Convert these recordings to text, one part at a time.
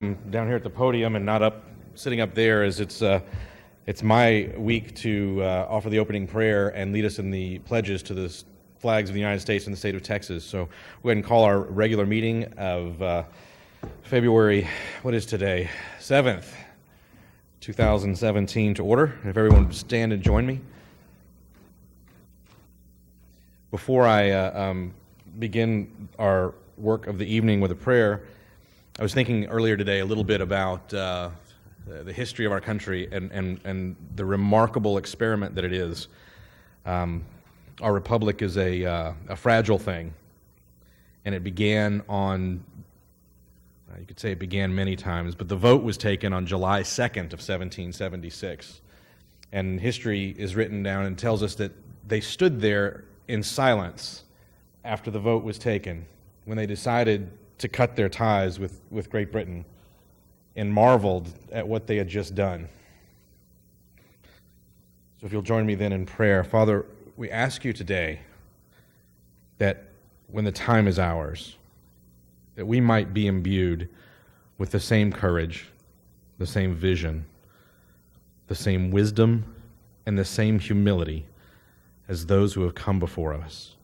Down here at the podium and not up sitting up there, as it's my week to offer the opening prayer and lead us in the pledges to the flags of the United States and the state of Texas. So go ahead and call our regular meeting of February, what is today, 7th, 2017 to order. If everyone would stand and join me. Before I begin our work of the evening with a prayer, I was thinking earlier today a little bit about the history of our country and the remarkable experiment that it is. Our republic is a fragile thing, and it began on, you could say it began many times, but the vote was taken on July 2nd of 1776. And history is written down and tells us that they stood there in silence after the vote was taken, when they decided to cut their ties with Great Britain, and marveled at what they had just done. So if you'll join me then in prayer. Father, we ask you today that when the time is ours, that we might be imbued with the same courage, the same vision, the same wisdom, and the same humility as those who have come before us.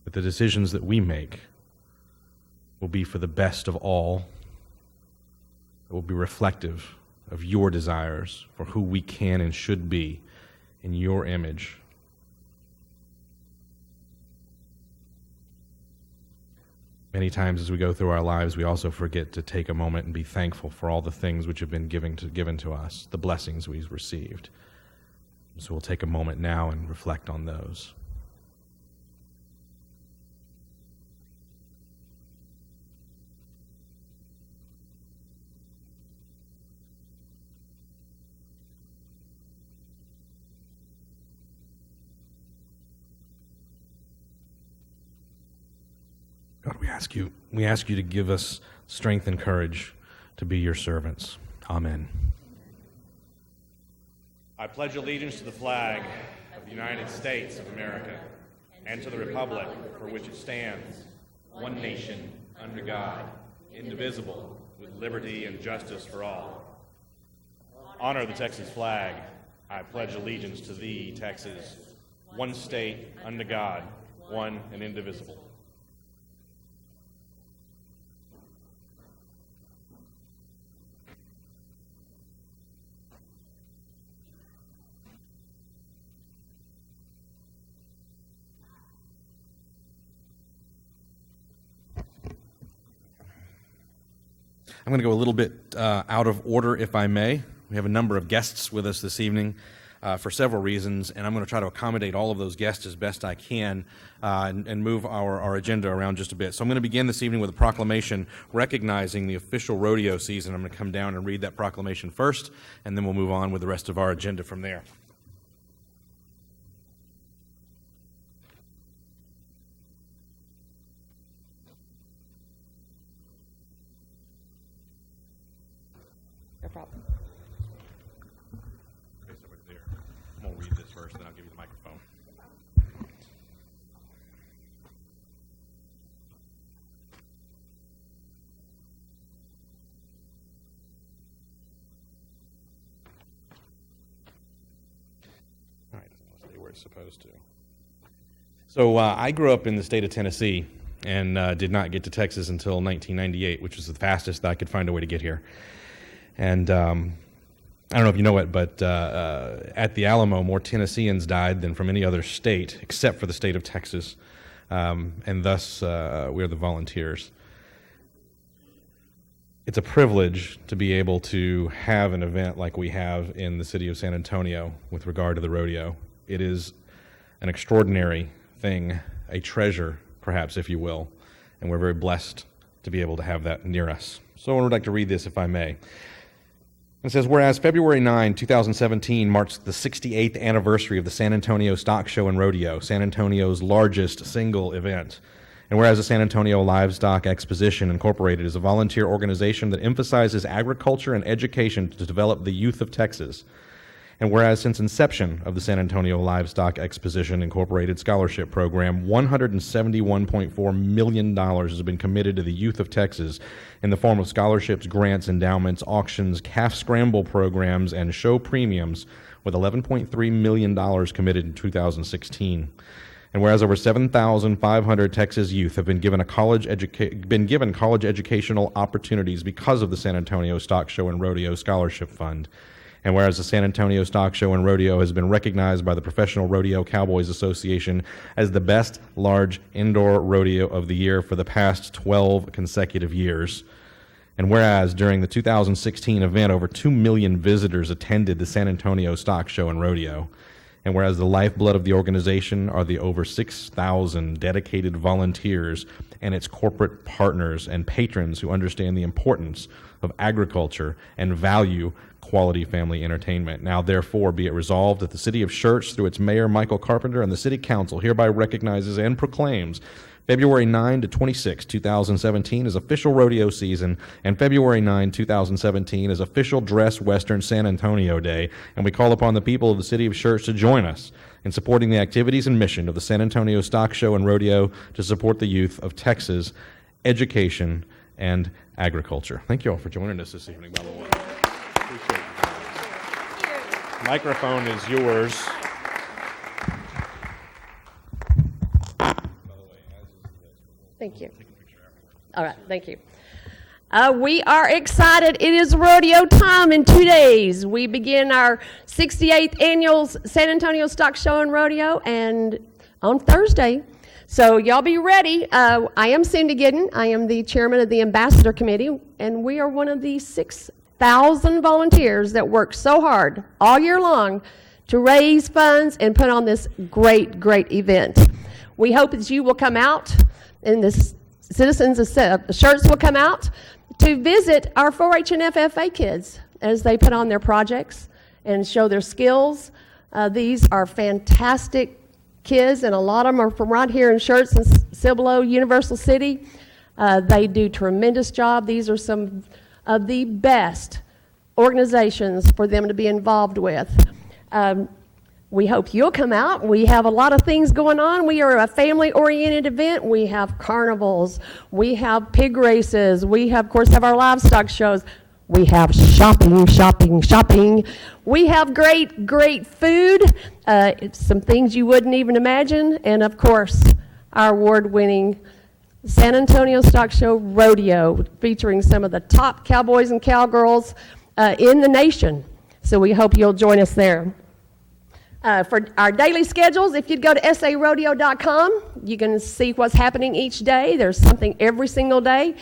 That the decisions that we make will be for the best of all. It will be reflective of your desires for who we can and should be in your image. Many times as we go through our lives, we also forget to take a moment and be thankful for all the things which have been given to us, the blessings we've received. So we'll take a moment now and reflect on those. God, we ask you to give us strength and courage to be your servants. Amen. I pledge allegiance to the flag of the United States of America and to the republic for which it stands, one nation, under God, indivisible, with liberty and justice for all. Honor the Texas flag. I pledge allegiance to thee, Texas, one state, under God, one and indivisible. I'm going to go a little bit out of order, if I may. We have a number of guests with us this evening for several reasons, and I'm going to try to accommodate all of those guests as best I can and move our agenda around just a bit. So I'm going to begin this evening with a proclamation recognizing the official rodeo season. I'm going to come down and read that proclamation first, and then we'll move on with the rest of our agenda from there. No problem. Okay, so there. I'm going to read this first, then I'll give you the microphone. All right, it's going to stay where it's supposed to. So I grew up in the state of Tennessee and did not get to Texas until 1998, which was the fastest that I could find a way to get here. And I don't know if you know it, but at the Alamo, more Tennesseans died than from any other state except for the state of Texas, and thus we're the volunteers. It's a privilege to be able to have an event like we have in the city of San Antonio with regard to the rodeo. It is an extraordinary thing, a treasure, perhaps, if you will, and we're very blessed to be able to have that near us. So I would like to read this, if I may. It says, whereas February 9, 2017 marks the 68th anniversary of the San Antonio Stock Show and Rodeo, San Antonio's largest single event. And whereas the San Antonio Livestock Exposition Incorporated is a volunteer organization that emphasizes agriculture and education to develop the youth of Texas. And whereas since inception of the San Antonio Livestock Exposition Incorporated Scholarship Program, $171.4 million has been committed to the youth of Texas in the form of scholarships, grants, endowments, auctions, calf scramble programs, and show premiums, with $11.3 million committed in 2016. And whereas over 7,500 Texas youth have been given college educational opportunities because of the San Antonio Stock Show and Rodeo Scholarship Fund. And whereas the San Antonio Stock Show and Rodeo has been recognized by the Professional Rodeo Cowboys Association as the best large indoor rodeo of the year for the past 12 consecutive years. And whereas during the 2016 event, over 2 million visitors attended the San Antonio Stock Show and Rodeo. And whereas the lifeblood of the organization are the over 6,000 dedicated volunteers and its corporate partners and patrons who understand the importance of agriculture and value quality family entertainment. Now, therefore, be it resolved that the City of Schertz, through its Mayor Michael Carpenter, and the City Council hereby recognizes and proclaims February 9 to 26, 2017 as official rodeo season, and February 9, 2017 as official Dress Western San Antonio Day, and we call upon the people of the City of Schertz to join us in supporting the activities and mission of the San Antonio Stock Show and Rodeo to support the youth of Texas, education, and agriculture. Thank you all for joining us this evening, by the way. Appreciate it. Microphone is yours. Thank you. All right, thank you. We are excited. It is rodeo time in 2 days. We begin our 68th annual San Antonio Stock Show and Rodeo and on Thursday. So y'all be ready. I am Cindy Giddon. I am the chairman of the Ambassador Committee, and we are one of the 6,000 volunteers that work so hard all year long to raise funds and put on this great, great event. We hope that you will come out, and the citizens of Schertz will come out to visit our 4-H and FFA kids as they put on their projects and show their skills. These are fantastic kids, and a lot of them are from right here in Schertz and Cibolo, Universal City. They do a tremendous job. These are some of the best organizations for them to be involved with. We hope you'll come out. We have a lot of things going on. We are a family-oriented event. We have carnivals. We have pig races. We have, of course, have our livestock shows. We have shopping, shopping, shopping. We have great, great food, some things you wouldn't even imagine, and, of course, our award-winning San Antonio Stock Show Rodeo, featuring some of the top cowboys and cowgirls in the nation. So we hope you'll join us there. For our daily schedules, if you'd go to sarodeo.com, you can see what's happening each day. There's something every single day.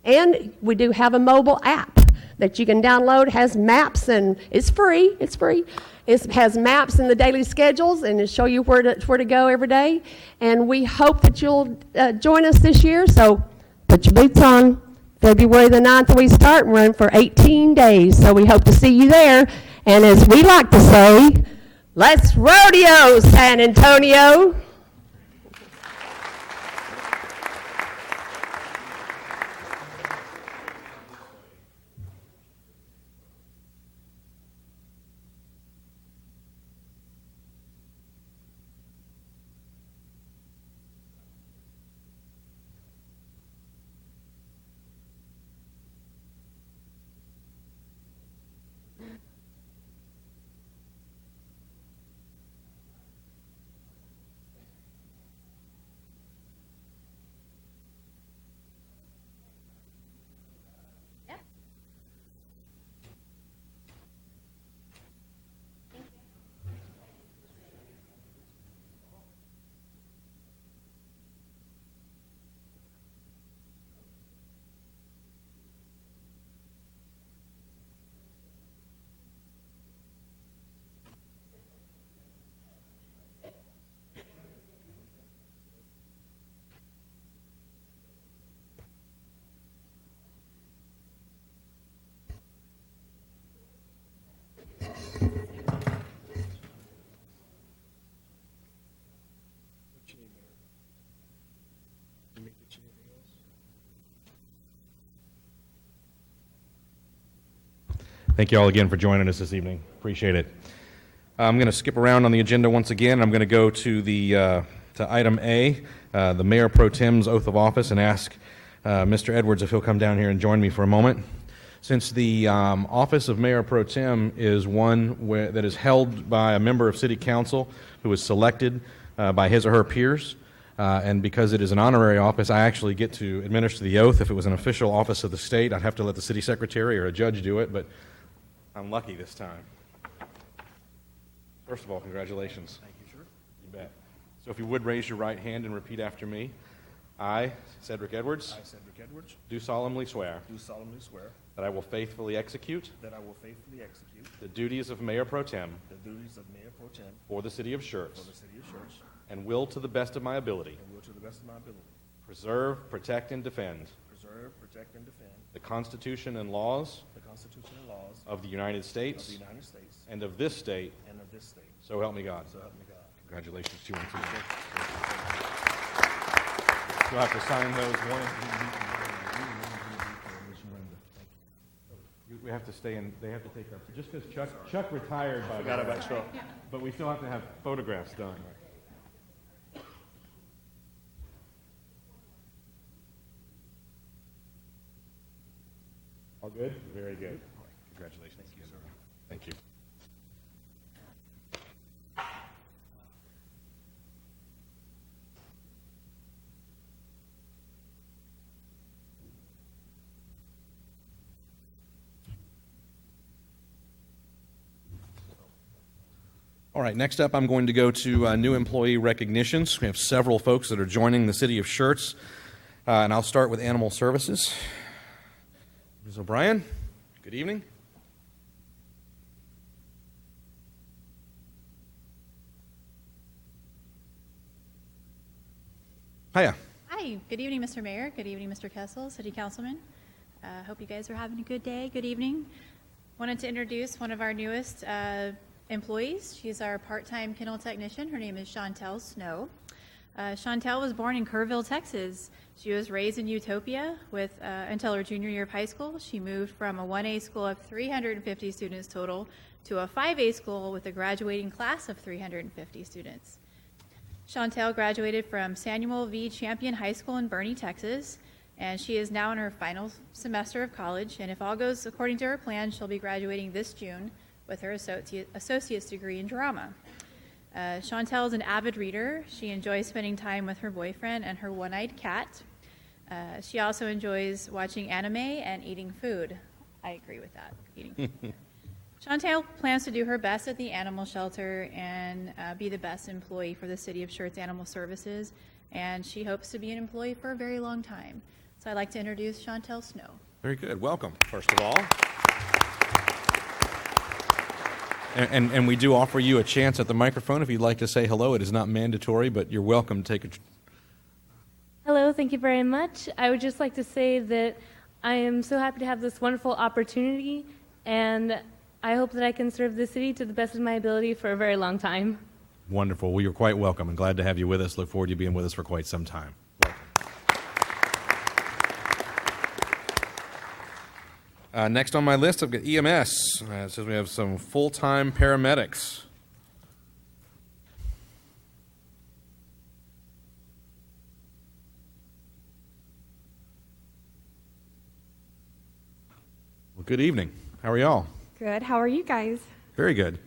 And we do have a mobile app that you can download. It has maps, and it's free. It's free. It has maps and the daily schedules, and it'll show you where to go every day. And we hope that you'll join us this year. So put your boots on. February the 9th we start and run for 18 days. So we hope to see you there. And as we like to say, let's rodeo, San Antonio. Thank you all again for joining us this evening. Appreciate it. I'm going to skip around on the agenda once again. I'm going to go to to item A, the Mayor Pro Tem's oath of office, and ask Mr. Edwards if he'll come down here and join me for a moment. Since the office of Mayor Pro Tem is one that is held by a member of City Council who is selected by his or her peers, and because it is an honorary office, I actually get to administer the oath. If it was an official office of the state, I'd have to let the city secretary or a judge do it, but I'm lucky this time. First of all, congratulations. Thank you, sir. You bet. So if you would raise your right hand and repeat after me. I, Cedric Edwards, I, Cedric Edwards, do solemnly swear do solemnly swear that I will faithfully execute that I will faithfully execute the duties of Mayor Pro Tem the duties of Mayor Pro Tem for the city of Schertz, for the City of Schertz, and will, to the best of my ability, and will to the best of my ability preserve, protect, and defend preserve, protect, and defend the Constitution and laws the Constitution and laws of the United of the States United States and of this state, and of this state. so help me God. So help me God. Congratulations to you and to you. You'll have to sign those one. We have to stay in. They have to take our. Just because Chuck retired by Forgot about Chuck. but we still have to have photographs done. All good? Very good. Congratulations. Thank you, sir. Thank you. All right, next up, I'm going to go to new employee recognitions. We have several folks that are joining the city of Schertz, and I'll start with Animal Services. Ms. O'Brien, good evening. Hiya. Hi, good evening, Mr. Mayor. Good evening, Mr. Kessel, City Councilman. Hope you guys are having a good day. Good evening. Wanted to introduce one of our newest employees. She's our part-time kennel technician. Her name is Chantel Snow. Chantel was born in Kerrville, Texas. She was raised in Utopia until her junior year of high school. She moved from a 1A school of 350 students total to a 5A school with a graduating class of 350 students. Chantel graduated from Samuel V. Champion High School in Boerne, Texas, and she is now in her final semester of college. And if all goes according to her plan, she'll be graduating this June with her associate's degree in drama. Chantel is an avid reader. She enjoys spending time with her boyfriend and her one-eyed cat. She also enjoys watching anime and eating food. I agree with that, eating food. Chantel plans to do her best at the animal shelter and be the best employee for the City of Schertz Animal Services, and she hopes to be an employee for a very long time. So I'd like to introduce Chantel Snow. Very good. Welcome, first of all. And we do offer you a chance at the microphone if you'd like to say hello. It is not mandatory, but you're welcome to take a... Hello, thank you very much. I would just like to say that I am so happy to have this wonderful opportunity, and I hope that I can serve the city to the best of my ability for a very long time. Wonderful. Well, you're quite welcome and glad to have you with us. Look forward to you being with us for quite some time. Next on my list, I've got EMS. It says we have some full-time paramedics. Well, good evening. How are y'all? Good. How are you guys? Very good.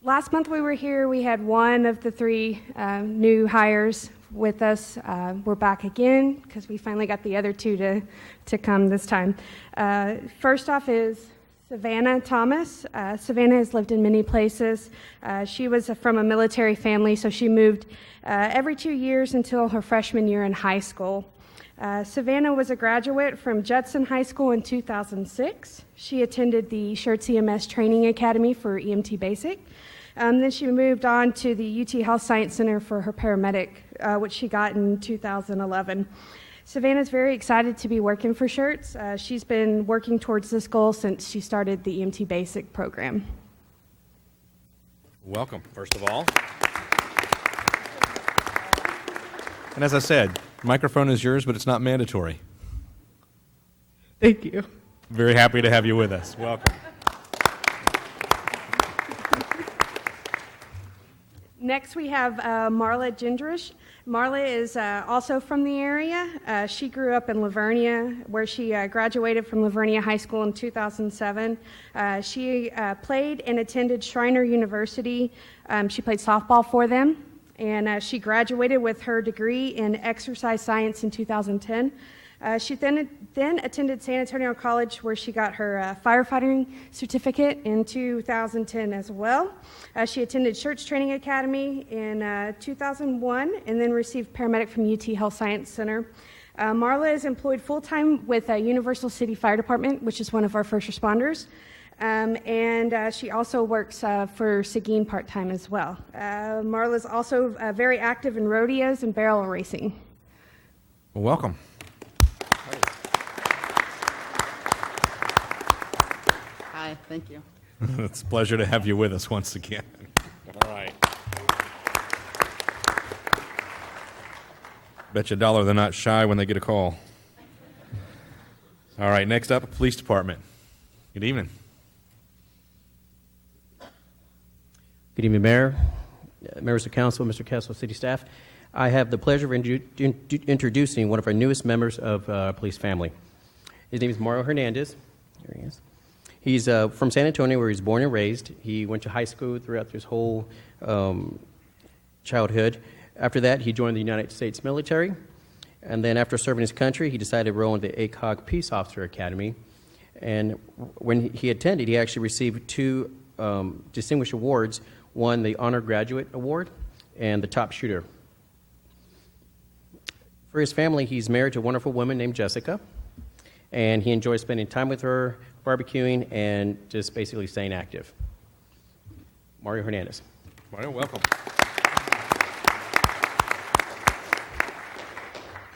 Last month we were here, we had one of the three new hires with us. We're back again because we finally got the other two to come this time. First off is Savannah Thomas. Savannah has lived in many places. She was from a military family, so she moved every 2 years until her freshman year in high school. Savannah was a graduate from Judson High School in 2006. She attended the Schertz EMS Training Academy for EMT Basic. Then she moved on to the UT Health Science Center for her paramedic, which she got in 2011. Savannah's very excited to be working for Schertz. She's been working towards this goal since she started the EMT Basic program. Welcome, first of all. And as I said, microphone is yours, but it's not mandatory. Thank you. Very happy to have you with us. Welcome. Next, we have Marla Gendrish. Marla is also from the area. She grew up in Livonia, where she graduated from Livonia High School in 2007. She played and attended Schreiner University. She played softball for them, and she graduated with her degree in exercise science in 2010. She then attended San Antonio College, where she got her firefighting certificate in 2010 as well. She attended Schertz Training Academy in 2001 and then received paramedic from UT Health Science Center. Marla is employed full-time with Universal City Fire Department, which is one of our first responders. And she also works for Seguin part-time as well. Marla is also very active in rodeos and barrel racing. Well, welcome. Hi, thank you. It's a pleasure to have you with us once again. All right. Bet you $1 they're not shy when they get a call. All right, next up, Police Department. Good evening. Good evening, Mayor, members of council, Mr. Kessel, city staff. I have the pleasure of introducing one of our newest members of our police family. His name is Mario Hernandez. Here he is. He's from San Antonio, where he was born and raised. He went to high school throughout his whole childhood. After that, he joined the United States military. And then after serving his country, he decided to enroll in the ACOG Peace Officer Academy. And when he attended, he actually received 2 distinguished awards, one, the Honor Graduate Award, and the Top Shooter. For his family, he's married to a wonderful woman named Jessica, and he enjoys spending time with her, barbecuing, and just basically staying active. Mario Hernandez. Mario, welcome.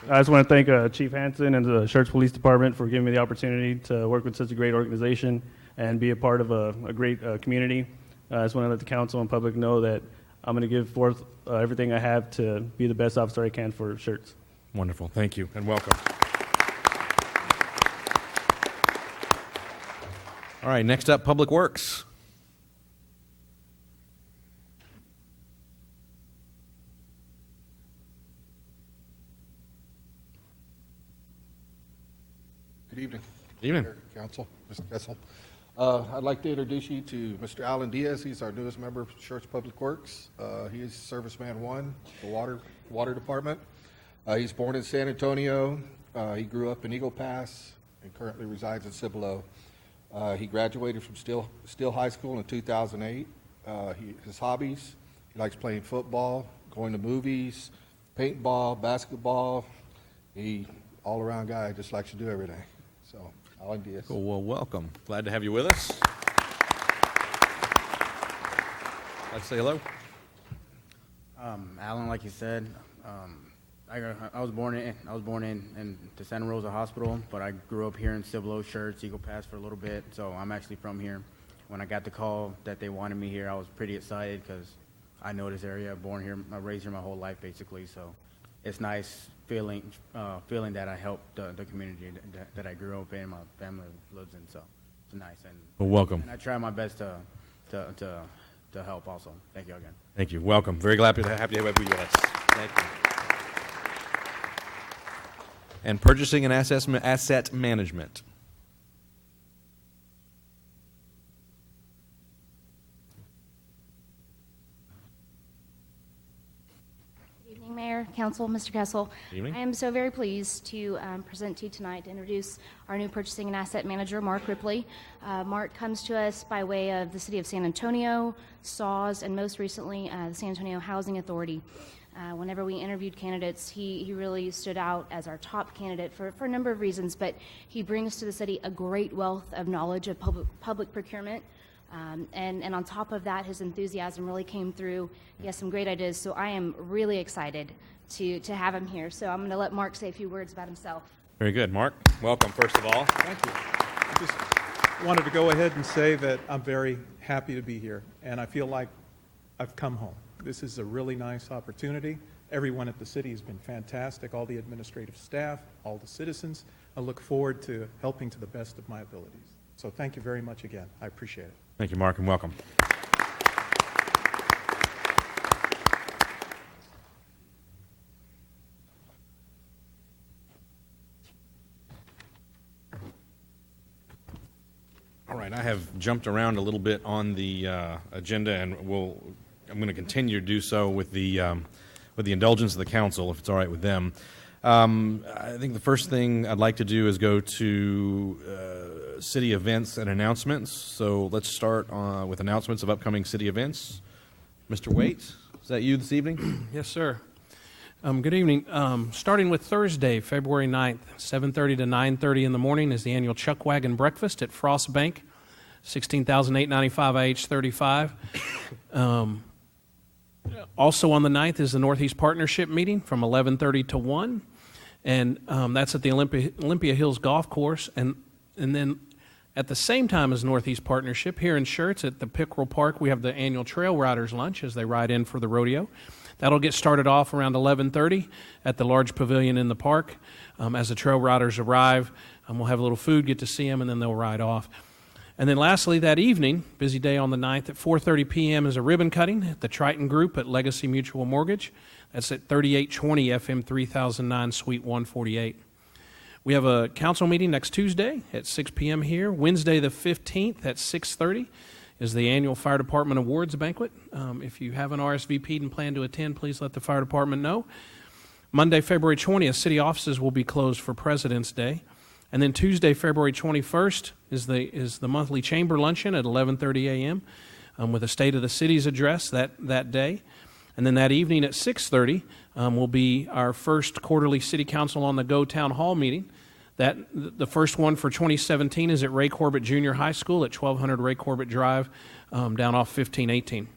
I just want to thank Chief Hansen and the Schertz Police Department for giving me the opportunity to work with such a great organization and be a part of a great community. I just want to let the council and public know that I'm going to give forth everything I have to be the best officer I can for Schertz. Wonderful. Thank you, and welcome. All right, next up, Public Works. Good evening. Good evening. Mayor, Council, Mr. Kessel. I'd like to introduce you to Mr. Alan Diaz. He's our newest member of Schertz Public Works. He is Serviceman 1, the water department. He's born in San Antonio. He grew up in Eagle Pass and currently resides in Cibolo. He graduated from Steele High School in 2008. His hobbies, he likes playing football, going to movies, paintball, basketball. He all-around guy, just likes to do everything. So, Alan Diaz. Cool. Well, welcome. Glad to have you with us. Let's say hello. Alan, like you said, I was born in the Santa Rosa Hospital, but I grew up here in Cibolo, Schertz, Eagle Pass for a little bit, so I'm actually from here. When I got the call that they wanted me here, I was pretty excited because I know this area. Born here, I raised here my whole life, basically. So it's nice feeling that I helped the community that I grew up in, my family lives in. So it's nice. And Well, welcome. And I try my best to help also. Thank you again. Thank you. Welcome. Very glad to have you with us. Thank you. And purchasing and asset management. Good evening, Mayor, Council, Mr. Kessel. Good evening. I am so very pleased to present to you tonight to introduce our new purchasing and asset manager, Mark Ripley. Mark comes to us by way of the City of San Antonio, SAWS, and most recently the San Antonio Housing Authority. Whenever we interviewed candidates, he really stood out as our top candidate for a number of reasons, but he brings to the city a great wealth of knowledge of public procurement. And on top of that, his enthusiasm really came through. He has some great ideas, so I am really excited to have him here. So I'm going to let Mark say a few words about himself. Very good. Mark, welcome, first of all. Thank you. I just wanted to go ahead and say that I'm very happy to be here, and I feel like I've come home. This is a really nice opportunity. Everyone at the city has been fantastic, all the administrative staff, all the citizens. I look forward to helping to the best of my abilities. So thank you very much again. I appreciate it. Thank you, Mark, and welcome. All right, I have jumped around a little bit on the agenda, and I'm going to continue to do so with the indulgence of the council, if it's all right with them. I think the first thing I'd like to do is go to city events and announcements. So let's start with announcements of upcoming city events. Mr. Waite, is that you this evening? Yes, sir. Good evening. Starting with Thursday, February 9th, 7:30 to 9:30 in the morning is the annual Chuck Wagon Breakfast at Frost Bank, 16,895 IH 35. Also on the 9th is the Northeast Partnership meeting from 11:30 to 1, and that's at the Olympia Hills Golf Course. And then at the same time as Northeast Partnership, here in Schertz at the Pickerel Park, we have the annual Trail Riders Lunch as they ride in for the rodeo. That'll get started off around 11:30 at the large pavilion in the park. As the trail riders arrive, we'll have a little food, get to see them, and then they'll ride off. And then lastly, that evening, busy day on the 9th, at 4:30 p.m. is a ribbon cutting at the Triton Group at Legacy Mutual Mortgage. That's at 3820 FM 3009, Suite 148. We have a council meeting next Tuesday at 6 p.m. here. Wednesday the 15th at 6:30 is the annual Fire Department Awards Banquet. If you haven't RSVP'd and plan to attend, please let the fire department know. Monday, February 20th, city offices will be closed for President's Day. And then Tuesday, February 21st is the monthly chamber luncheon at 11:30 a.m. With a State of the City's address that day. And then that evening at 6:30 will be our first quarterly City Council on the Go Town Hall meeting. The first one for 2017 is at Ray Corbett Junior High School at 1200 Ray Corbett Drive, down off 1518.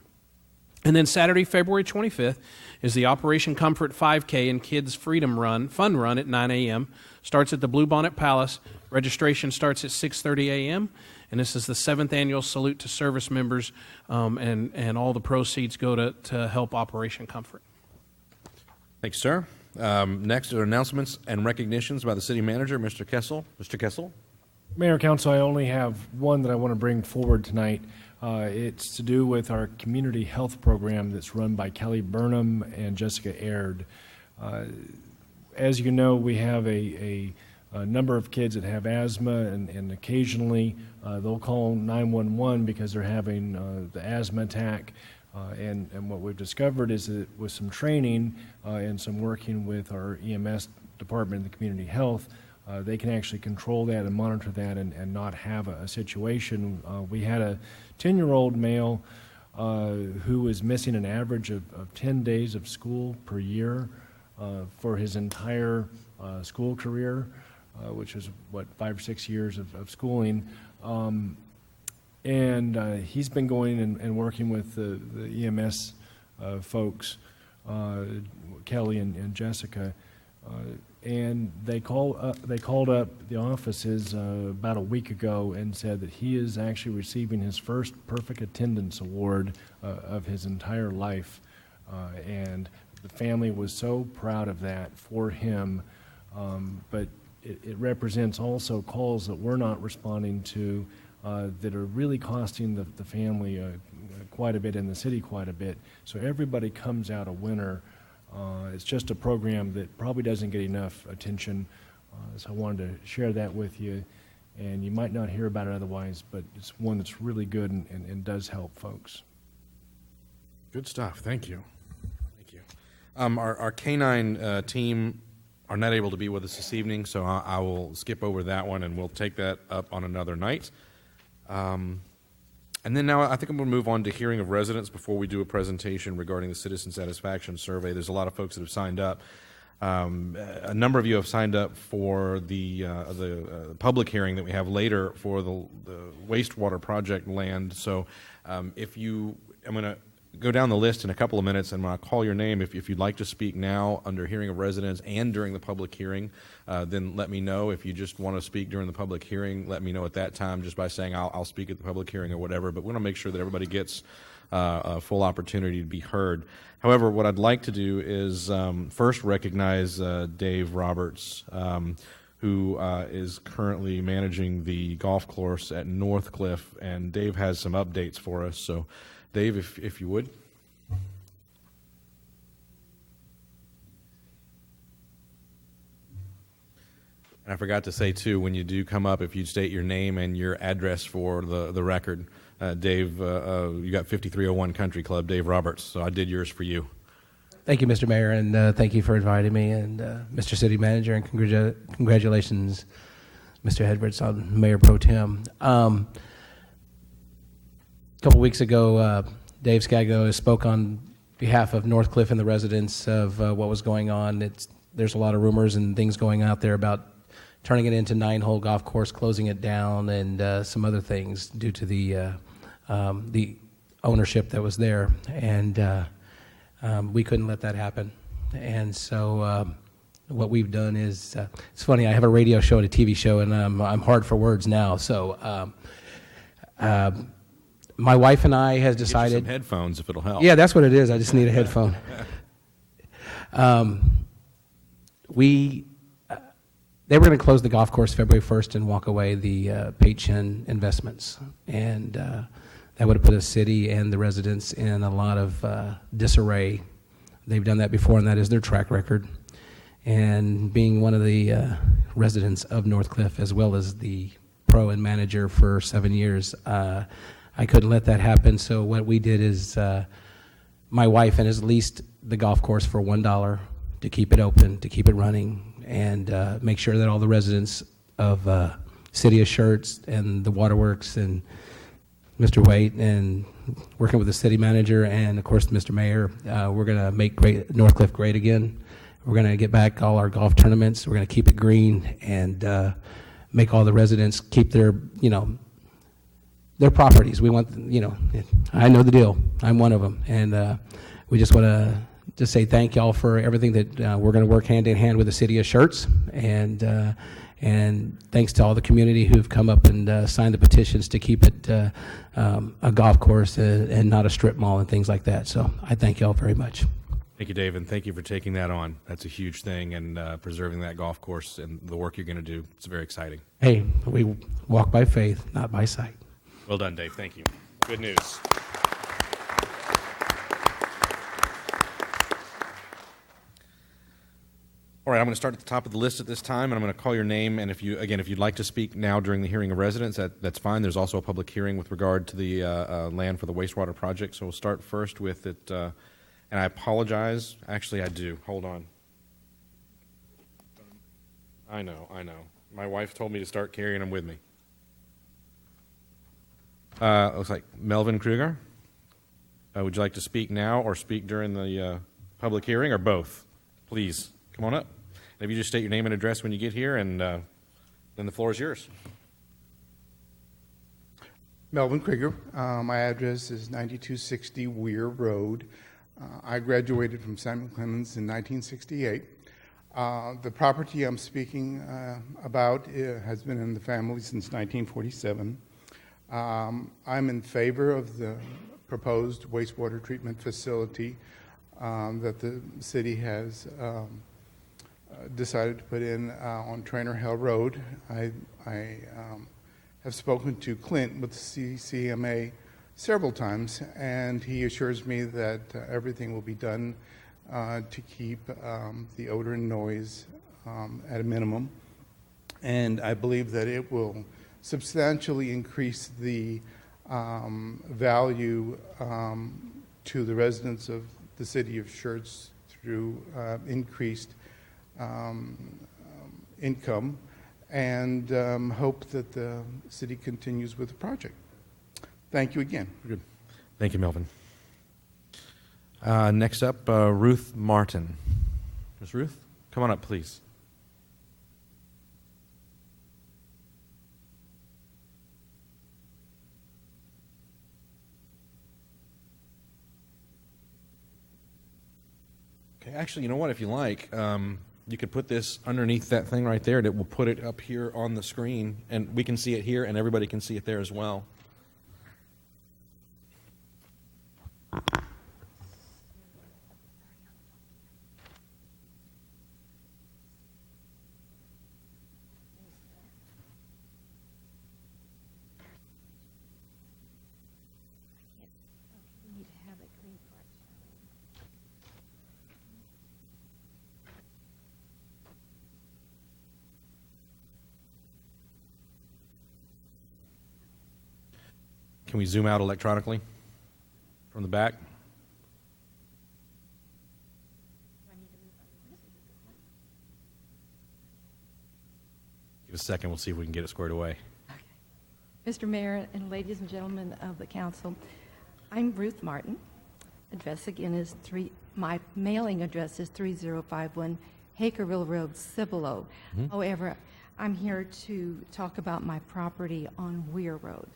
And then Saturday, February 25th, is the Operation Comfort 5K and Kids Freedom Run, Fun Run at 9 a.m. Starts at the Bluebonnet Palace. Registration starts at 6:30 a.m. And this is the 7th annual Salute to Service Members, and all the proceeds go to help Operation Comfort. Thanks, sir. Next are announcements and recognitions by the city manager, Mr. Kessel. Mr. Kessel? Mayor, Council, I only have one that I want to bring forward tonight. It's to do with our community health program that's run by Kelly Burnham and Jessica Aird. As you know, we have a number of kids that have asthma, and occasionally they'll call 911 because they're having the asthma attack. And what we've discovered is that with some training and some working with our EMS department in the community health, they can actually control that and monitor that and not have a situation. We had a 10-year-old male who was missing an average of 10 days of school per year for his entire school career, which is, 5 or 6 years of schooling. And he's been going and working with the EMS folks, Kelly and Jessica, and they called up the offices about a week ago and said that he is actually receiving his first perfect attendance award of his entire life, and the family was so proud of that for him, but it represents also calls that we're not responding to that are really costing the family quite a bit and the city quite a bit. So everybody comes out a winner. It's just a program that probably doesn't get enough attention. So I wanted to share that with you. And you might not hear about it otherwise, but it's one that's really good and does help folks. Good stuff. Thank you. Thank you. Our canine team are not able to be with us this evening, so I will skip over that one, and we'll take that up on another night. And then now I think I'm going to move on to hearing of residents before we do a presentation regarding the citizen satisfaction survey. There's a lot of folks that have signed up. A number of you have signed up for the public hearing that we have later for the wastewater project land. So I'm going to go down the list in a couple of minutes, and when I call your name, if you'd like to speak now under hearing of residents and during the public hearing, then let me know. If you just want to speak during the public hearing, let me know at that time just by saying I'll speak at the public hearing or whatever. But we want to make sure that everybody gets a full opportunity to be heard. However, what I'd like to do is first recognize Dave Roberts, who is currently managing the golf course at Northcliffe, and Dave has some updates for us. So Dave, if you would. And I forgot to say, too, when you do come up, if you state your name and your address for the record, Dave, you got 5301 Country Club, Dave Roberts, so I did yours for you. Thank you, Mr. Mayor, and thank you for inviting me, and Mr. City Manager, and congratulations, Mr. Edwards, on Mayor Pro Tem. A couple weeks ago, Dave Skaggo spoke on behalf of Northcliffe and the residents of what was going on. There's a lot of rumors and things going out there about turning it into 9-hole golf course, closing it down, and some other things due to the ownership that was there. And we couldn't let that happen. And so what we've done is, it's funny, I have a radio show and a TV show, and I'm hard for words now. So my wife and I has decided... Get you some headphones if it'll help. Yeah, that's what it is. I just need a headphone. They were going to close the golf course February 1st and walk away the Pei Chen investments. And that would have put the city and the residents in a lot of disarray. They've done that before, and that is their track record. And being one of the residents of Northcliffe, as well as the pro and manager for 7 years, I couldn't let that happen. So what we did is my wife has leased the golf course for $1 to keep it open, to keep it running, and make sure that all the residents of City of Schertz and the Waterworks and Mr. Waite, and working with the city manager and, of course, Mr. Mayor, we're going to make Northcliffe great again. We're going to get back all our golf tournaments. We're going to keep it green and make all the residents keep their, their properties. We want, I know the deal. I'm one of them. And we just want to just say thank y'all for everything that we're going to work hand in hand with the City of Schertz. And thanks to all the community who've come up and signed the petitions to keep it a golf course and not a strip mall and things like that. So I thank y'all very much. Thank you, Dave, and thank you for taking that on. That's a huge thing, and preserving that golf course and the work you're going to do. It's very exciting. Hey, we walk by faith, not by sight. Well done, Dave. Thank you. Good news. All right, I'm going to start at the top of the list at this time, and I'm going to call your name. And if you'd like to speak now during the hearing of residents, that's fine. There's also a public hearing with regard to the land for the wastewater project. So we'll start first with it. And I apologize. Actually, I do. Hold on. I know. My wife told me to start carrying them with me. Looks like Melvin Kruger. Would you like to speak now or speak during the public hearing, or both? Please, come on up. And if you just state your name and address when you get here, and then the floor is yours. Melvin Krieger. My address is 9260 Weir Road. I graduated from Samuel Clemens in 1968. The property I'm speaking about has been in the family since 1947. I'm in favor of the proposed wastewater treatment facility that the city has decided to put in on Trainer Hill Road. I have spoken to Clint with the CCMA several times, and he assures me that everything will be done to keep the odor and noise at a minimum. And I believe that it will substantially increase the value to the residents of the city of Schertz through increased income, and hope that the city continues with the project. Thank you again. Good. Thank you, Melvin. Next up, Ruth Martin. Ms. Ruth, come on up, please. Okay, actually, you know what? If you like, you could put this underneath that thing right there, and it will put it up here on the screen, and we can see it here, and everybody can see it there as well. Can we zoom out electronically from the back? Give us a second. We'll see if we can get it squared away. Mr. Mayor and ladies and gentlemen of the council, I'm Ruth Martin. Address again is my mailing address is 3051 Hakerville Road, Cibolo. However, I'm here to talk about my property on Weir Road.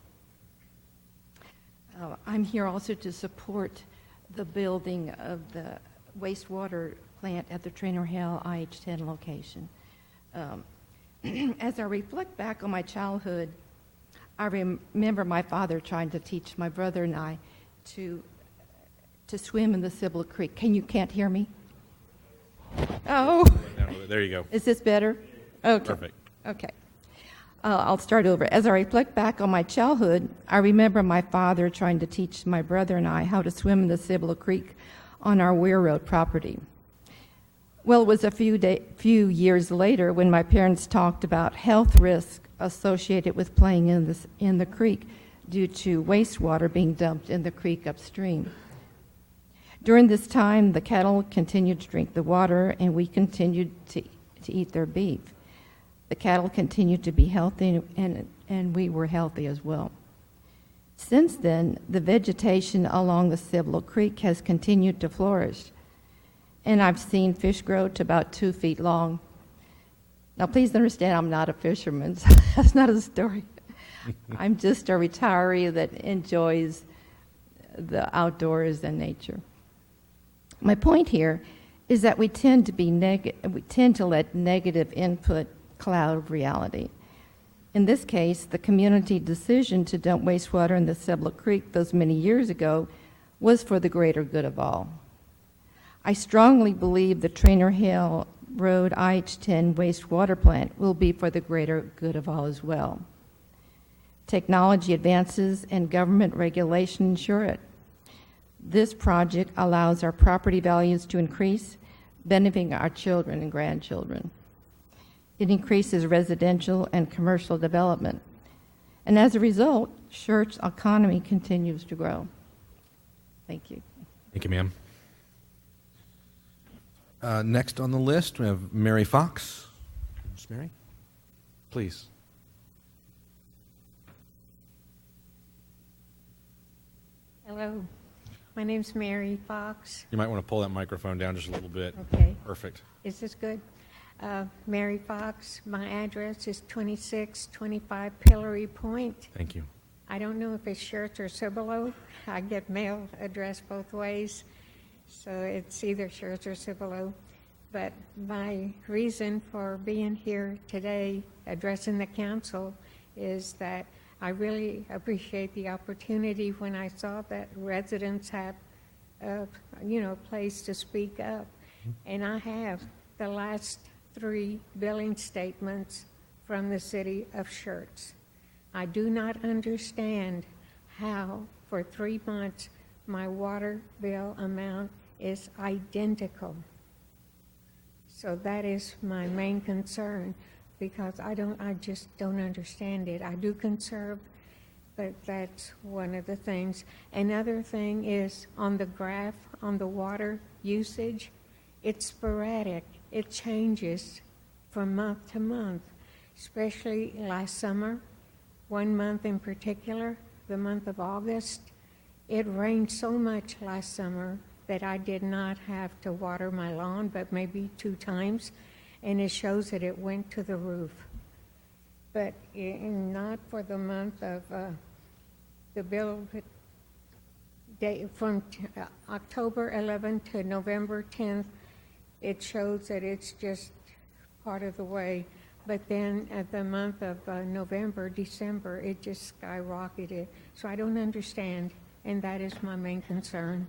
I'm here also to support the building of the wastewater plant at the Trainer Hill IH-10 location. As I reflect back on my childhood, I remember my father trying to teach my brother and I to swim in the Cibolo Creek. Can't hear me? Oh. There you go. Is this better? Okay. Perfect. Okay. I'll start over. As I reflect back on my childhood, I remember my father trying to teach my brother and I how to swim in the Cibolo Creek on our Weir Road property. Well, it was a few years later when my parents talked about health risks associated with playing in the creek due to wastewater being dumped in the creek upstream. During this time, the cattle continued to drink the water, and we continued to eat their beef. The cattle continued to be healthy, and we were healthy as well. Since then, the vegetation along the Cibolo Creek has continued to flourish, and I've seen fish grow to about 2 feet long. Now, please understand, I'm not a fisherman, so that's not a story. I'm just a retiree that enjoys the outdoors and nature. My point here is that we tend to let negative input cloud reality. In this case, the community decision to dump wastewater in the Cibolo Creek those many years ago was for the greater good of all. I strongly believe the Trainer Hill Road IH-10 wastewater plant will be for the greater good of all as well. Technology advances and government regulation ensure it. This project allows our property values to increase, benefiting our children and grandchildren. It increases residential and commercial development. And as a result, Schertz economy continues to grow. Thank you. Thank you, ma'am. Next on the list, we have Mary Fox. Ms. Mary, please. Hello. My name's Mary Fox. You might want to pull that microphone down just a little bit. Okay. Perfect. Is this good? Mary Fox. My address is 2625 Pillory Point. Thank you. I don't know if it's Schertz or Cibolo. I get mail addressed both ways, so it's either Schertz or Cibolo. But my reason for being here today addressing the council is that I really appreciate the opportunity when I saw that residents have a place to speak up. And I have the last 3 billing statements from the city of Schertz. I do not understand how for 3 months my water bill amount is identical. So that is my main concern, because I just don't understand it. I do conserve, but that's one of the things. Another thing is on the graph on the water usage, it's sporadic. It changes from month to month, especially last summer. 1 month in particular, the month of August, it rained so much last summer that I did not have to water my lawn, but maybe 2 times, and it shows that it went to the roof. But not for the month of the bill from October 11th to November 10th, it shows that it's just part of the way. But then at the month of November, December, it just skyrocketed. So I don't understand, and that is my main concern.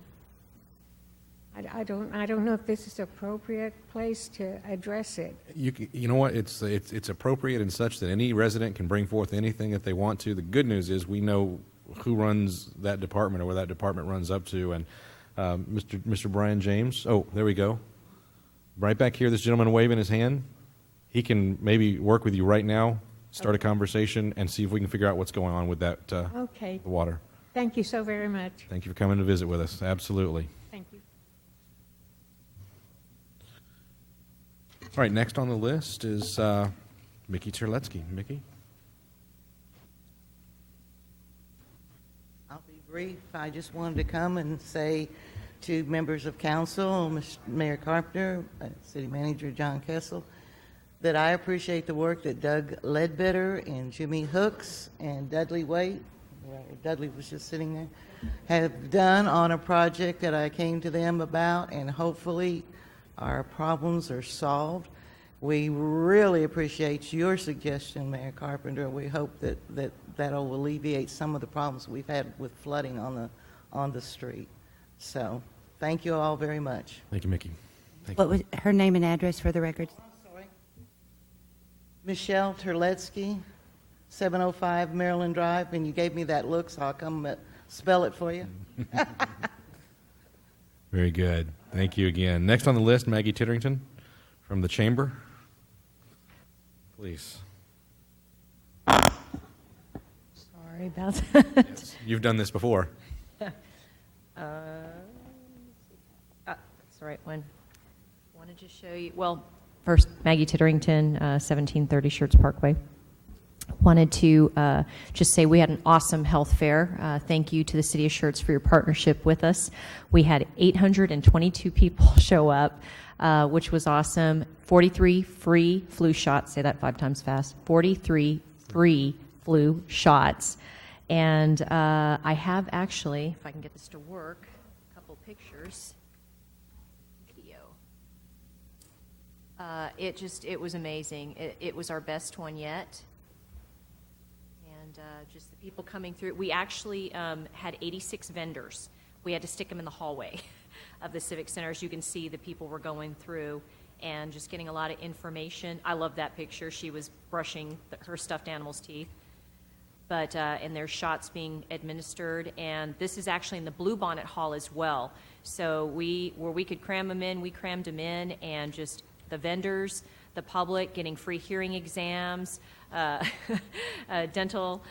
I don't know if this is appropriate place to address it. You know what? It's appropriate in such that any resident can bring forth anything that they want to. The good news is we know who runs that department or where that department runs up to. And Mr. Brian James, oh, there we go. Right back here, this gentleman waving his hand. He can maybe work with you right now, start a conversation, and see if we can figure out what's going on with that Okay. the water. Thank you so very much. Thank you for coming to visit with us. Absolutely. Thank you. All right, next on the list is Mickey Terletsky. Mickey? I'll be brief. I just wanted to come and say to members of council, Mr. Mayor Carpenter, City Manager John Kessel, that I appreciate the work that Doug Ledbetter and Jimmy Hooks and Dudley Waite, Dudley was just sitting there, have done on a project that I came to them about, and hopefully our problems are solved. We really appreciate your suggestion, Mayor Carpenter. We hope that'll alleviate some of the problems we've had with flooding on the street. So, thank you all very much. Thank you, Mickey. Thank What you. was her name and address for the record? Michelle Terletsky, 705 Maryland Drive, and you gave me that look, so I'll come spell it for you. Very good. Thank you again. Next on the list, Maggie Titterington from the Chamber. Please. Sorry about that. Yes, you've done this before. That's the right one. Wanted to show you, well, first, Maggie Titterington, 1730 Schertz Parkway. Wanted to just say we had an awesome health fair. Thank you to the City of Schertz for your partnership with us. We had 822 people show up, which was awesome. 43 free flu shots. Say that 5 times fast. 43 free flu shots. And I have actually, if I can get this to work, a couple pictures. Video. It was amazing. It was our best one yet. And just the people coming through. We actually had 86 vendors. We had to stick them in the hallway of the Civic Center. As you can see, the people were going through and just getting a lot of information. I love that picture. She was brushing her stuffed animal's teeth. But, and there's shots being administered. And this is actually in the Bluebonnet Hall as well. So where we could cram them in, we crammed them in, and just the vendors, the public getting free hearing exams, dental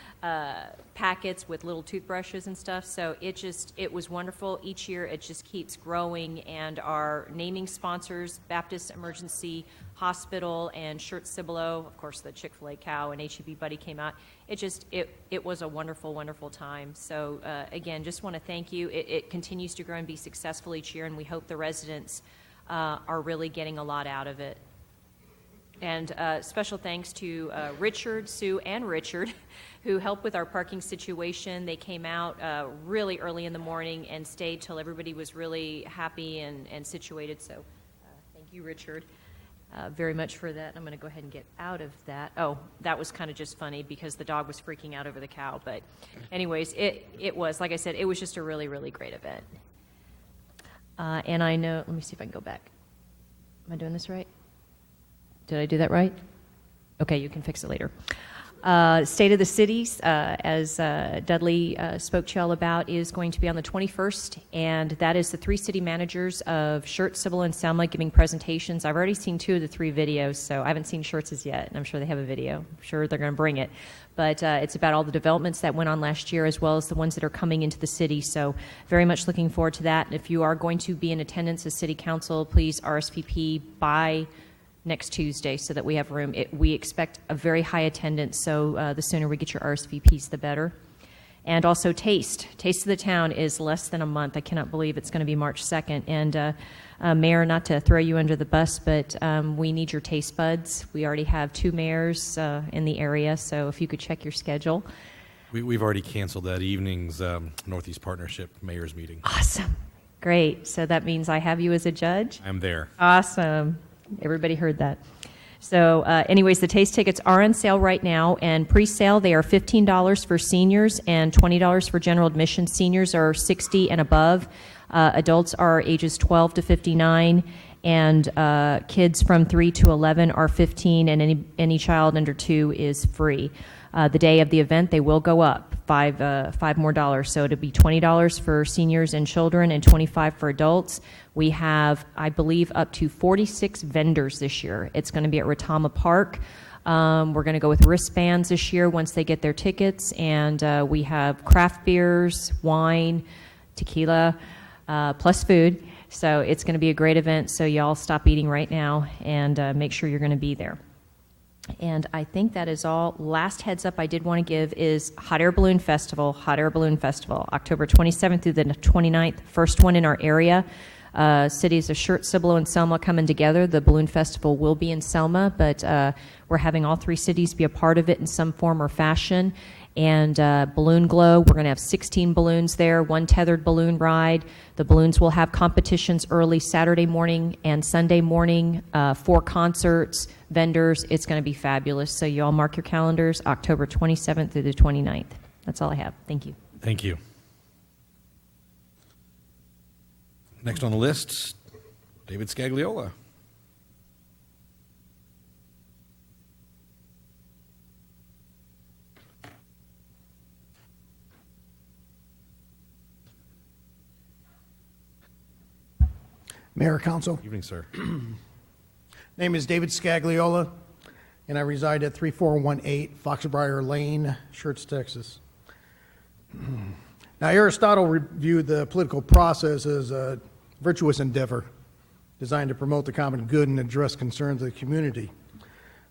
packets with little toothbrushes and stuff. So it was wonderful. Each year it just keeps growing, and our naming sponsors, Baptist Emergency Hospital and Schertz Cibolo, of course the Chick-fil-A cow and H-E-B Buddy came out. It was a wonderful, wonderful time. So again, just want to thank you. It continues to grow and be successful each year, and we hope the residents are really getting a lot out of it. And special thanks to Richard, Sue, and Richard, who helped with our parking situation. They came out really early in the morning and stayed till everybody was really happy and situated. So thank you, Richard, very much for that. I'm going to go ahead and get out of that. Oh, that was kind of just funny because the dog was freaking out over the cow. But anyways, it was, like I said, it was just a really, really great event. And I know, let me see if I can go back. Am I doing this right? Did I do that right? Okay, you can fix it later. State of the Cities, as Dudley spoke to you all about, is going to be on the 21st, and that is the 3 city managers of Schertz, Cibolo, and Sound Lake giving presentations. I've already seen 2 of the 3 videos, so I haven't seen Schertz's yet, and I'm sure they have a video. I'm sure they're going to bring it. But it's about all the developments that went on last year, as well as the ones that are coming into the city, so very much looking forward to that. And if you are going to be in attendance as City Council, please RSVP by next Tuesday so that we have room. We expect a very high attendance, so the sooner we get your RSVPs, the better. And also Taste of the Town is less than a month. I cannot believe it's going to be March 2nd. And Mayor, not to throw you under the bus, but we need your taste buds. We already have 2 mayors in the area, so if you could check your schedule. We've already canceled that evening's Northeast Partnership Mayor's meeting. Awesome. Great. So that means I have you as a judge? I'm there. Awesome. Everybody heard that. So anyways, the taste tickets are on sale right now, and pre-sale they are $15 for seniors and $20 for general admission. Seniors are 60 and above. Adults are ages 12 to 59, and kids from 3 to 11 are 15, and any child under 2 is free. The day of the event, they will go up $5 more. So it'll be $20 for seniors and children and $25 for adults. We have, I believe, up to 46 vendors this year. It's going to be at Rotama Park. We're going to go with wristbands this year once they get their tickets, and we have craft beers, wine, tequila, plus food. So it's going to be a great event, so y'all stop eating right now and make sure you're going to be there. And I think that is all. Last heads up I did want to give is Hot Air Balloon Festival, October 27th through the 29th, first one in our area. Cities of Schertz, Cibolo, and Selma coming together. The Balloon Festival will be in Selma, but we're having all three cities be a part of it in some form or fashion. And Balloon Glow, we're going to have 16 balloons there, one tethered balloon ride. The balloons will have competitions early Saturday morning and Sunday morning, 4 concerts, vendors. It's going to be fabulous. So you all mark your calendars, October 27th through the 29th. That's all I have. Thank you. Thank you. Next on the list, David Scagliola. Mayor, Council. Evening, sir. Name is David Scagliola, and I reside at 3418 Foxbriar Lane, Schertz, Texas. Now, Aristotle reviewed the political process as a virtuous endeavor designed to promote the common good and address concerns of the community.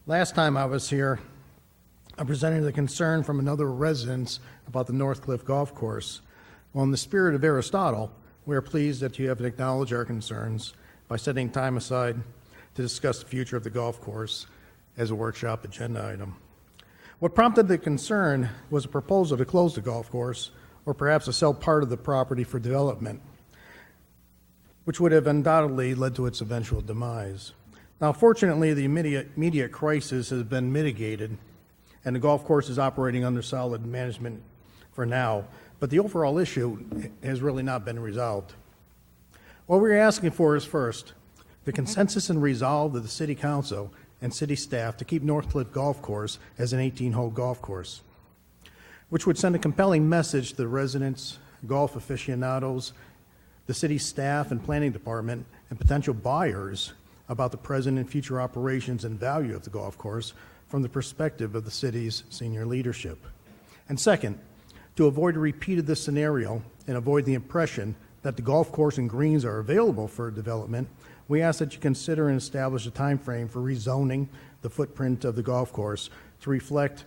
Last time I was here, I presented the concern from another residents about the Northcliffe Golf Course. Well, in the spirit of Aristotle, we are pleased that you have acknowledged our concerns by setting time aside to discuss the future of the golf course as a workshop agenda item. What prompted the concern was a proposal to close the golf course or perhaps to sell part of the property for development, which would have undoubtedly led to its eventual demise. Now, fortunately, the immediate crisis has been mitigated, and the golf course is operating under solid management for now, but the overall issue has really not been resolved. What we're asking for is, first, the consensus and resolve of the City Council and City staff to keep Northcliffe Golf Course as an 18-hole golf course, which would send a compelling message to the residents, golf aficionados, the city staff and planning department, and potential buyers about the present and future operations and value of the golf course from the perspective of the city's senior leadership. And second, to avoid a repeat of this scenario and avoid the impression that the golf course and greens are available for development, we ask that you consider and establish a time frame for rezoning the footprint of the golf course to reflect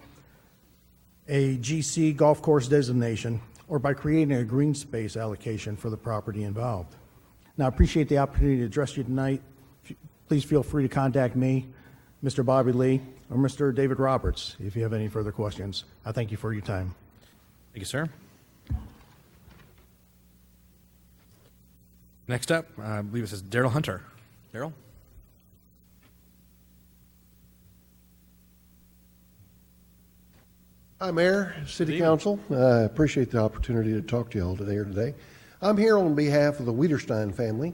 a GC golf course designation or by creating a green space allocation for the property involved. Now, I appreciate the opportunity to address you tonight. Please feel free to contact me, Mr. Bobby Lee, or Mr. David Roberts if you have any further questions. I thank you for your time. Thank you, sir. Next up, I believe it says Daryl Hunter. Daryl? Hi, Mayor, City Council. I appreciate the opportunity to talk to you all today. I'm here on behalf of the Wiederstein family,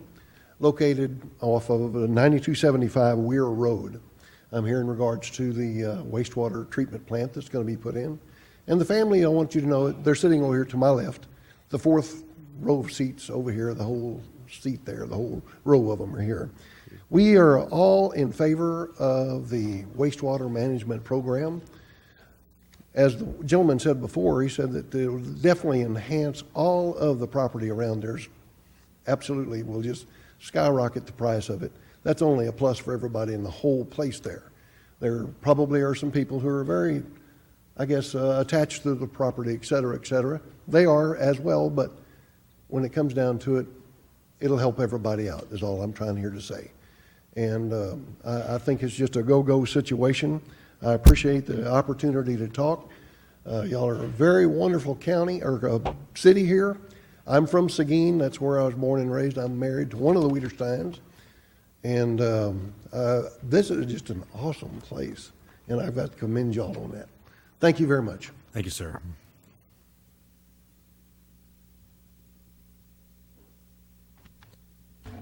located off of 9275 Weir Road. I'm here in regards to the wastewater treatment plant that's going to be put in. And the family, I want you to know, they're sitting over here to my left. The fourth row of seats over here, the whole seat there, the whole row of them are here. We are all in favor of the wastewater management program. As the gentleman said before, he said that it will definitely enhance all of the property around there. Absolutely, will just skyrocket the price of it. That's only a plus for everybody in the whole place there. There probably are some people who are very, I guess, attached to the property, et cetera, et cetera. They are as well, but when it comes down to it, it'll help everybody out, is all I'm trying here to say. And I think it's just a go-go situation. I appreciate the opportunity to talk. Y'all are a very wonderful county or city here. I'm from Seguin. That's where I was born and raised. I'm married to one of the Wiedersteins. And this is just an awesome place. And I've got to commend y'all on that. Thank you very much. Thank you, sir.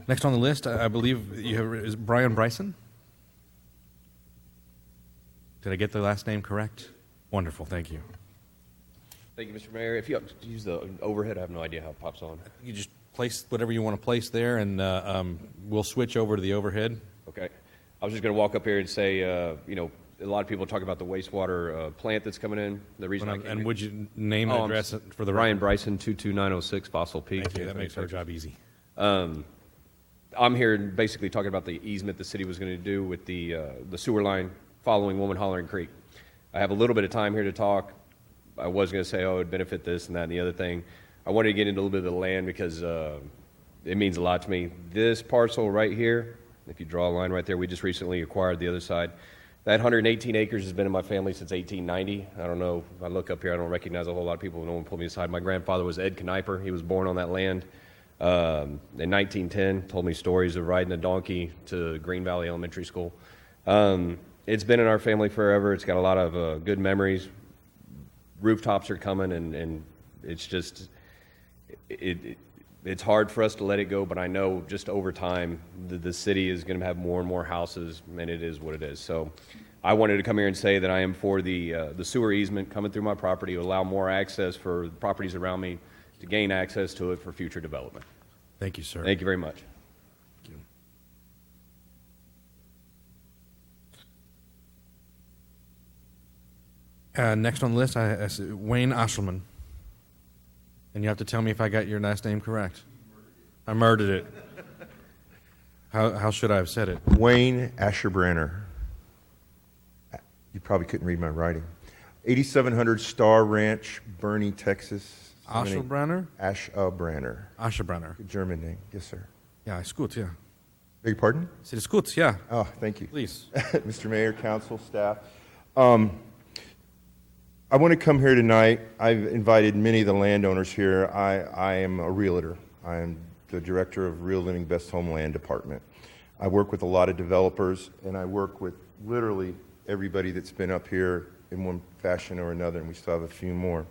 Next on the list, I believe you have, is Brian Bryson? Did I get the last name correct? Wonderful, thank you. Thank you, Mr. Mayor. If you have to use the overhead, I have no idea how it pops on. You just place whatever you want to place there, and we'll switch over to the overhead. Okay. I was just going to walk up here and say, a lot of people talk about the wastewater plant that's coming in. The reason I came And here- would you name and address it for the Ryan record? Bryson, 22906 Fossil Peak. Thank you. That makes our job easy. I'm here basically talking about the easement the city was going to do with the sewer line following Woman Hollering Creek. I have a little bit of time here to talk. I was going to say, oh, it would benefit this and that and the other thing. I wanted to get into a little bit of the land because it means a lot to me. This parcel right here, if you draw a line right there, we just recently acquired the other side. That 118 acres has been in my family since 1890. I don't know, if I look up here, I don't recognize a whole lot of people. No one pulled me aside. My grandfather was Ed Kniper. He was born on that land in 1910. Told me stories of riding a donkey to Green Valley Elementary School. It's been in our family forever. It's got a lot of good memories. Rooftops are coming, and it's just, it's hard for us to let it go, but I know just over time the city is going to have more and more houses, and it is what it is. So I wanted to come here and say that I am for the sewer easement coming through my property to allow more access for properties around me to gain access to it for future development. Thank you, sir. Thank you very much. Next on the list, I see Wayne Ashelman. And you have to tell me if I got your last name correct. I murdered it. How should I have said it? Wayne Asherbranner. You probably couldn't read my writing. 8700 Star Ranch, Bernie, Texas. Ashelbranner? Asherbranner. Asherbranner. Good German name. Yes, sir. Yeah, it's gut, yeah. Beg your pardon? It's gut, yeah. Oh, thank you. Please. Mr. Mayor, council, staff. I want to come here tonight. I've invited many of the landowners here. I am a realtor. I am the director of Real Living Best Home Land Department. I work with a lot of developers, and I work with literally everybody that's been up here in one fashion or another, and we still have a few more.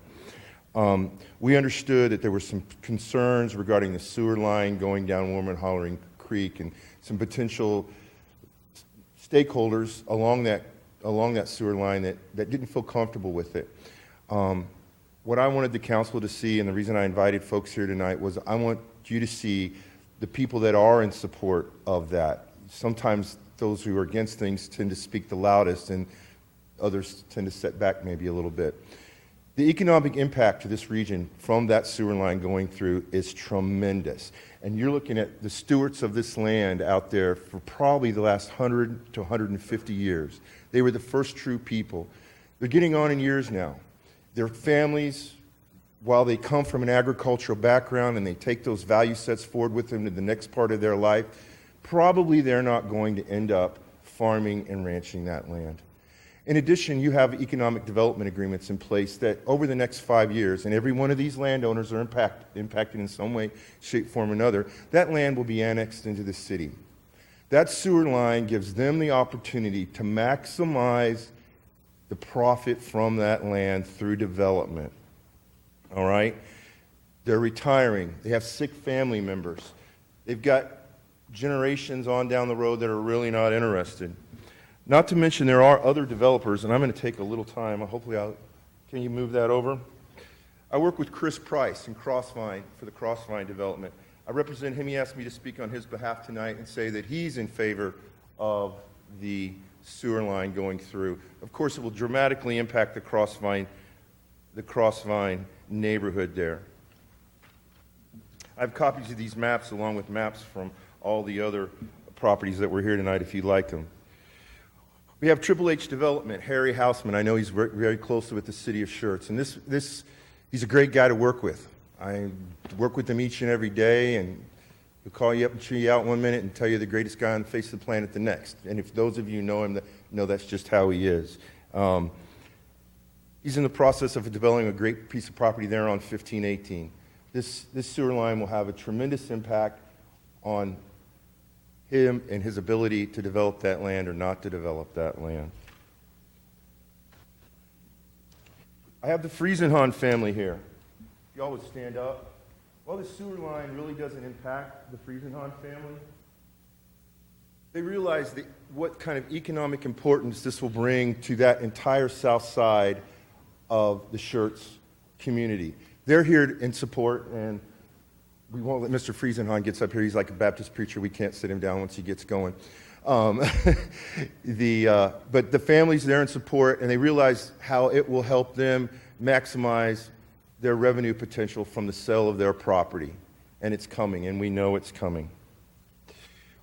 We understood that there were some concerns regarding the sewer line going down Woman Hollering Creek and some potential stakeholders along that sewer line that didn't feel comfortable with it. What I wanted the council to see, and the reason I invited folks here tonight, was I want you to see the people that are in support of that. Sometimes those who are against things tend to speak the loudest, and others tend to set back maybe a little bit. The economic impact to this region from that sewer line going through is tremendous. And you're looking at the stewards of this land out there for probably the last 100 to 150 years. They were the first true people. They're getting on in years now. Their families, while they come from an agricultural background and they take those value sets forward with them to the next part of their life, probably they're not going to end up farming and ranching that land. In addition, you have economic development agreements in place that over the next 5 years, and every one of these landowners are impacted in some way, shape, form, or another, that land will be annexed into the city. That sewer line gives them the opportunity to maximize the profit from that land through development. All right? They're retiring. They have sick family members. They've got generations on down the road that are really not interested. Not to mention there are other developers, and I'm going to take a little time. Hopefully can you move that over? I work with Chris Price in Crossvine for the Crossvine development. I represent him. He asked me to speak on his behalf tonight and say that he's in favor of the sewer line going through. Of course, it will dramatically impact the Crossvine neighborhood there. I have copies of these maps along with maps from all the other properties that were here tonight if you'd like them. We have Triple H Development, Harry Hausman. I know he's very closely with the city of Schertz, and he's a great guy to work with. I work with him each and every day, and he'll call you up and cheer you out one minute and tell you the greatest guy on the face of the planet the next. And if those of you know him, know that's just how he is. He's in the process of developing a great piece of property there on 1518. This sewer line will have a tremendous impact on him and his ability to develop that land or not to develop that land. I have the Friesenhahn family here. If y'all would stand up. Well, the sewer line really doesn't impact the Friesenhahn family. They realize what kind of economic importance this will bring to that entire south side of the Schertz community. They're here in support, and we won't let Mr. Friesenhahn get up here. He's like a Baptist preacher. We can't sit him down once he gets going. But the family's there in support, and they realize how it will help them maximize their revenue potential from the sale of their property. And it's coming, and we know it's coming.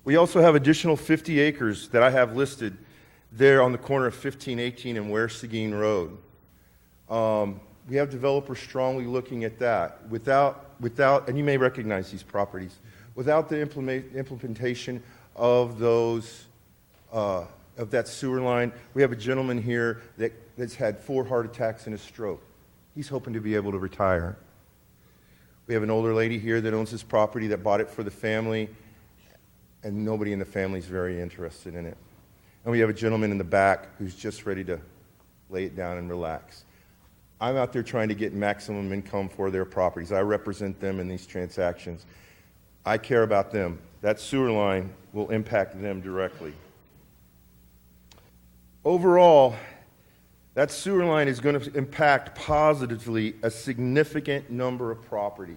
We also have additional 50 acres that I have listed there on the corner of 1518 and Ware Seguin Road. We have developers strongly looking at that. Without, and you may recognize these properties, without the implementation of those, of that sewer line, we have a gentleman here that's had 4 heart attacks and a stroke. He's hoping to be able to retire. We have an older lady here that owns this property that bought it for the family, and nobody in the family is very interested in it. And we have a gentleman in the back who's just ready to lay it down and relax. I'm out there trying to get maximum income for their properties. I represent them in these transactions. I care about them. That sewer line will impact them directly. Overall, that sewer line is going to impact positively a significant number of properties.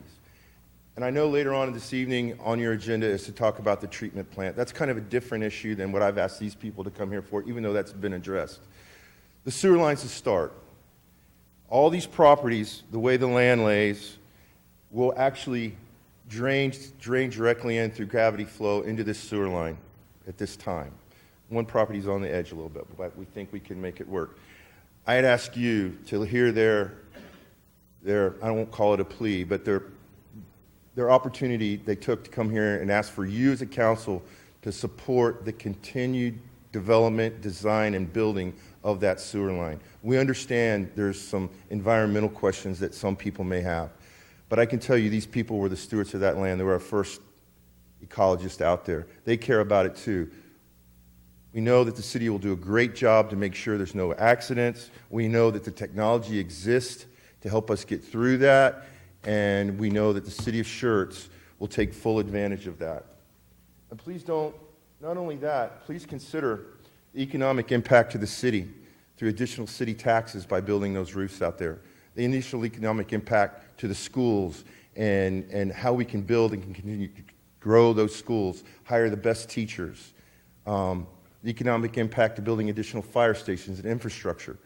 And I know later on this evening on your agenda is to talk about the treatment plant. That's kind of a different issue than what I've asked these people to come here for, even though that's been addressed. The sewer line's a start. All these properties, the way the land lays, will actually drain directly in through gravity flow into this sewer line at this time. One property's on the edge a little bit, but we think we can make it work. I'd ask you to hear their I won't call it a plea, but their opportunity they took to come here and ask for you as a council to support the continued development, design, and building of that sewer line. We understand there's some environmental questions that some people may have, but I can tell you these people were the stewards of that land. They were our first ecologists out there. They care about it too. We know that the city will do a great job to make sure there's no accidents. We know that the technology exists to help us get through that, and we know that the city of Schertz will take full advantage of that. And please don't, not only that, please consider the economic impact to the city through additional city taxes by building those roofs out there. The initial economic impact to the schools and how we can build and can continue to grow those schools, hire the best teachers. The economic impact of building additional fire stations and infrastructure.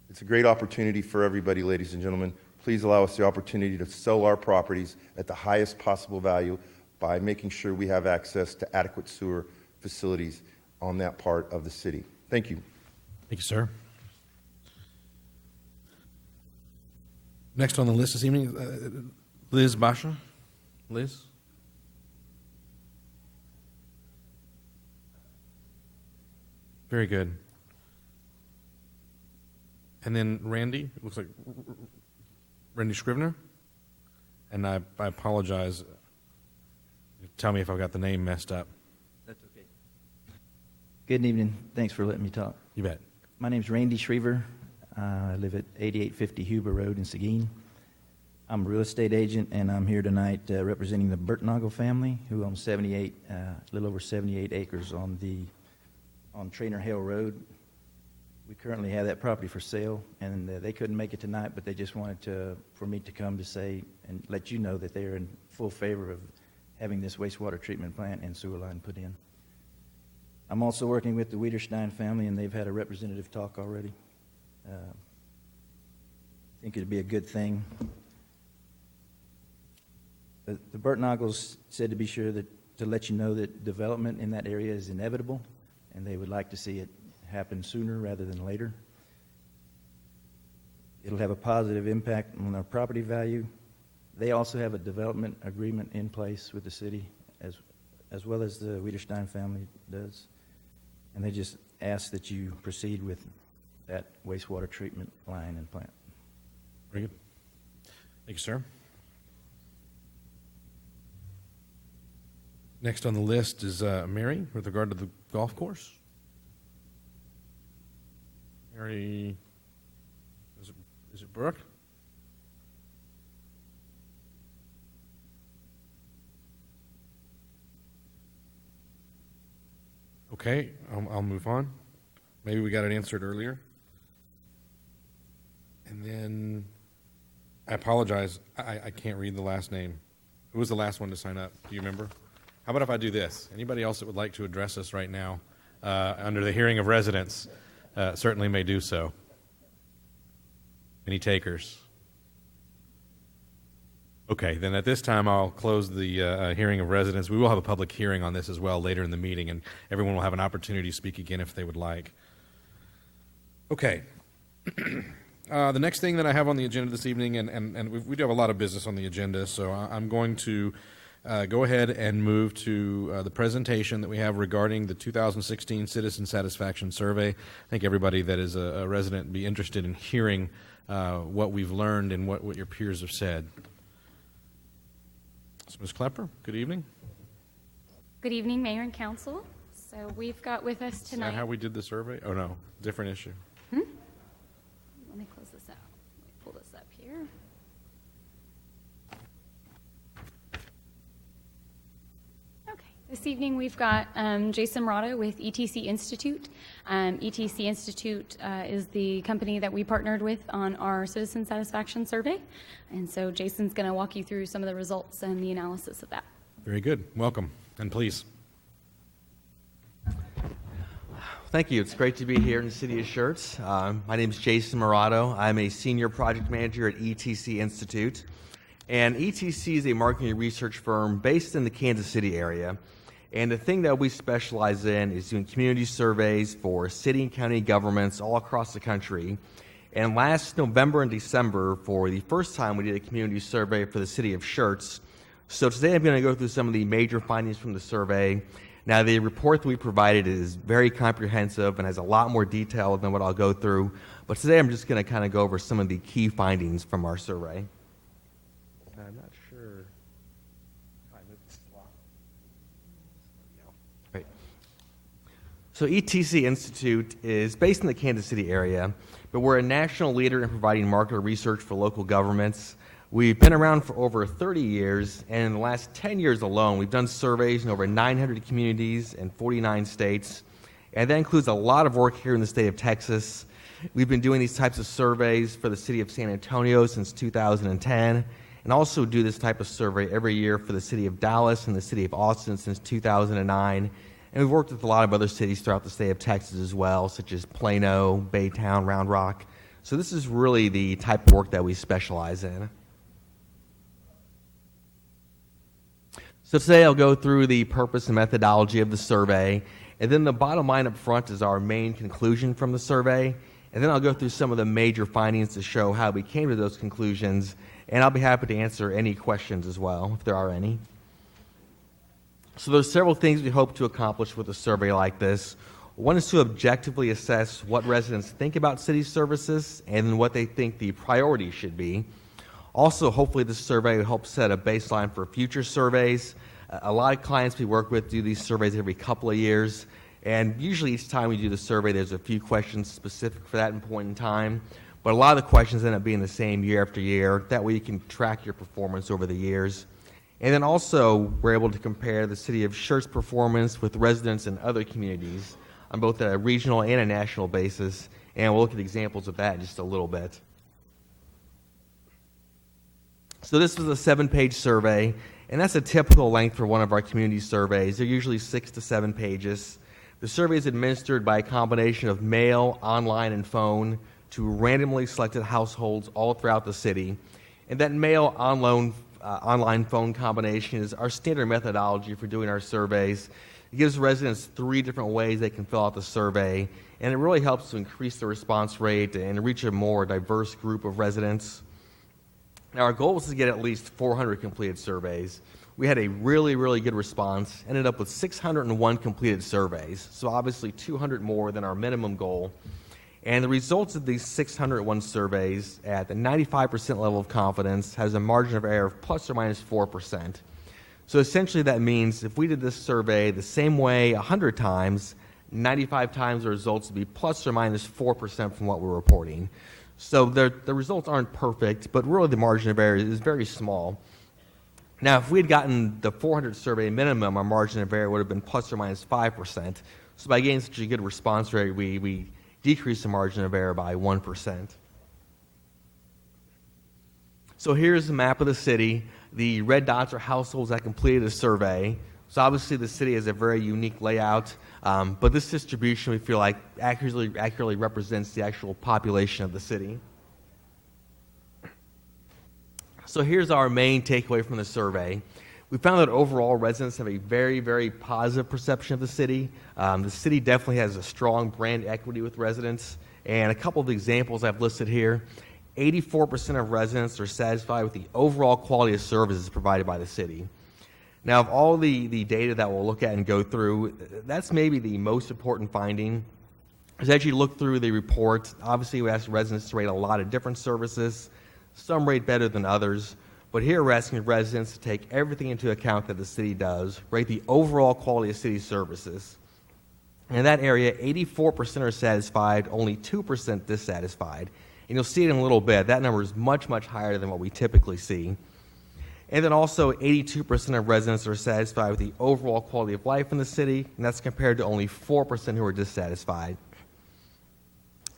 It's a great opportunity for everybody, ladies and gentlemen. Please allow us the opportunity to sell our properties at the highest possible value by making sure we have access to adequate sewer facilities on that part of the city. Thank you. Thank you, sir. Next on the list this evening, Liz Basha. Liz? Very good. And then Randy, it looks like Randy Scrivener. And I apologize. Tell me if I've got the name messed up. That's okay. Good evening. Thanks for letting me talk. You bet. My name's Randy Shriver. I live at 8850 Huber Road in Seguin. I'm a real estate agent, and I'm here tonight representing the Burtnagel family, who owns a little over 78 acres on Trainer Hill Road. We currently have that property for sale, and they couldn't make it tonight, but they just wanted for me to come to say and let you know that they're in full favor of having this wastewater treatment plant and sewer line put in. I'm also working with the Wiederstein family, and they've had a representative talk already. I think it'd be a good thing. The Burtnagels said to be sure to let you know that development in that area is inevitable, and they would like to see it happen sooner rather than later. It'll have a positive impact on our property value. They also have a development agreement in place with the city, as well as the Wiederstein family does. And they just ask that you proceed with that wastewater treatment line and plant. Very good. Thank you, sir. Next on the list is Mary with regard to the golf course. Mary, is it Brooke? Okay, I'll move on. Maybe we got it answered earlier. And then, I apologize, I can't read the last name. Who was the last one to sign up? Do you remember? How about if I do this? Anybody else that would like to address us right now under the hearing of residents certainly may do so. Any takers? Okay, then at this time I'll close the hearing of residents. We will have a public hearing on this as well later in the meeting, and everyone will have an opportunity to speak again if they would like. Okay. The next thing that I have on the agenda this evening, and we do have a lot of business on the agenda, so I'm going to go ahead and move to the presentation that we have regarding the 2016 Citizen Satisfaction Survey. I think everybody that is a resident would be interested in hearing what we've learned and what your peers have said. So, Ms. Klepper, good evening. Good evening, Mayor and Council. So we've got with us tonight. Is that how we did the survey? Oh, no, different issue. Let me close this out. Let me pull this up here. Okay. This evening we've got Jason Murata with ETC Institute. ETC Institute is the company that we partnered with on our Citizen Satisfaction Survey. And so Jason's going to walk you through some of the results and the analysis of that. Very good. Welcome. And please. Thank you. It's great to be here in the city of Schertz. My name is Jason Murata. I'm a senior project manager at ETC Institute. And ETC is a marketing research firm based in the Kansas City area. And the thing that we specialize in is doing community surveys for city and county governments all across the country. And last November and December, for the first time, we did a community survey for the city of Schertz. So today I'm going to go through some of the major findings from the survey. Now, the report that we provided is very comprehensive and has a lot more detail than what I'll go through. But today I'm just going to kind of go over some of the key findings from our survey. I'm not sure. Great. So ETC Institute is based in the Kansas City area, but we're a national leader in providing market research for local governments. We've been around for over 30 years, and in the last 10 years alone, we've done surveys in over 900 communities in 49 states, and that includes a lot of work here in the state of Texas. We've been doing these types of surveys for the city of San Antonio since 2010, and also do this type of survey every year for the city of Dallas and the city of Austin since 2009. And we've worked with a lot of other cities throughout the state of Texas as well, such as Plano, Baytown, Round Rock. So this is really the type of work that we specialize in. So today I'll go through the purpose and methodology of the survey, and then the bottom line up front is our main conclusion from the survey, and then I'll go through some of the major findings to show how we came to those conclusions, and I'll be happy to answer any questions as well, if there are any. So there's several things we hope to accomplish with a survey like this. One is to objectively assess what residents think about city services and what they think the priorities should be. Also, hopefully this survey will help set a baseline for future surveys. A lot of clients we work with do these surveys every couple of years, and usually each time we do the survey there's a few questions specific for that point in time, but a lot of the questions end up being the same year after year. That way you can track your performance over the years. And then also, we're able to compare the city of Schertz performance with residents in other communities on both a regional and a national basis, and we'll look at examples of that in just a little bit. So this was a 7-page survey, and that's a typical length for one of our community surveys. They're usually 6 to 7 pages. The survey is administered by a combination of mail, online, and phone to randomly selected households all throughout the city. And that mail, online phone combination is our standard methodology for doing our surveys. It gives residents 3 different ways they can fill out the survey, and it really helps to increase the response rate and reach a more diverse group of residents. Now, our goal was to get at least 400 completed surveys. We had a really, really good response, ended up with 601 completed surveys, so obviously 200 more than our minimum goal. And the results of these 601 surveys at the 95% level of confidence has a margin of error of plus or minus 4%. So essentially that means if we did this survey the same way 100 times, 95 times the results would be plus or minus 4% from what we're reporting. So the results aren't perfect, but really the margin of error is very small. Now, if we had gotten the 400 survey minimum, our margin of error would have been plus or minus 5%. So by getting such a good response rate, we decrease the margin of error by 1%. So here's a map of the city. The red dots are households that completed a survey. So obviously the city has a very unique layout, but this distribution we feel like accurately represents the actual population of the city. So here's our main takeaway from the survey. We found that overall residents have a very, very positive perception of the city. The city definitely has a strong brand equity with residents. And a couple of examples I've listed here. 84% of residents are satisfied with the overall quality of services provided by the city. Now, of all the data that we'll look at and go through, that's maybe the most important finding. As you look through the report, obviously we asked residents to rate a lot of different services. Some rate better than others, but here we're asking residents to take everything into account that the city does, rate the overall quality of city services. In that area, 84% are satisfied, only 2% dissatisfied. And you'll see it in a little bit. That number is much, much higher than what we typically see. And then also 82% of residents are satisfied with the overall quality of life in the city, and that's compared to only 4% who are dissatisfied.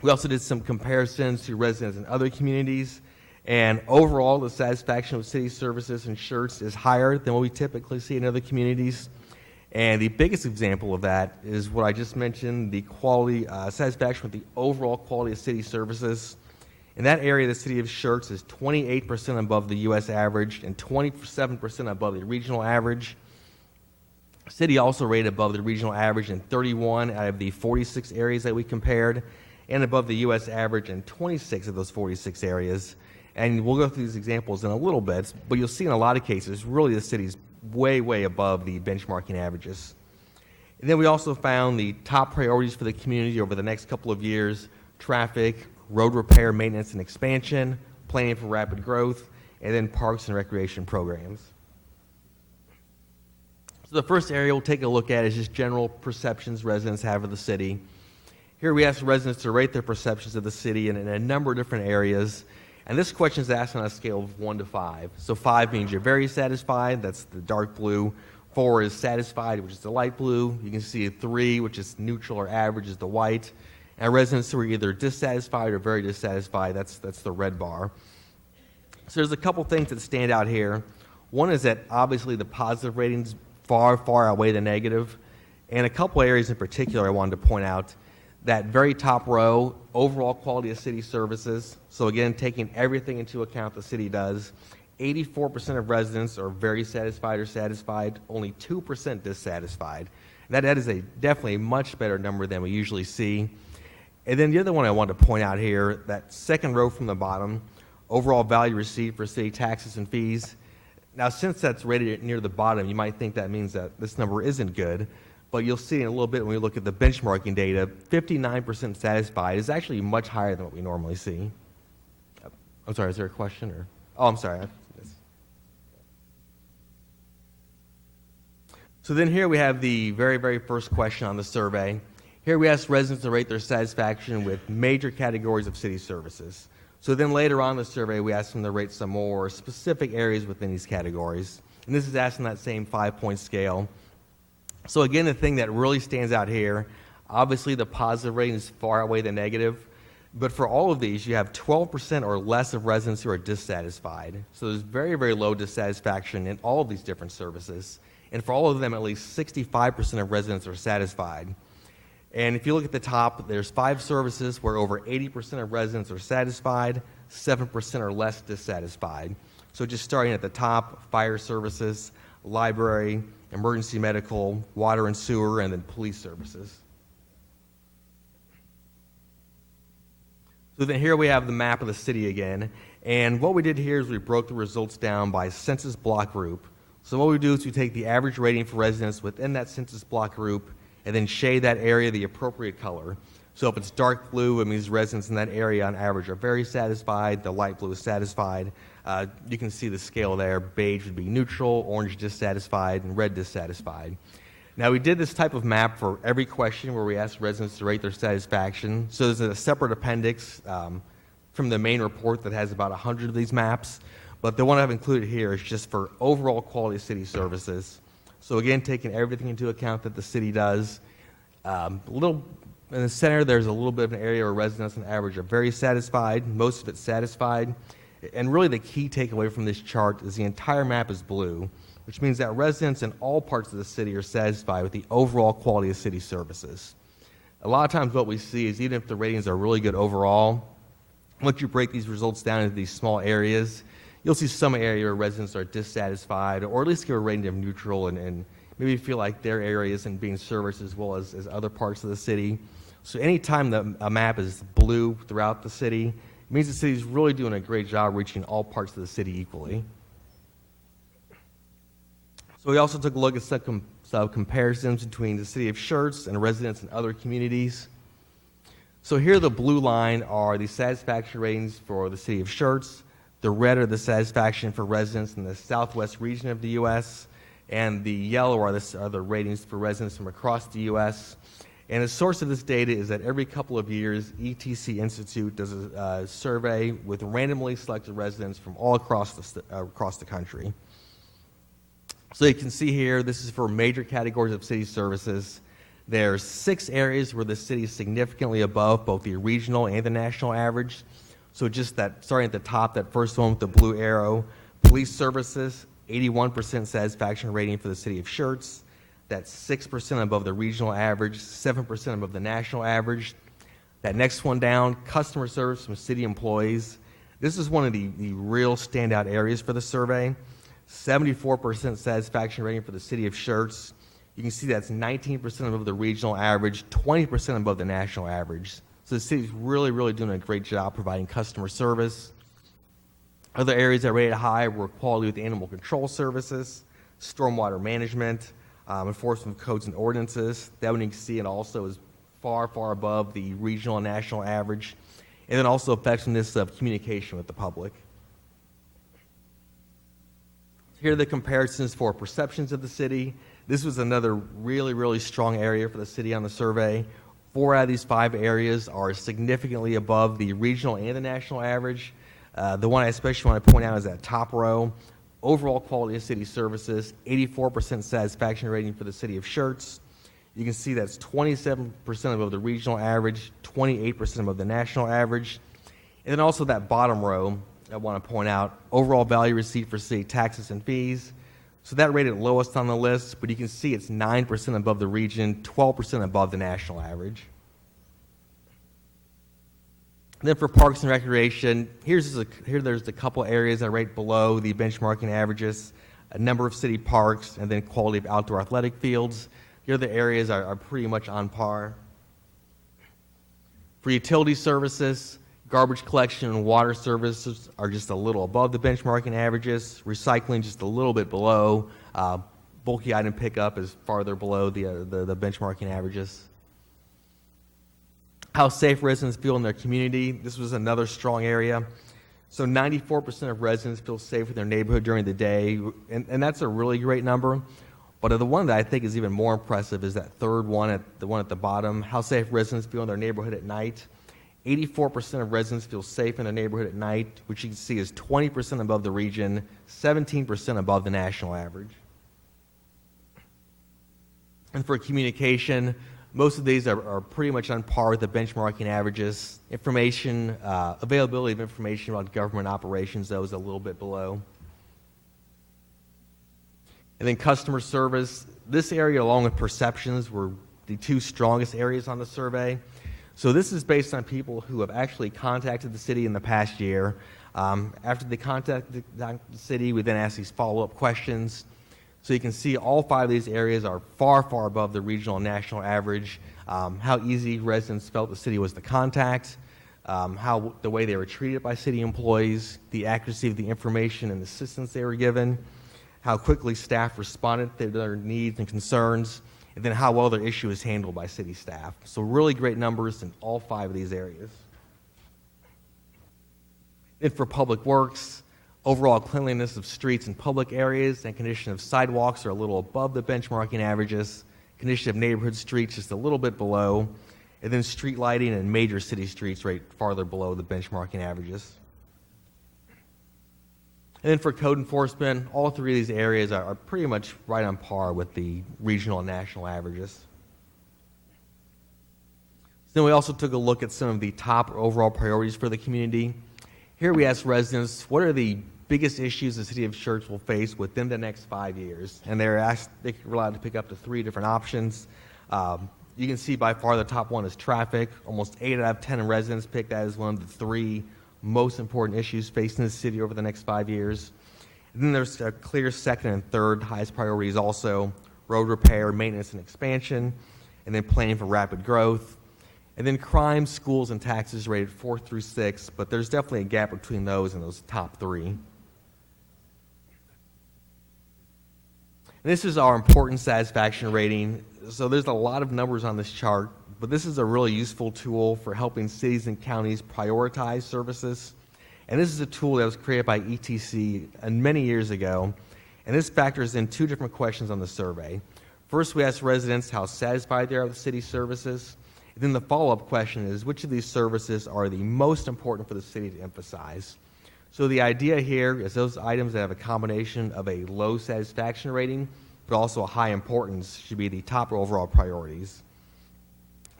We also did some comparisons to residents in other communities. And overall, the satisfaction with city services in Schertz is higher than what we typically see in other communities. And the biggest example of that is what I just mentioned, the quality, satisfaction with the overall quality of city services. In that area, the city of Schertz is 28% above the U.S. average and 27% above the regional average. The city also rated above the regional average in 31 out of the 46 areas that we compared, and above the U.S. average in 26 of those 46 areas. And we'll go through these examples in a little bit, but you'll see in a lot of cases, really the city's way, way above the benchmarking averages. And then we also found the top priorities for the community over the next couple of years: traffic, road repair, maintenance, and expansion, planning for rapid growth, and then parks and recreation programs. So the first area we'll take a look at is just general perceptions residents have of the city. Here we ask residents to rate their perceptions of the city in a number of different areas. And this question is asked on a scale of 1 to 5. So 5 means you're very satisfied, that's the dark blue. 4 is satisfied, which is the light blue. You can see a 3, which is neutral or average, is the white. And residents who are either dissatisfied or very dissatisfied, that's the red bar. So there's a couple things that stand out here. One is that obviously the positive ratings far, far outweigh the negative. And a couple areas in particular I wanted to point out. That very top row, overall quality of city services. So again, taking everything into account the city does. 84% of residents are very satisfied or satisfied, only 2% dissatisfied. That is definitely a much better number than we usually see. And then the other one I want to point out here, that second row from the bottom, overall value received for city taxes and fees. Now, since that's rated near the bottom, you might think that means that this number isn't good. But you'll see in a little bit when we look at the benchmarking data, 59% satisfied is actually much higher than what we normally see. I'm sorry, is there a question? Or? Oh, I'm sorry. So then here we have the very, very first question on the survey. Here we ask residents to rate their satisfaction with major categories of city services. So then later on in the survey, we ask them to rate some more specific areas within these categories. And this is asked on that same 5-point scale. So again, the thing that really stands out here, obviously the positive ratings far outweigh the negative, but for all of these, you have 12% or less of residents who are dissatisfied. So there's very, very low dissatisfaction in all of these different services. And for all of them, at least 65% of residents are satisfied. And if you look at the top, there's 5 services where over 80% of residents are satisfied, 7% are less dissatisfied. So just starting at the top, fire services, library, emergency medical, water and sewer, and then police services. So then here we have the map of the city again. And what we did here is we broke the results down by census block group. So what we do is we take the average rating for residents within that census block group and then shade that area the appropriate color. So if it's dark blue, it means residents in that area on average are very satisfied. The light blue is satisfied. You can see the scale there. Beige would be neutral, orange dissatisfied, and red dissatisfied. Now, we did this type of map for every question where we asked residents to rate their satisfaction. So there's a separate appendix from the main report that has about 100 of these maps. But the one I've included here is just for overall quality of city services. So again, taking everything into account that the city does. In the center, there's a little bit of an area where residents on average are very satisfied, most of it satisfied. And really the key takeaway from this chart is the entire map is blue, which means that residents in all parts of the city are satisfied with the overall quality of city services. A lot of times what we see is even if the ratings are really good overall, once you break these results down into these small areas, you'll see some area where residents are dissatisfied or at least give a rating of neutral and maybe feel like their area isn't being serviced as well as other parts of the city. So anytime that a map is blue throughout the city, it means the city is really doing a great job reaching all parts of the city equally. So we also took a look at some comparisons between the city of Schertz and residents in other communities. So here the blue line are the satisfaction ratings for the city of Schertz. The red are the satisfaction for residents in the southwest region of the U.S., and the yellow are the ratings for residents from across the U.S. And the source of this data is that every couple of years, ETC Institute does a survey with randomly selected residents from all across the country. So you can see here, this is for major categories of city services. There's 6 areas where the city is significantly above both the regional and the national average. So just that, starting at the top, that first one with the blue arrow, police services, 81% satisfaction rating for the city of Schertz. That's 6% above the regional average, 7% above the national average. That next one down, customer service from city employees. This is one of the real standout areas for the survey. 74% satisfaction rating for the city of Schertz. You can see that's 19% above the regional average, 20% above the national average. So the city's really doing a great job providing customer service. Other areas that rated high were quality with animal control services, stormwater management, enforcement of codes and ordinances. That one you can see it also is far above the regional and national average. And then also effectiveness of communication with the public. Here are the comparisons for perceptions of the city. This was another really strong area for the city on the survey. 4 out of these 5 areas are significantly above the regional and the national average. The one I especially want to point out is that top row. Overall quality of city services, 84% satisfaction rating for the city of Schertz. You can see that's 27% above the regional average, 28% above the national average. And then also that bottom row, I want to point out, overall value received for city taxes and fees. So that rated lowest on the list, but you can see it's 9% above the region, 12% above the national average. And then for parks and recreation, there's a couple areas that rate below the benchmarking averages, a number of city parks, and then quality of outdoor athletic fields. The other areas are pretty much on par. For utility services, garbage collection and water services are just a little above the benchmarking averages. Recycling just a little bit below. Bulky item pickup is farther below the benchmarking averages. How safe residents feel in their community. This was another strong area. So 94% of residents feel safe in their neighborhood during the day, and that's a really great number. But the one that I think is even more impressive is that third one, the one at the bottom, how safe residents feel in their neighborhood at night. 84% of residents feel safe in their neighborhood at night, which you can see is 20% above the region, 17% above the national average. And for communication, most of these are pretty much on par with the benchmarking averages. Information, availability of information about government operations, though, is a little bit below. And then customer service. This area, along with perceptions, were the 2 strongest areas on the survey. So this is based on people who have actually contacted the city in the past year. After they contacted the city, we then ask these follow-up questions. So you can see all 5 of these areas are far above the regional and national average. How easy residents felt the city was to contact, how the way they were treated by city employees, the accuracy of the information and assistance they were given, how quickly staff responded to their needs and concerns, and then how well their issue is handled by city staff. So really great numbers in all 5 of these areas. And for public works, overall cleanliness of streets and public areas and condition of sidewalks are a little above the benchmarking averages. Condition of neighborhood streets just a little bit below. And then street lighting and major city streets rate farther below the benchmarking averages. And then for code enforcement, all 3 of these areas are pretty much right on par with the regional and national averages. Then we also took a look at some of the top overall priorities for the community. Here we asked residents, what are the biggest issues the city of Schertz will face within the next 5 years? And they were allowed to pick up to 3 different options. You can see by far the top one is traffic. Almost 8 out of 10 residents picked that as one of the 3 most important issues facing the city over the next 5 years. And then there's a clear second and third highest priorities also: road repair, maintenance, and expansion, and then planning for rapid growth. And then crime, schools, and taxes rated 4 through 6, but there's definitely a gap between those and those top 3. And this is our important satisfaction rating. So there's a lot of numbers on this chart, but this is a really useful tool for helping cities and counties prioritize services. And this is a tool that was created by ETC many years ago, and this factors in 2 different questions on the survey. First, we ask residents how satisfied they are with city services. And then the follow-up question is, which of these services are the most important for the city to emphasize? So the idea here is those items that have a combination of a low satisfaction rating, but also a high importance, should be the top overall priorities.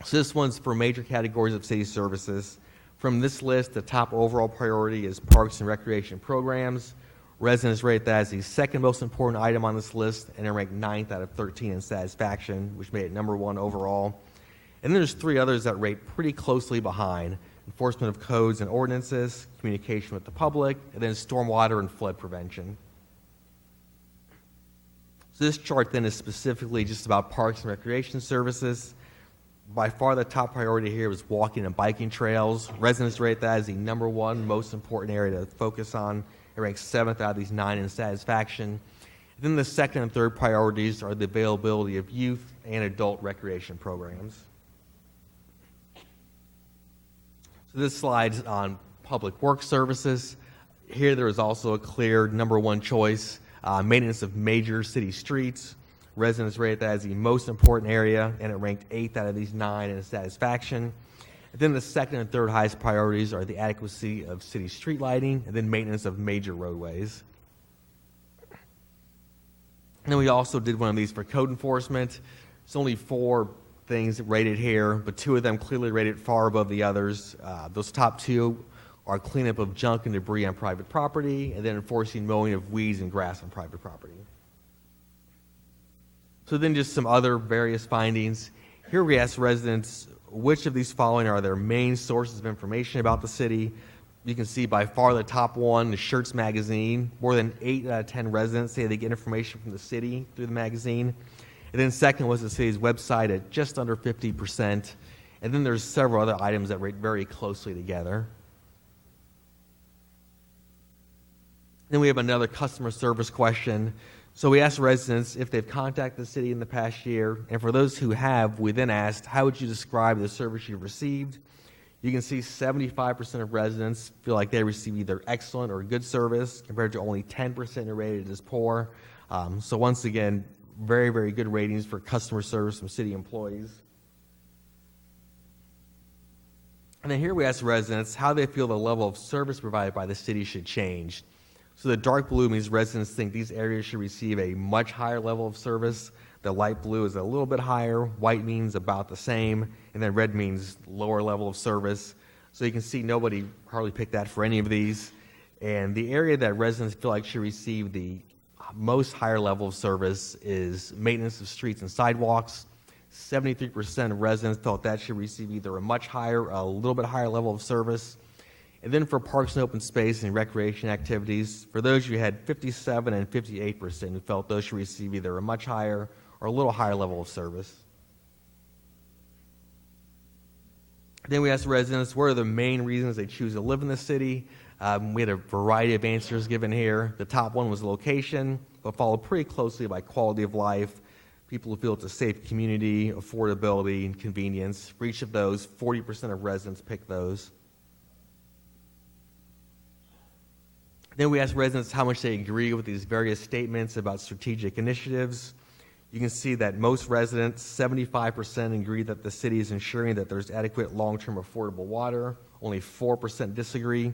So this one's for major categories of city services. From this list, the top overall priority is parks and recreation programs. Residents rate that as the second most important item on this list, and it ranked 9th out of 13 in satisfaction, which made it number 1 overall. And then there's 3 others that rate pretty closely behind: enforcement of codes and ordinances, communication with the public, and then stormwater and flood prevention. So this chart then is specifically just about parks and recreation services. By far the top priority here is walking and biking trails. Residents rate that as the number 1 most important area to focus on. It ranks 7th out of these 9 in satisfaction. And then the second and third priorities are the availability of youth and adult recreation programs. So this slide is on public works services. Here there is also a clear number 1 choice: maintenance of major city streets. Residents rated that as the most important area, and it ranked 8th out of these 9 in satisfaction. And then the second and third highest priorities are the adequacy of city street lighting, and then maintenance of major roadways. And then we also did one of these for code enforcement. It's only 4 things rated here, but 2 of them clearly rated far above the others. Those top 2 are cleanup of junk and debris on private property, and then enforcing mowing of weeds and grass on private property. So then just some other various findings. Here we asked residents which of these following are their main sources of information about the city. You can see by far the top one, the Schertz magazine. More than 8 out of 10 residents say they get information from the city through the magazine. And then second was the city's website at just under 50%. And then there's several other items that rate very closely together. Then we have another customer service question. So we asked residents if they've contacted the city in the past year, and for those who have, we then asked, how would you describe the service you've received? You can see 75% of residents feel like they receive either excellent or good service, compared to only 10% who rated it as poor. So once again, very, very good ratings for customer service from city employees. And then here we asked residents how they feel the level of service provided by the city should change. So the dark blue means residents think these areas should receive a much higher level of service. The light blue is a little bit higher. White means about the same. And then red means lower level of service. So you can see nobody hardly picked that for any of these. And the area that residents feel like should receive the most higher level of service is maintenance of streets and sidewalks. 73% of residents felt that should receive either a much higher, a little bit higher level of service. And then for parks and open space and recreation activities, for those you had 57 and 58% who felt those should receive either a much higher or a little higher level of service. Then we asked residents what are the main reasons they choose to live in the city. We had a variety of answers given here. The top one was location, but followed pretty closely by quality of life. People who feel it's a safe community, affordability, and convenience. For each of those, 40% of residents picked those. Then we asked residents how much they agree with these various statements about strategic initiatives. You can see that most residents, 75%, agree that the city is ensuring that there's adequate long-term affordable water. Only 4% disagree.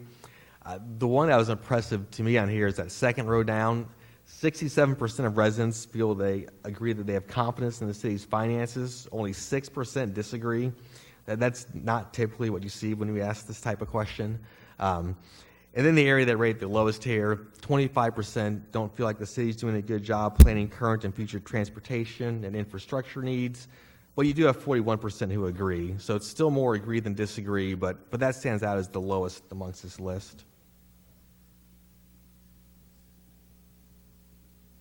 The one that was impressive to me on here is that second row down. 67% of residents feel they agree that they have confidence in the city's finances. Only 6% disagree. That's not typically what you see when we ask this type of question. And then the area that rated the lowest here, 25% don't feel like the city's doing a good job planning current and future transportation and infrastructure needs. But you do have 41% who agree. So it's still more agree than disagree, but that stands out as the lowest amongst this list.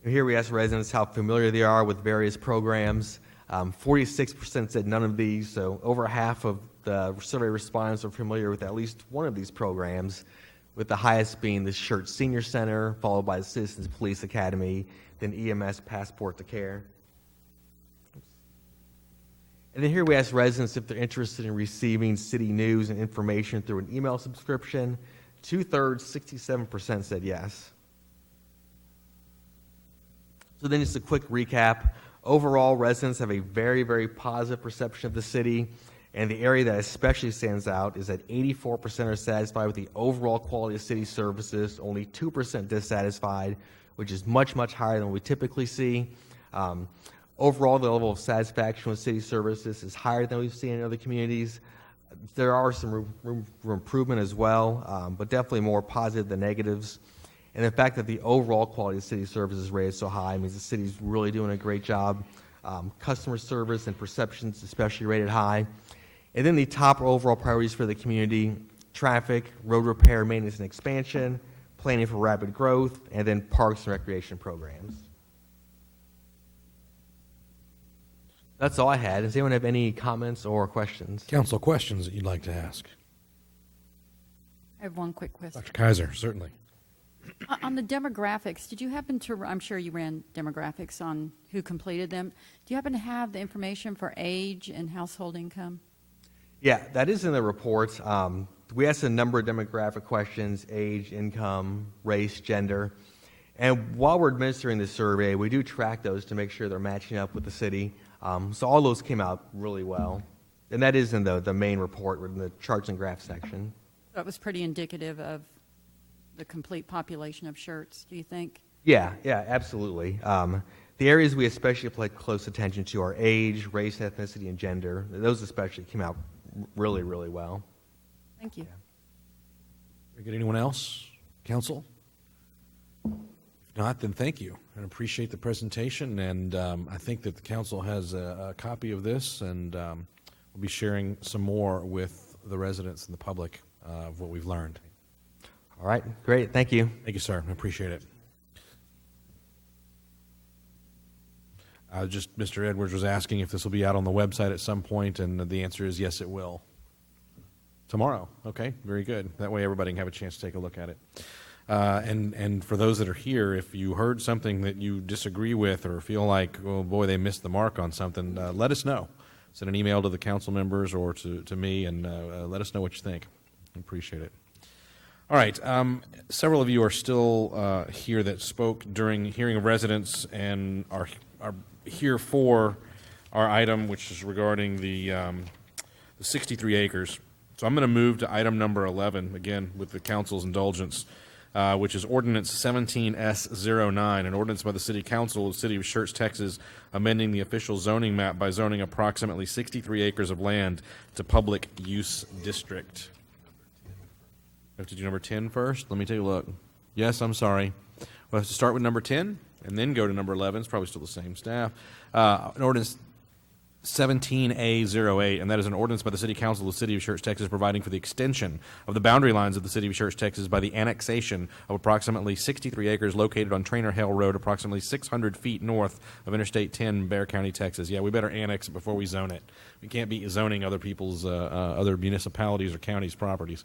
And here we asked residents how familiar they are with various programs. 46% said none of these, so over half of the survey respondents are familiar with at least one of these programs, with the highest being the Schertz Senior Center, followed by the Citizens Police Academy, then EMS Passport to Care. And then here we ask residents if they're interested in receiving city news and information through an email subscription. 2/3, 67% said yes. So then just a quick recap. Overall, residents have a very, very positive perception of the city, and the area that especially stands out is that 84% are satisfied with the overall quality of city services, only 2% dissatisfied, which is much, much higher than we typically see. Overall, the level of satisfaction with city services is higher than we've seen in other communities. There are some room for improvement as well, but definitely more positive than negatives. And the fact that the overall quality of city services rated so high means the city's really doing a great job. Customer service and perceptions especially rated high. And then the top overall priorities for the community: traffic, road repair, maintenance and expansion, planning for rapid growth, and then parks and recreation programs. That's all I had. Does anyone have any comments or questions? Council, questions that you'd like to ask? I have one quick question. Dr. Kaiser, certainly. On the demographics, did you happen to, I'm sure you ran demographics on who completed them. Do you happen to have the information for age and household income? Yeah, that is in the report. We asked a number of demographic questions: age, income, race, gender. And while we're administering the survey, we do track those to make sure they're matching up with the city. So all those came out really well. And that is in the main report, in the charts and graphs section. That was pretty indicative of the complete population of Schertz, do you think? Yeah, absolutely. The areas we especially pay close attention to are age, race, ethnicity, and gender. Those especially came out really, really well. Thank you. Very good. Anyone else? Council? If not, then thank you. I appreciate the presentation, and I think that the council has a copy of this, and we'll be sharing some more with the residents and the public of what we've learned. All right, great. Thank you. Thank you, sir. I appreciate it. Mr. Edwards was asking if this will be out on the website at some point, and the answer is yes, it will. Tomorrow. Okay, very good. That way everybody can have a chance to take a look at it. And for those that are here, if you heard something that you disagree with or feel like, oh boy, they missed the mark on something, let us know. Send an email to the council members or to me, and let us know what you think. I appreciate it. All right. Several of you are still here that spoke during hearing of residents and are here for our item, which is regarding the 63 acres. So I'm going to move to item number 11, again, with the council's indulgence, which is Ordinance 17S09, an ordinance by the City Council of the City of Schertz, Texas, amending the official zoning map by zoning approximately 63 acres of land to public use district. We have to do number 10 first? Let me take a look. Yes, I'm sorry. We'll have to start with number 10 and then go to number 11. It's probably still the same staff. An ordinance 17A08, and that is an ordinance by the City Council of the City of Schertz, Texas, providing for the extension of the boundary lines of the City of Schertz, Texas by the annexation of approximately 63 acres located on Trainer Hill Road, approximately 600 feet north of Interstate 10, Bexar County, Texas. Yeah, we better annex it before we zone it. We can't be zoning other people's, other municipalities or counties' properties.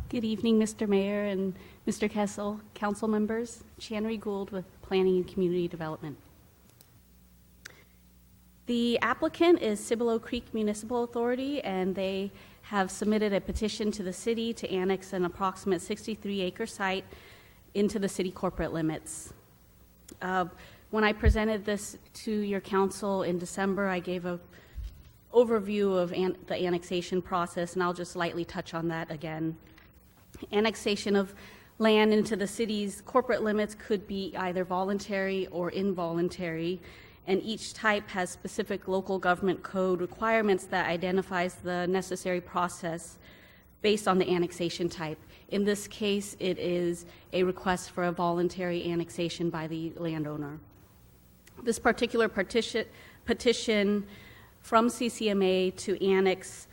Good evening, Mr. Mayor and Mr. Kessel, council members. Channery Gould with Planning and Community Development. The applicant is Cibolo Creek Municipal Authority, and they have submitted a petition to the city to annex an approximate 63-acre site into the city corporate limits. When I presented this to your council in December, I gave an overview of the annexation process, and I'll just lightly touch on that again. Annexation of land into the city's corporate limits could be either voluntary or involuntary, and each type has specific local government code requirements that identifies the necessary process based on the annexation type. In this case, it is a request for a voluntary annexation by the landowner. This particular petition from CCMA to annex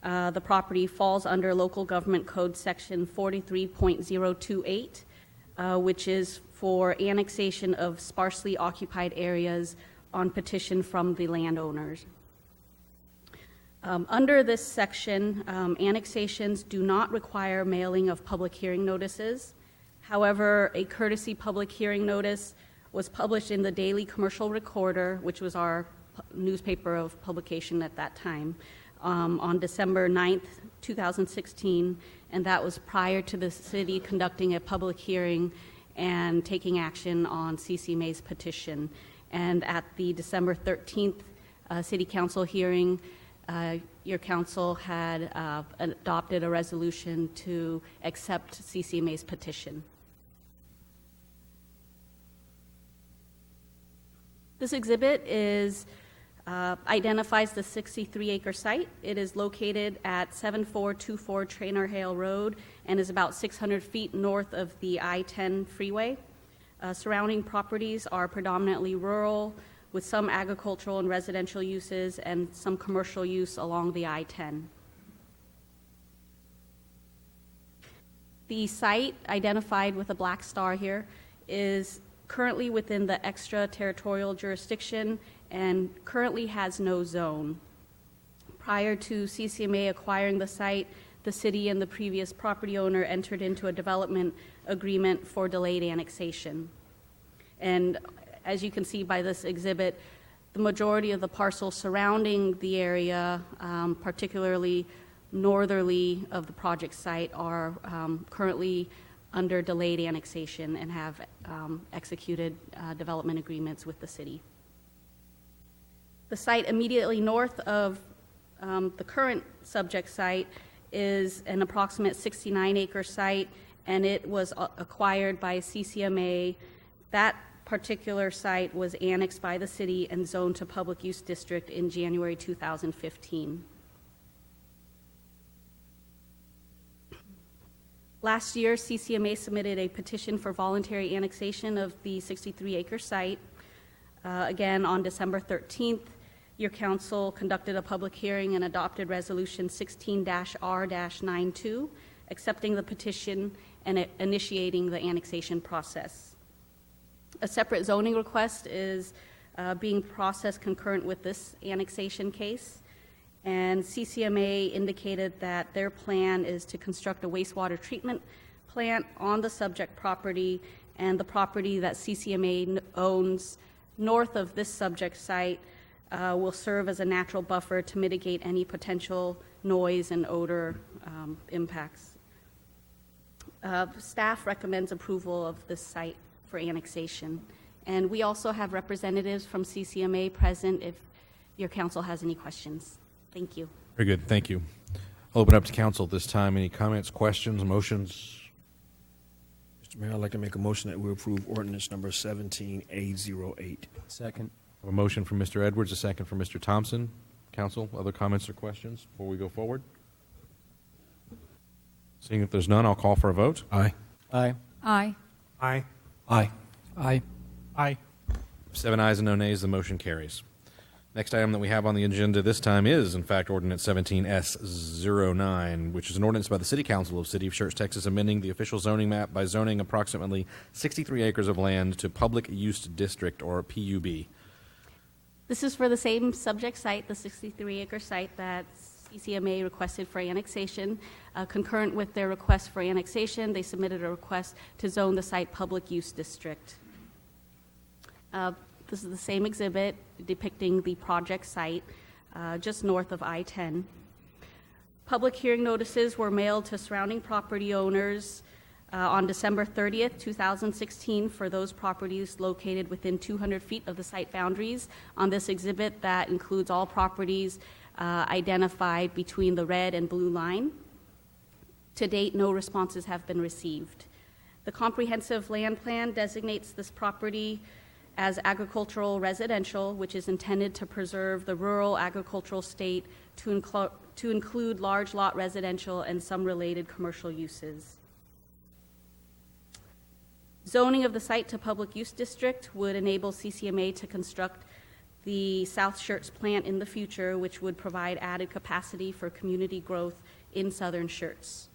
the property falls under Local Government Code Section 43.028, which is for annexation of sparsely occupied areas on petition from the landowners. Under this section, annexations do not require mailing of public hearing notices. However, a courtesy public hearing notice was published in the Daily Commercial Recorder, which was our newspaper of publication at that time, on December 9th, 2016, and that was prior to the city conducting a public hearing and taking action on CCMA's petition. And at the December 13th City Council hearing, your council had adopted a resolution to accept CCMA's petition. This exhibit identifies the 63-acre site. It is located at 7424 Trainer Hale Road and is about 600 feet north of the I-10 freeway. Surrounding properties are predominantly rural, with some agricultural and residential uses and some commercial use along the I-10. The site, identified with a black star here, is currently within the extraterritorial jurisdiction and currently has no zone. Prior to CCMA acquiring the site, the city and the previous property owner entered into a development agreement for delayed annexation. And as you can see by this exhibit, the majority of the parcels surrounding the area, particularly northerly of the project site, are currently under delayed annexation and have executed development agreements with the city. The site immediately north of the current subject site is an approximate 69-acre site, and it was acquired by CCMA. That particular site was annexed by the city and zoned to public use district in January 2015. Last year, CCMA submitted a petition for voluntary annexation of the 63-acre site. Again, on December 13th, your council conducted a public hearing and adopted Resolution 16-R-92, accepting the petition and initiating the annexation process. A separate zoning request is being processed concurrent with this annexation case, and CCMA indicated that their plan is to construct a wastewater treatment plant on the subject property, and the property that CCMA owns north of this subject site will serve as a natural buffer to mitigate any potential noise and odor impacts. Staff recommends approval of this site for annexation. And we also have representatives from CCMA present if your council has any questions. Thank you. Very good. Thank you. I'll open up to council at this time. Any comments, questions, motions? Mr. Mayor, I'd like to make a motion that we approve ordinance number 17A08. Second. I have a motion from Mr. Edwards, a second from Mr. Thompson. Council, other comments or questions before we go forward? Seeing if there's none, I'll call for a vote. Aye. Aye. Aye. Aye. Aye. Aye. Aye. 7 ayes and no nays, the motion carries. Next item that we have on the agenda this time is, in fact, Ordinance 17S09, which is an ordinance by the City Council of City of Schertz, Texas, amending the official zoning map by zoning approximately 63 acres of land to Public Use District, or PUB. This is for the same subject site, the 63-acre site that CCMA requested for annexation. Concurrent with their request for annexation, they submitted a request to zone the site Public Use District. This is the same exhibit depicting the project site just north of I-10. Public hearing notices were mailed to surrounding property owners on December 30th, 2016 for those properties located within 200 feet of the site boundaries. On this exhibit, that includes all properties identified between the red and blue line. To date, no responses have been received. The comprehensive land plan designates this property as agricultural residential, which is intended to preserve the rural agricultural state to include large lot residential and some related commercial uses. Zoning of the site to public use district would enable CCMA to construct the South Schertz plant in the future, which would provide added capacity for community growth in southern Schertz.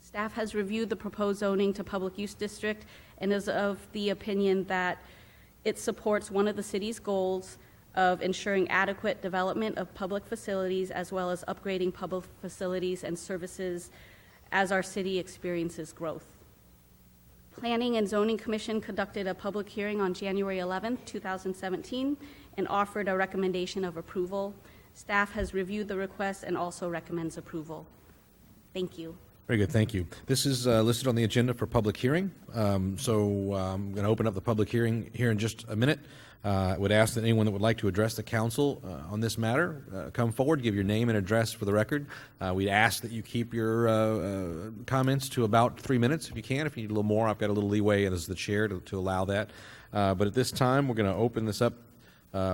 Staff has reviewed the proposed zoning to public use district and is of the opinion that it supports one of the city's goals of ensuring adequate development of public facilities as well as upgrading public facilities and services as our city experiences growth. Planning and Zoning Commission conducted a public hearing on January 11th, 2017, and offered a recommendation of approval. Staff has reviewed the request and also recommends approval. Thank you. Very good, thank you. This is listed on the agenda for public hearing, so I'm going to open up the public hearing here in just a minute. I would ask that anyone that would like to address the council on this matter come forward, give your name and address for the record. We'd ask that you keep your comments to about 3 minutes if you can. If you need a little more, I've got a little leeway as the chair to allow that. But at this time, we're going to open this up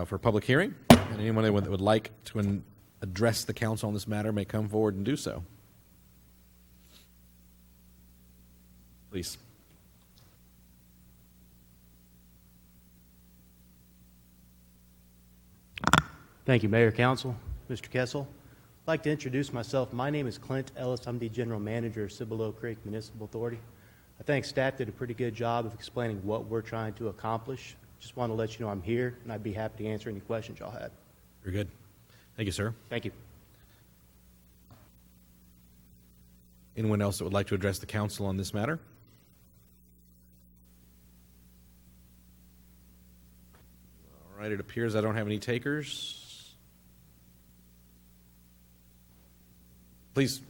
for public hearing, and anyone that would like to address the council on this matter may come forward and do so. Please. Thank you, Mayor, Council, Mr. Kessel. I'd like to introduce myself. My name is Clint Ellis. I'm the General Manager of Cibolo Creek Municipal Authority. I think staff did a pretty good job of explaining what we're trying to accomplish. Just want to let you know I'm here, and I'd be happy to answer any questions y'all had. Very good. Thank you, sir. Thank you. Anyone else that would like to address the council on this matter? All right, it appears I don't have any takers. Please.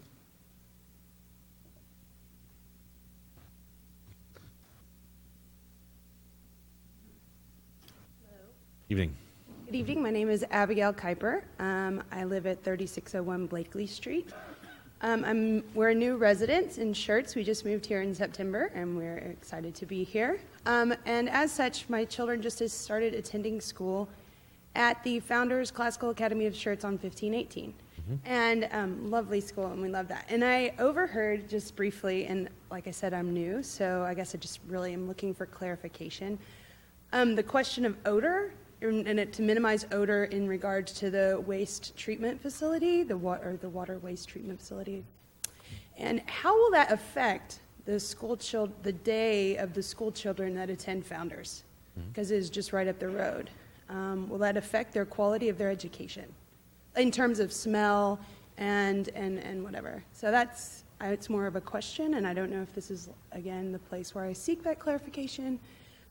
Evening. Good evening. My name is Abigail Kuiper. I live at 3601 Blakely Street. We're new residents in Schertz. We just moved here in September, and we're excited to be here. And as such, my children just has started attending school at the Founders Classical Academy of Schertz on 1518. And lovely school, and we love that. And I overheard just briefly, and like I said, I'm new, so I guess I just really am looking for clarification. The question of odor, and to minimize odor in regards to the waste treatment facility, the water waste treatment facility. And how will that affect the the day of the school children that attend Founders? Because it is just right up the road. Will that affect their quality of their education in terms of smell and whatever? So it's more of a question, and I don't know if this is, again, the place where I seek that clarification.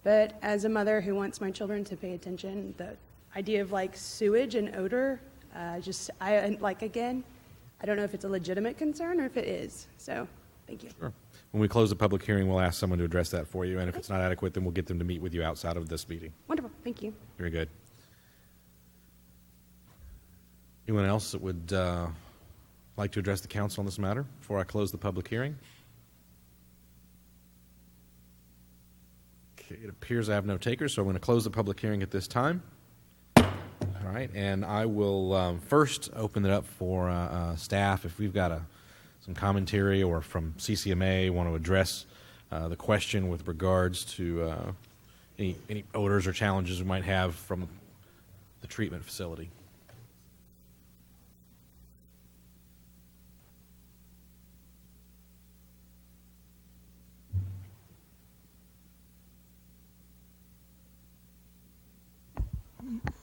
But as a mother who wants my children to pay attention, the idea of like sewage and odor, I don't know if it's a legitimate concern or if it is. So, thank you. Sure. When we close the public hearing, we'll ask someone to address that for you. And if it's not adequate, then we'll get them to meet with you outside of this meeting. Wonderful. Thank you. Very good. Anyone else that would like to address the council on this matter before I close the public hearing? Okay, it appears I have no takers, so I'm going to close the public hearing at this time. All right, and I will first open it up for staff. If we've got some commentary or from CCMA want to address the question with regards to any odors or challenges we might have from the treatment facility.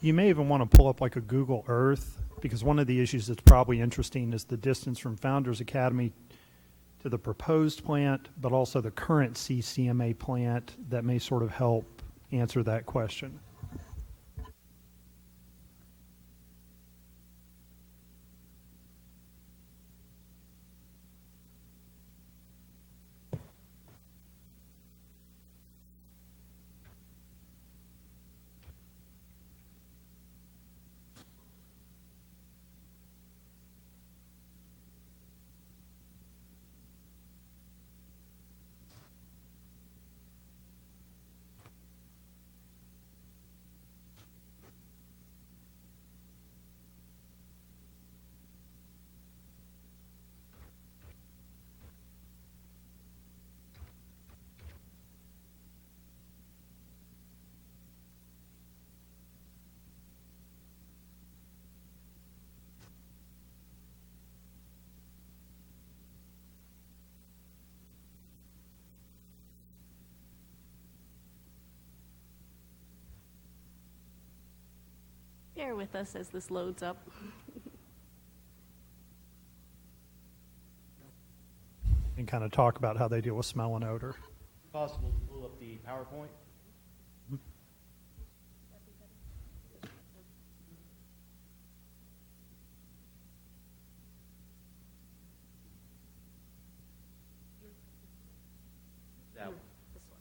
You may even want to pull up like a Google Earth, because one of the issues that's probably interesting is the distance from Founders Academy to the proposed plant, but also the current CCMA plant that may sort of help answer that question. with us as this loads up. And kind of talk about how they deal with smell and odor. Possible to pull up the PowerPoint? That one. This one.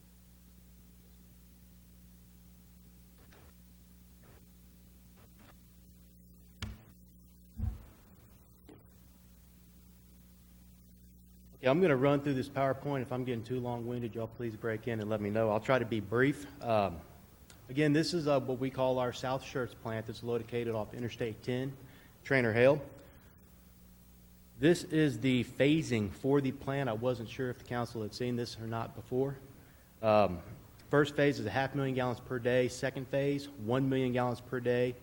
Okay, I'm going to run through this PowerPoint. If I'm getting too long-winded, y'all please break in and let me know. I'll try to be brief. Again, this is what we call our South Schertz plant that's located off Interstate 10, Trainer Hale. This is the phasing for the plant. I wasn't sure if the council had seen this or not before. First phase is 500,000 gallons per day. Second phase, 1 million gallons per day.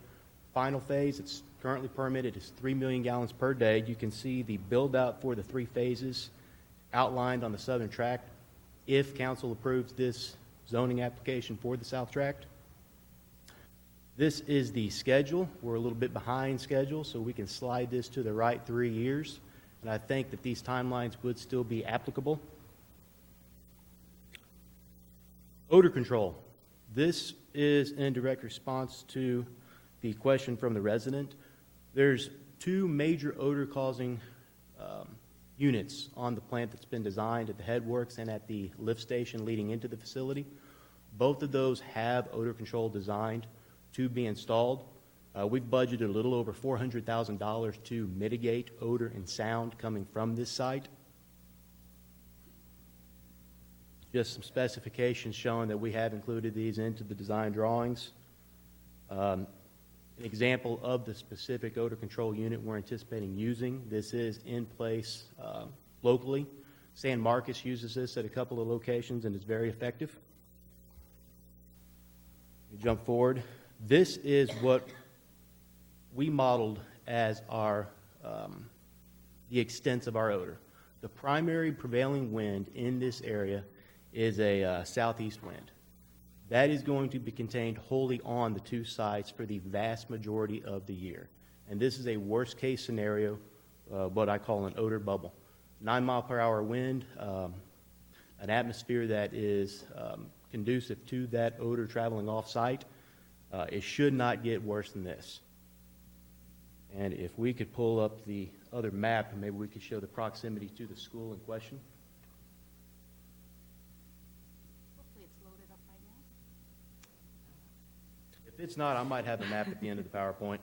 Final phase, it's currently permitted, is 3 million gallons per day. You can see the build-out for the 3 phases outlined on the southern tract if council approves this zoning application for the south tract. This is the schedule. We're a little bit behind schedule, so we can slide this to the right 3 years. And I think that these timelines would still be applicable. Odor control. This is in direct response to the question from the resident. There's 2 major odor-causing units on the plant that's been designed at the headworks and at the lift station leading into the facility. Both of those have odor control designed to be installed. We've budgeted a little over $400,000 to mitigate odor and sound coming from this site. Just some specifications showing that we have included these into the design drawings. An example of the specific odor control unit we're anticipating using. This is in place locally. San Marcos uses this at a couple of locations and it's very effective. We jump forward. This is what we modeled as our the extents of our odor. The primary prevailing wind in this area is a southeast wind. That is going to be contained wholly on the 2 sites for the vast majority of the year. And this is a worst case scenario, what I call an odor bubble. 9 mile per hour wind, an atmosphere that is conducive to that odor traveling off site. It should not get worse than this. And if we could pull up the other map, and maybe we could show the proximity to the school in question. If it's not, I might have a map at the end of the PowerPoint.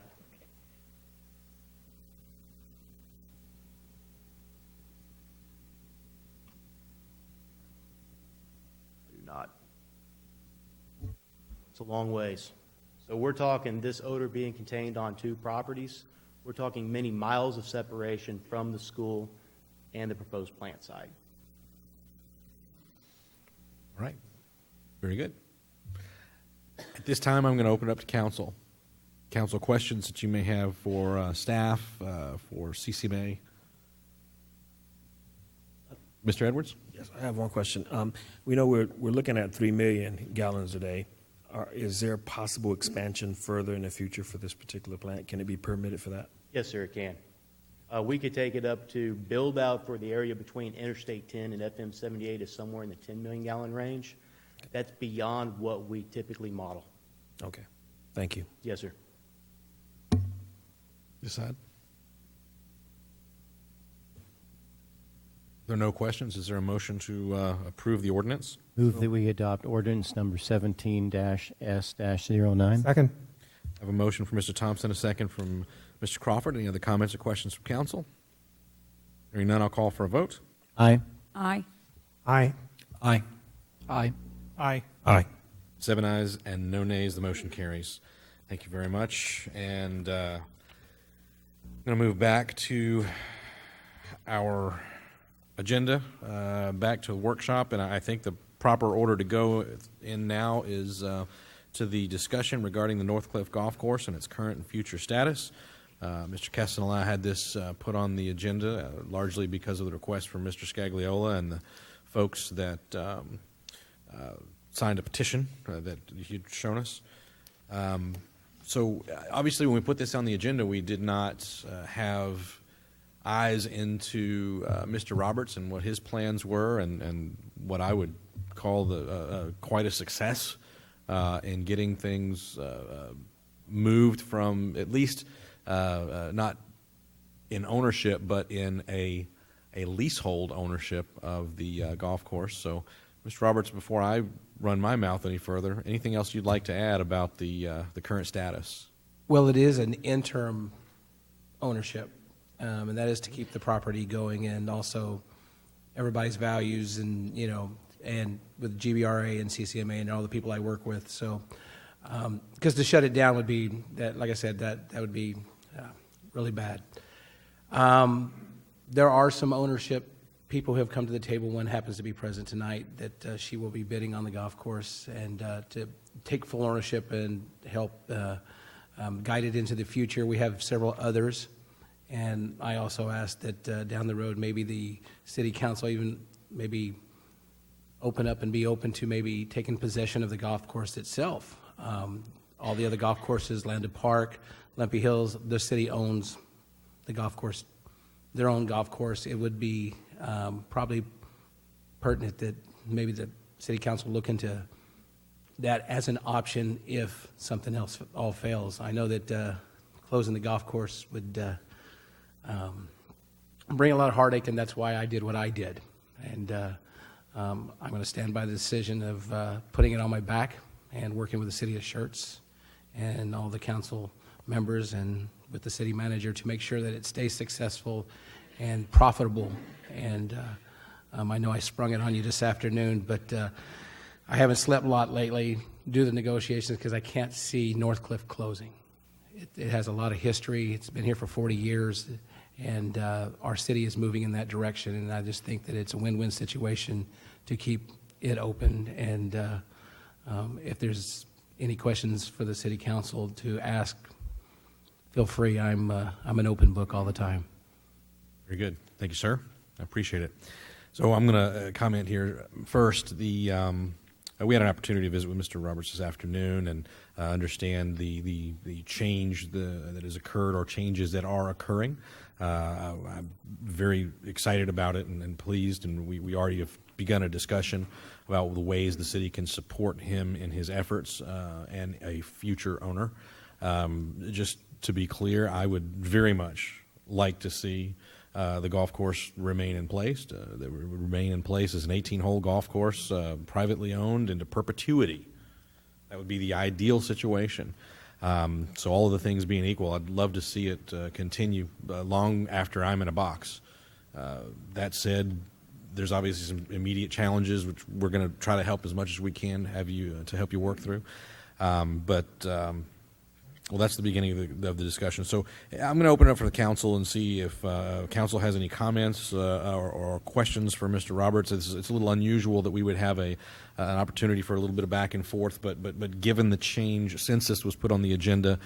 Do not. It's a long ways. So we're talking this odor being contained on 2 properties. We're talking many miles of separation from the school and the proposed plant site. All right. Very good. At this time, I'm going to open it up to council. Council questions that you may have for staff, for CCMA. Mr. Edwards? Yes, I have one question. We know we're looking at 3 million gallons a day. Is there possible expansion further in the future for this particular plant? Can it be permitted for that? Yes, sir, it can. We could take it up to build out for the area between Interstate 10 and FM 78 is somewhere in the 10 million gallon range. That's beyond what we typically model. Okay. Thank you. Yes, sir. Decide. There are no questions. Is there a motion to approve the ordinance? Move that we adopt ordinance number 17-S-09. Second. I have a motion from Mr. Thompson, a second from Mr. Crawford. Any other comments or questions from council? Hearing none, I'll call for a vote. Aye. Aye. Aye. Aye. Aye. Aye. Aye. 7 ayes and no nays. The motion carries. Thank you very much. And I'm going to move back to our agenda, back to the workshop. And I think the proper order to go in now is to the discussion regarding the Northcliffe Golf Course and its current and future status. Mr. Kessel and I had this put on the agenda largely because of the request from Mr. Scagliola and the folks that signed a petition that you'd shown us. So obviously, when we put this on the agenda, we did not have eyes into Mr. Roberts and what his plans were, and what I would call quite a success in getting things moved from at least not in ownership, but in a leasehold ownership of the golf course. So, Mr. Roberts, before I run my mouth any further, anything else you'd like to add about the current status? Well, it is an interim ownership, and that is to keep the property going, and also everybody's values, and and with GBRA and CCMA and all the people I work with. So, because to shut it down would be that, like I said, that would be really bad. There are some ownership people who have come to the table. One happens to be present tonight, that she will be bidding on the golf course, and to take full ownership and help guide it into the future. We have several others, and I also asked that down the road maybe the city council even maybe open up and be open to maybe taking possession of the golf course itself. All the other golf courses, Landon Park, Lumpy Hills, the city owns the golf course, their own golf course. It would be probably pertinent that maybe the city council look into that as an option if something else all fails. I know that closing the golf course would bring a lot of heartache, and that's why I did what I did. And I'm going to stand by the decision of putting it on my back and working with the city of Schertz and all the council members and with the city manager to make sure that it stays successful and profitable. And I know I sprung it on you this afternoon, but I haven't slept a lot lately due to the negotiations because I can't see Northcliffe closing. It has a lot of history. It's been here for 40 years, and our city is moving in that direction, and I just think that it's a win-win situation to keep it open. And if there's any questions for the city council to ask, feel free. I'm an open book all the time. Very good. Thank you, sir. I appreciate it. So I'm going to comment here first. We had an opportunity to visit with Mr. Roberts this afternoon and understand the change that has occurred or changes that are occurring. I'm very excited about it and pleased, and we already have begun a discussion about the ways the city can support him in his efforts and a future owner. Just to be clear, I would very much like to see the golf course remain in place. That would remain in place as an 18-hole golf course, privately owned into perpetuity. That would be the ideal situation. So all of the things being equal, I'd love to see it continue long after I'm in a box. That said, there's obviously some immediate challenges, which we're going to try to help as much as we can to help you work through. Well, that's the beginning of the discussion. So I'm going to open it up for the council and see if council has any comments or questions for Mr. Roberts. It's a little unusual that we would have an opportunity for a little bit of back and forth, but given the change since this was put on the agenda,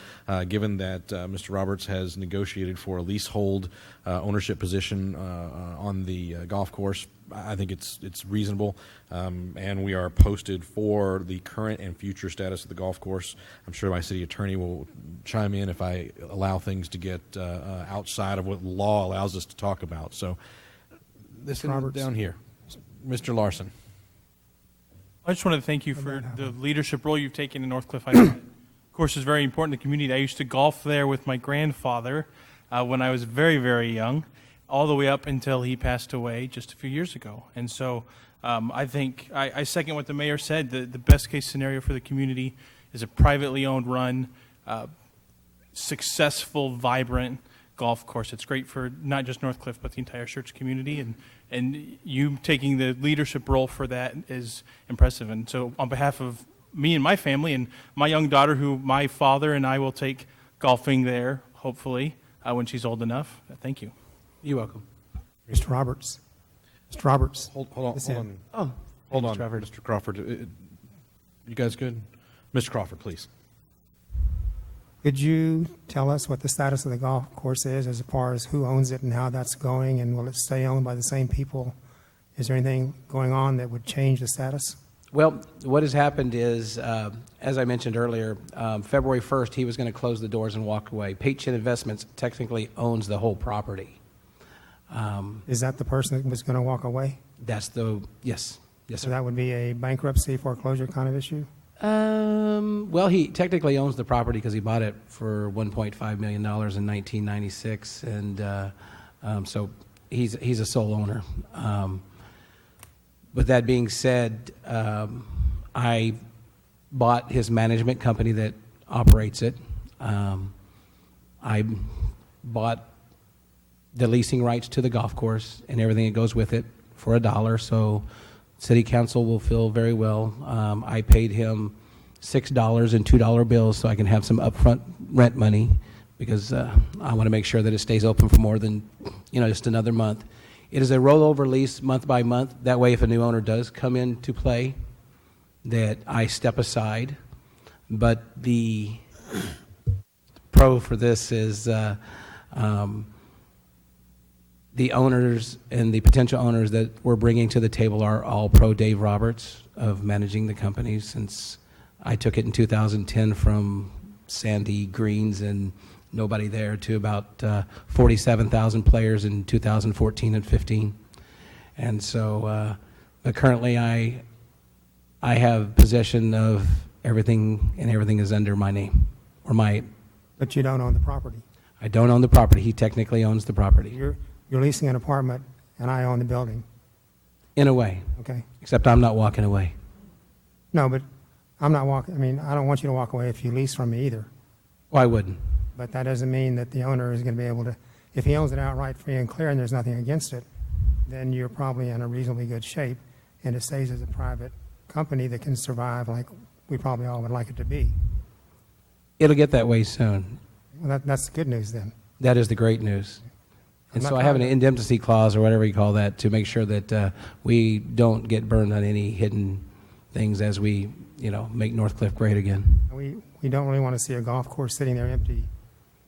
given that Mr. Roberts has negotiated for a leasehold ownership position on the golf course, I think it's reasonable, and we are posted for the current and future status of the golf course. I'm sure my city attorney will chime in if I allow things to get outside of what law allows us to talk about. So this down here, Mr. Larson. I just want to thank you for the leadership role you've taken in Northcliffe. I think, of course, is very important in the community. I used to golf there with my grandfather when I was very, very young, all the way up until he passed away just a few years ago. And so I think I second what the mayor said. The best case scenario for the community is a privately owned, run, successful, vibrant golf course. It's great for not just Northcliffe, but the entire Schertz community. And you taking the leadership role for that is impressive. And so on behalf of me and my family and my young daughter, who my father and I will take golfing there, hopefully, when she's old enough, thank you. You're welcome. Mr. Roberts. Mr. Roberts. Hold on. Oh, hold on, Crawford. Mr. Crawford. You guys good? Mr. Crawford, please. Could you tell us what the status of the golf course is as far as who owns it and how that's going, and will it stay owned by the same people? Is there anything going on that would change the status? Well, what has happened is, as I mentioned earlier, February 1st, he was going to close the doors and walk away. Paychin Investments technically owns the whole property. Is that the person that was going to walk away? Yes, yes, So sir. that would be a bankruptcy foreclosure kind of issue? Well, he technically owns the property because he bought it for $1.5 million in 1996, and so he's a sole owner. With that being said, I bought his management company that operates it. I bought the leasing rights to the golf course and everything that goes with it for $1, so City Council will feel very well. I paid him $6 and $2 bills so I can have some upfront rent money because I want to make sure that it stays open for more than, just another month. It is a rollover lease month by month. That way, if a new owner does come into play, that I step aside. But the pro for this is the owners and the potential owners that we're bringing to the table are all pro Dave Roberts of managing the company since I took it in 2010 from sandy greens and nobody there to about 47,000 players in 2014 and 15. And so but currently I have possession of everything, and everything is under my name or my. But you don't own the property. I don't own the property. He technically owns the property. You're leasing an apartment, and I own the building. In a way. Okay. Except I'm not walking away. No, but I'm not walking. I mean, I don't want you to walk away if you lease from me either. Well, I wouldn't. But that doesn't mean that the owner is going to be able to, if he owns it outright free and clear and there's nothing against it, then you're probably in a reasonably good shape, and it stays as a private company that can survive like we probably all would like it to be. It'll get that way soon. Well, that's the good news then. That is the great news. And I'm so not I have an trying indemnity clause or whatever you call that to make sure that we don't get burned on any hidden things as we, make Northcliffe great again. We don't really want to see a golf course sitting there empty.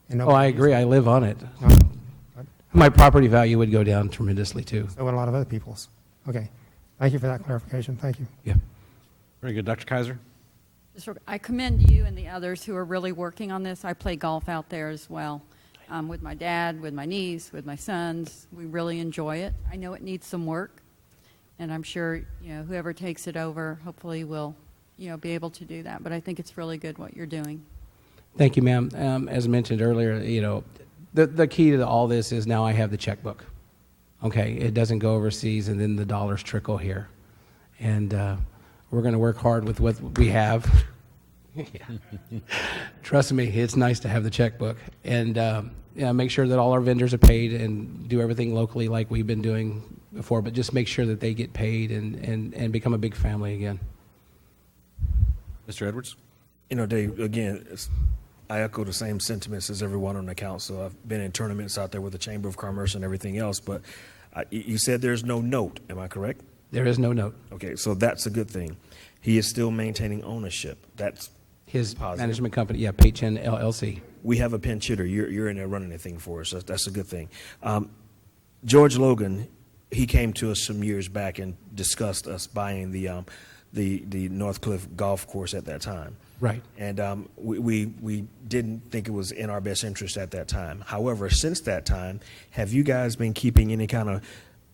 And Oh, I agree. I live on it. No, My property value would go down tremendously too. so would a lot of other people's. Okay. Thank you for that clarification. Thank you. Yeah. Very good. Dr. Kaiser? I commend you and the others who are really working on this. I play golf out there as well, with my dad, with my niece, with my sons. We really enjoy it. I know it needs some work, and I'm sure whoever takes it over hopefully will be able to do that. But I think it's really good what you're doing. Thank you, ma'am. As mentioned earlier, the key to all this is now I have the checkbook. Okay, it doesn't go overseas and then the dollars trickle here. And we're going to work hard with what we have. Trust me, it's nice to have the checkbook. And make sure that all our vendors are paid and do everything locally like we've been doing before, but just make sure that they get paid and become a big family again. Mr. Edwards? Dave, again, I echo the same sentiments as everyone on the council. I've been in tournaments out there with the Chamber of Commerce and everything else, but you said there's no note. Am I correct? There is no note. Okay, so that's a good thing. He is still maintaining ownership. That's His positive. management company, Paychin LLC. We have a pinch hitter. You're in there running the thing for us. That's a good thing. George Logan, he came to us some years back and discussed us buying the Northcliffe golf course at that time. Right. And we didn't think it was in our best interest at that time. However, since that time, have you guys been keeping any kind of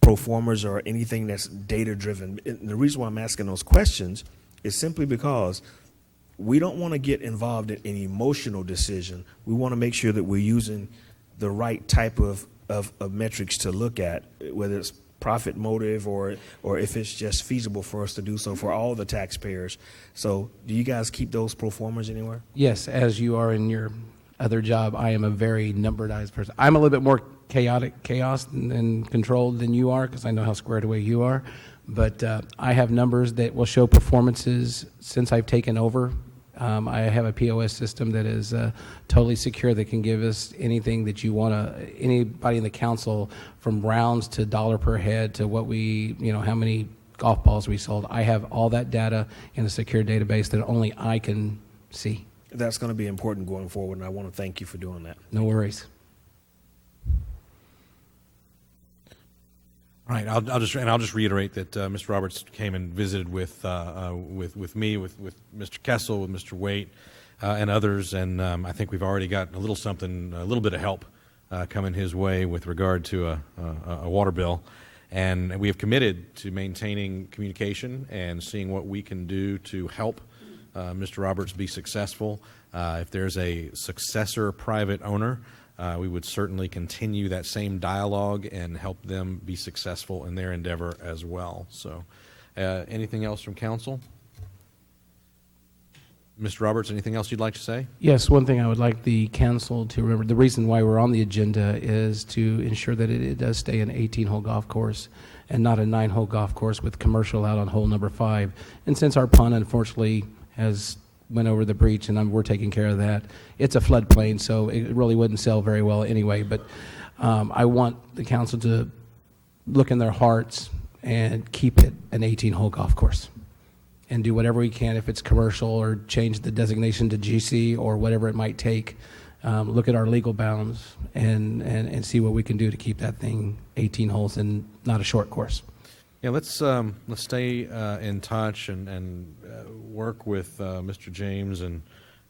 pro formas or anything that's data driven? And the reason why I'm asking those questions is simply because we don't want to get involved in an emotional decision. We want to make sure that we're using the right type of metrics to look at, whether it's profit motive or if it's just feasible for us to do so for all the taxpayers. So do you guys keep those pro formas anywhere? Yes, as you are in your other job, I am a very numberedized person. I'm a little bit more chaos and controlled than you are because I know how squared away you are. But I have numbers that will show performances since I've taken over. I have a POS system that is totally secure that can give us anything that you want to, anybody in the council, from rounds to dollar per head to what we, how many golf balls we sold. I have all that data in a secure database that only I can see. That's going to be important going forward, and I want to thank you for doing that. No worries. All right, I'll just reiterate that Mr. Roberts came and visited with me, with Mr. Kessel, with Mr. Waite, and others, and I think we've already got a little bit of help coming his way with regard to a water bill, and we have committed to maintaining communication and seeing what we can do to help Mr. Roberts be successful. If there's a successor private owner, we would certainly continue that same dialogue and help them be successful in their endeavor as well. So, anything else from council? Mr. Roberts, anything else you'd like to say? Yes, one thing I would like the council to remember, the reason why we're on the agenda is to ensure that it does stay an 18-hole golf course and not a 9-hole golf course with commercial out on hole number 5. And since our pond, unfortunately, has went over the breach, and we're taking care of that. It's a floodplain, so it really wouldn't sell very well anyway, but I want the council to look in their hearts and keep it an 18-hole golf course and do whatever we can if it's commercial, or change the designation to GC or whatever it might take. Look at our legal bounds and see what we can do to keep that thing 18 holes and not a short course. Yeah, let's stay in touch and work with Mr. James and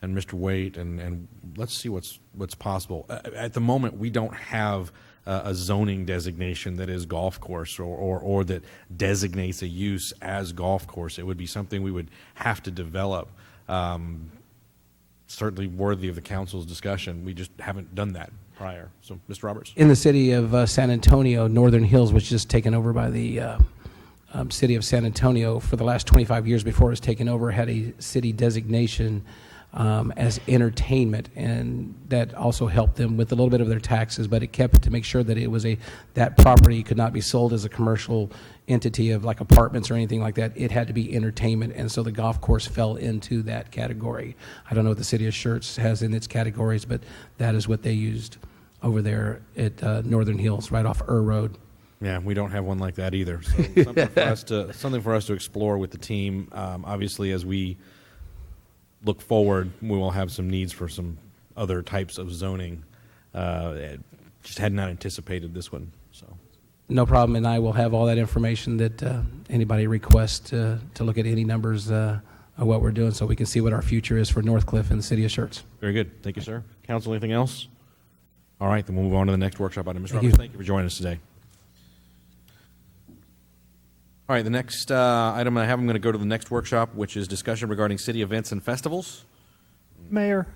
Mr. Waite, and let's see what's possible. At the moment, we don't have a zoning designation that is golf course or that designates a use as golf course. It would be something we would have to develop. Certainly worthy of the council's discussion. We just haven't done that prior. So, Mr. Roberts? In the city of San Antonio, Northern Hills was just taken over by the city of San Antonio. For the last 25 years before it was taken over, had a city designation as entertainment, and that also helped them with a little bit of their taxes, but it kept it to make sure that it was that property could not be sold as a commercial entity of like apartments or anything like that. It had to be entertainment, and so the golf course fell into that category. I don't know what the city of Schertz has in its categories, but that is what they used over there at Northern Hills, right off Road. Yeah, we don't have one like that either. So something for us to explore with the team. Obviously, as we look forward, we will have some needs for some other types of zoning. Just had not anticipated this one. So, no problem, and I will have all that information that anybody requests to look at any numbers of what we're doing, so we can see what our future is for Northcliffe and the city of Schertz. Very good. Thank you, sir. Council, anything else? All right, then we'll move on to the next workshop item. Mr. Roberts, thank you for joining us today. All right, the next item I have, I'm going to go to the next workshop, which is discussion regarding city events and festivals. Mayor,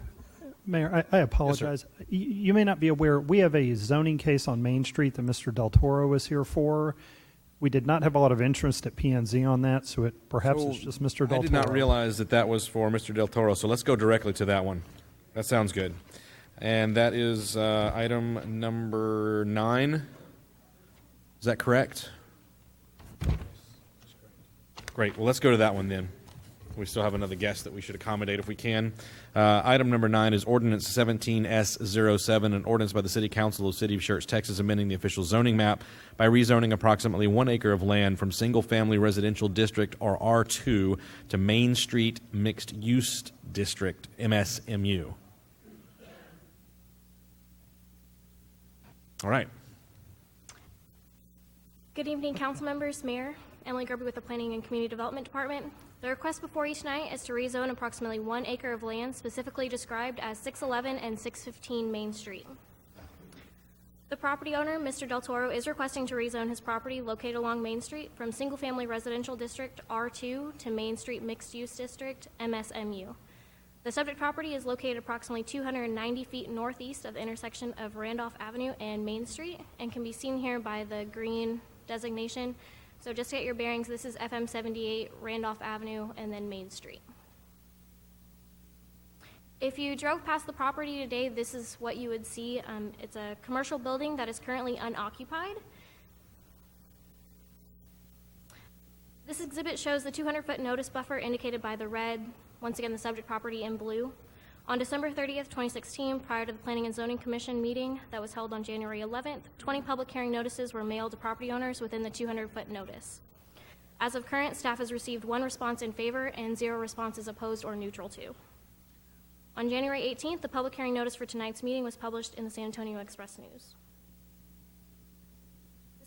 I apologize. Yes, you may not be aware, we have a zoning case on Main Street that Mr. Del Toro is here for. We did not have a lot of interest at PNZ on that, so perhaps it's just Mr. Del Toro. I did not realize that was for Mr. Del Toro, so let's go directly to that one. That sounds good. And that is item number 9. Is that correct? Great. Well, let's go to that one then. We still have another guest that we should accommodate if we can. Item number 9 is Ordinance 17S07, an ordinance by the City Council of the City of Schertz, Texas, amending the official zoning map by rezoning approximately 1 acre of land from single-family residential district, or R2, to Main Street Mixed Use District, MSMU. All right. Good evening, council members, mayor. Emily Gerby with the Planning and Community Development Department. The request before you tonight is to rezone approximately 1 acre of land specifically described as 611 and 615 Main Street. The property owner, Mr. Del Toro, is requesting to rezone his property located along Main Street from single-family residential district R2 to Main Street Mixed Use District, MSMU. The subject property is located approximately 290 feet northeast of the intersection of Randolph Avenue and Main Street, and can be seen here by the green designation. So just to get your bearings, this is FM 78, Randolph Avenue, and then Main Street. If you drove past the property today, this is what you would see. It's a commercial building that is currently unoccupied. This exhibit shows the 200-foot notice buffer indicated by the red, once again the subject property in blue. On December 30th, 2016, prior to the Planning and Zoning Commission meeting that was held on January 11th, 20 public hearing notices were mailed to property owners within the 200-foot notice. As of current, staff has received 1 response in favor and 0 responses opposed or neutral to. On January 18th, the public hearing notice for tonight's meeting was published in the San Antonio Express News.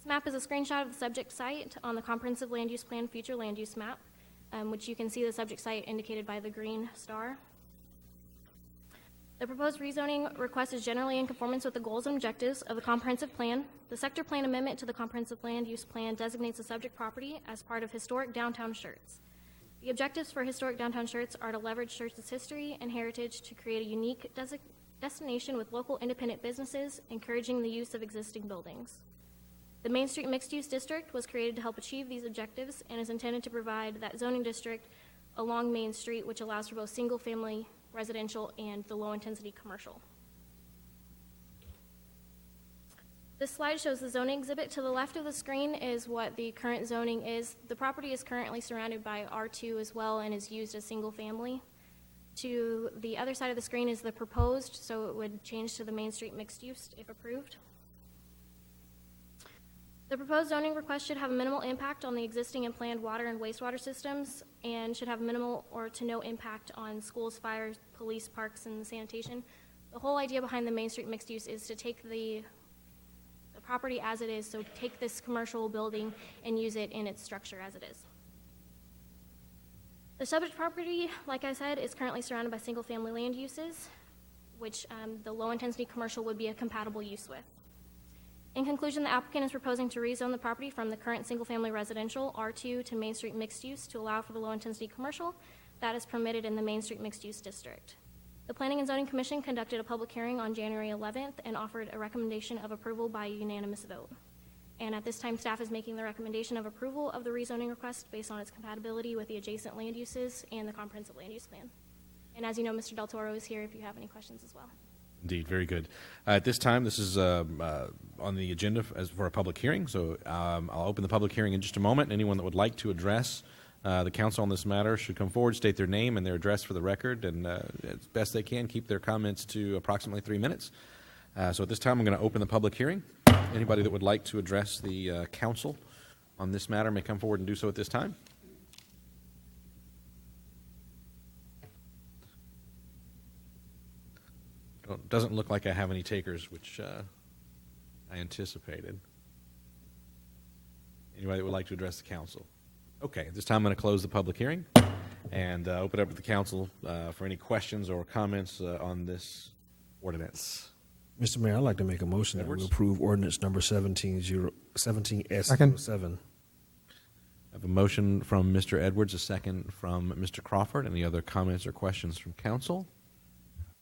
This map is a screenshot of the subject site on the Comprehensive Land Use Plan Future Land Use Map, which you can see the subject site indicated by the green star. The proposed rezoning request is generally in conformance with the goals and objectives of the comprehensive plan. The sector plan amendment to the Comprehensive Land Use Plan designates the subject property as part of historic downtown Schertz. The objectives for historic downtown Schertz are to leverage Schertz's history and heritage to create a unique destination with local independent businesses, encouraging the use of existing buildings. The Main Street Mixed-Use District was created to help achieve these objectives and is intended to provide that zoning district along Main Street, which allows for both single-family residential and the low-intensity commercial. This slide shows the zoning exhibit. To the left of the screen is what the current zoning is. The property is currently surrounded by R2 as well and is used as single-family. To the other side of the screen is the proposed, so it would change to the Main Street Mixed-Use if approved. The proposed zoning request should have minimal impact on the existing and planned water and wastewater systems and should have minimal or to no impact on schools, fires, police, parks, and sanitation. The whole idea behind the Main Street Mixed Use is to take the property as it is, so take this commercial building and use it in its structure as it is. The subject property, like I said, is currently surrounded by single-family land uses, which the low-intensity commercial would be a compatible use with. In conclusion, the applicant is proposing to rezone the property from the current single-family residential R2 to Main Street Mixed Use to allow for the low-intensity commercial that is permitted in the Main Street Mixed Use District. The Planning and Zoning Commission conducted a public hearing on January 11th and offered a recommendation of approval by unanimous vote. And at this time, staff is making the recommendation of approval of the rezoning request based on its compatibility with the adjacent land uses and the comprehensive land use plan. And as you know, Mr. Del Toro is here if you have any questions as well. Indeed, very good. At this time, this is on the agenda as for a public hearing, so I'll open the public hearing in just a moment. Anyone that would like to address the council on this matter should come forward, state their name and their address for the record, and as best they can, keep their comments to approximately 3 minutes. So at this time, I'm going to open the public hearing. Anybody that would like to address the council on this matter may come forward and do so at this time. Doesn't look like I have any takers, which I anticipated. Anybody that would like to address the council? Okay, at this time I'm going to close the public hearing and open it up to the council for any questions or comments on this ordinance. Mr. Mayor, I'd like to make a motion that we approve ordinance number 17S07. Second. I have a motion from Mr. Edwards, a second from Mr. Crawford. Any other comments or questions from council?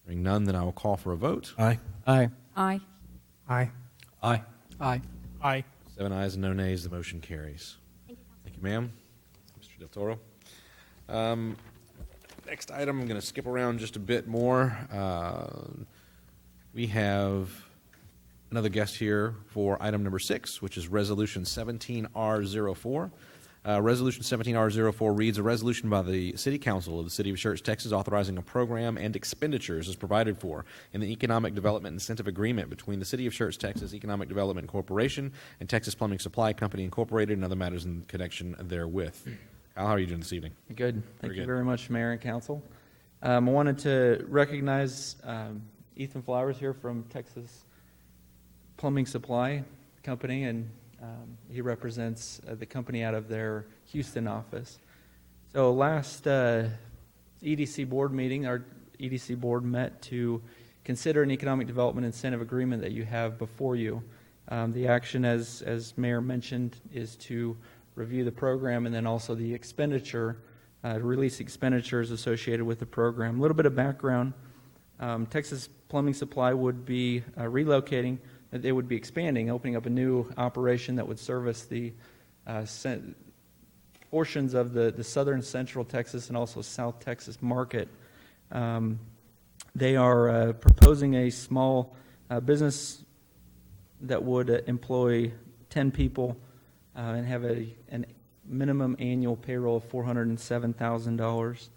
Hearing none, then I will call for a vote. Aye. Aye. Aye. Aye. Aye. Aye. Aye. 7 ayes and no nays. The motion carries. Thank you, ma'am. Mr. Del Toro. Next item, I'm going to skip around just a bit more. We have another guest here for item number 6, which is Resolution 17R04. Resolution 17R04 reads, a resolution by the City Council of the City of Schertz, Texas, authorizing a program and expenditures as provided for in the Economic Development Incentive Agreement between the City of Schertz, Texas Economic Development Corporation and Texas Plumbing Supply Company Incorporated and other matters in connection therewith. Kyle, how are you doing this evening? Good. Thank Very you good. very much, Mayor and Council. I wanted to recognize Ethan Flowers here from Texas Plumbing Supply Company, and he represents the company out of their Houston office. So last EDC board meeting, our EDC board met to consider an economic development incentive agreement that you have before you. The action, as Mayor mentioned, is to review the program and then also the expenditure, release expenditures associated with the program. A little bit of background. Texas Plumbing Supply would be relocating. They would be expanding, opening up a new operation that would service the portions of the southern central Texas and also South Texas market. They are proposing a small business that would employ 10 people and have a minimum annual payroll of $407,000.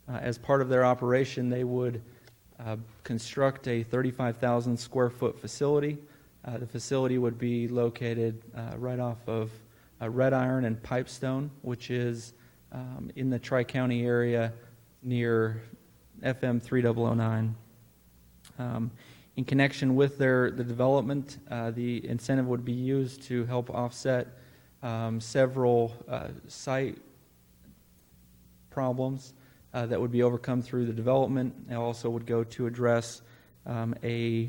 As part of their operation, they would construct a 35,000 square foot facility. The facility would be located right off of Red Iron and Pipestone, which is in the Tri-County area near FM 3009. In connection with the development, the incentive would be used to help offset several site problems that would be overcome through the development. It also would go to address a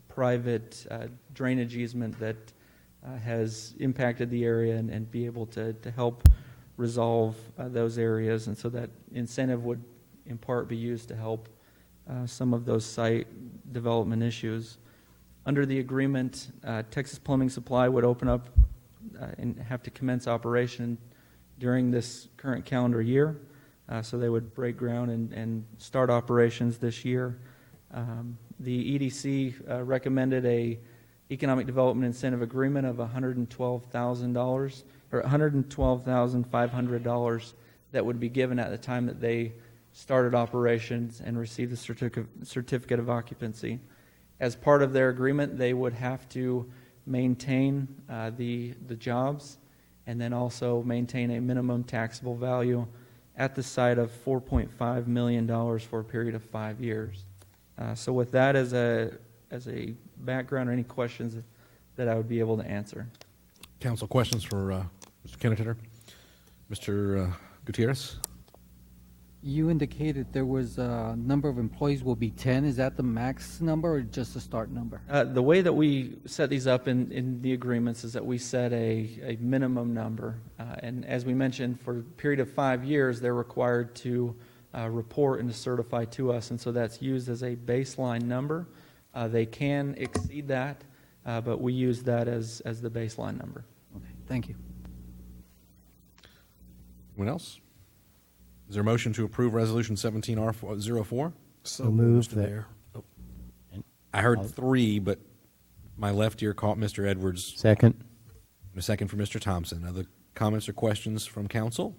private drainage easement that has impacted the area and be able to help resolve those areas. And so that incentive would in part be used to help some of those site development issues. Under the agreement, Texas Plumbing Supply would open up and have to commence operation during this current calendar year. So they would break ground and start operations this year. The EDC recommended a economic development incentive agreement of $112,000 or $112,500 that would be given at the time that they started operations and received the certificate of occupancy. As part of their agreement, they would have to maintain the jobs and then also maintain a minimum taxable value at the site of $4.5 million for a period of 5 years. So with that as a background, or any questions that I would be able to answer. Council, questions for Mr. Kennedy? Mr. Gutierrez? You indicated there was a number of employees will be 10. Is that the max number or just the start number? The way that we set these up in the agreements is that we set a minimum number. And as we mentioned, for a period of 5 years, they're required to report and to certify to us. And so that's used as a baseline number. They can exceed that, but we use that as the baseline number. Okay, thank you. Anyone else? Is there a motion to approve Resolution 17R04? So moved. Mayor. I heard 3, but my left ear caught Mr. Edwards. Second. And a second for Mr. Thompson. Other comments or questions from council?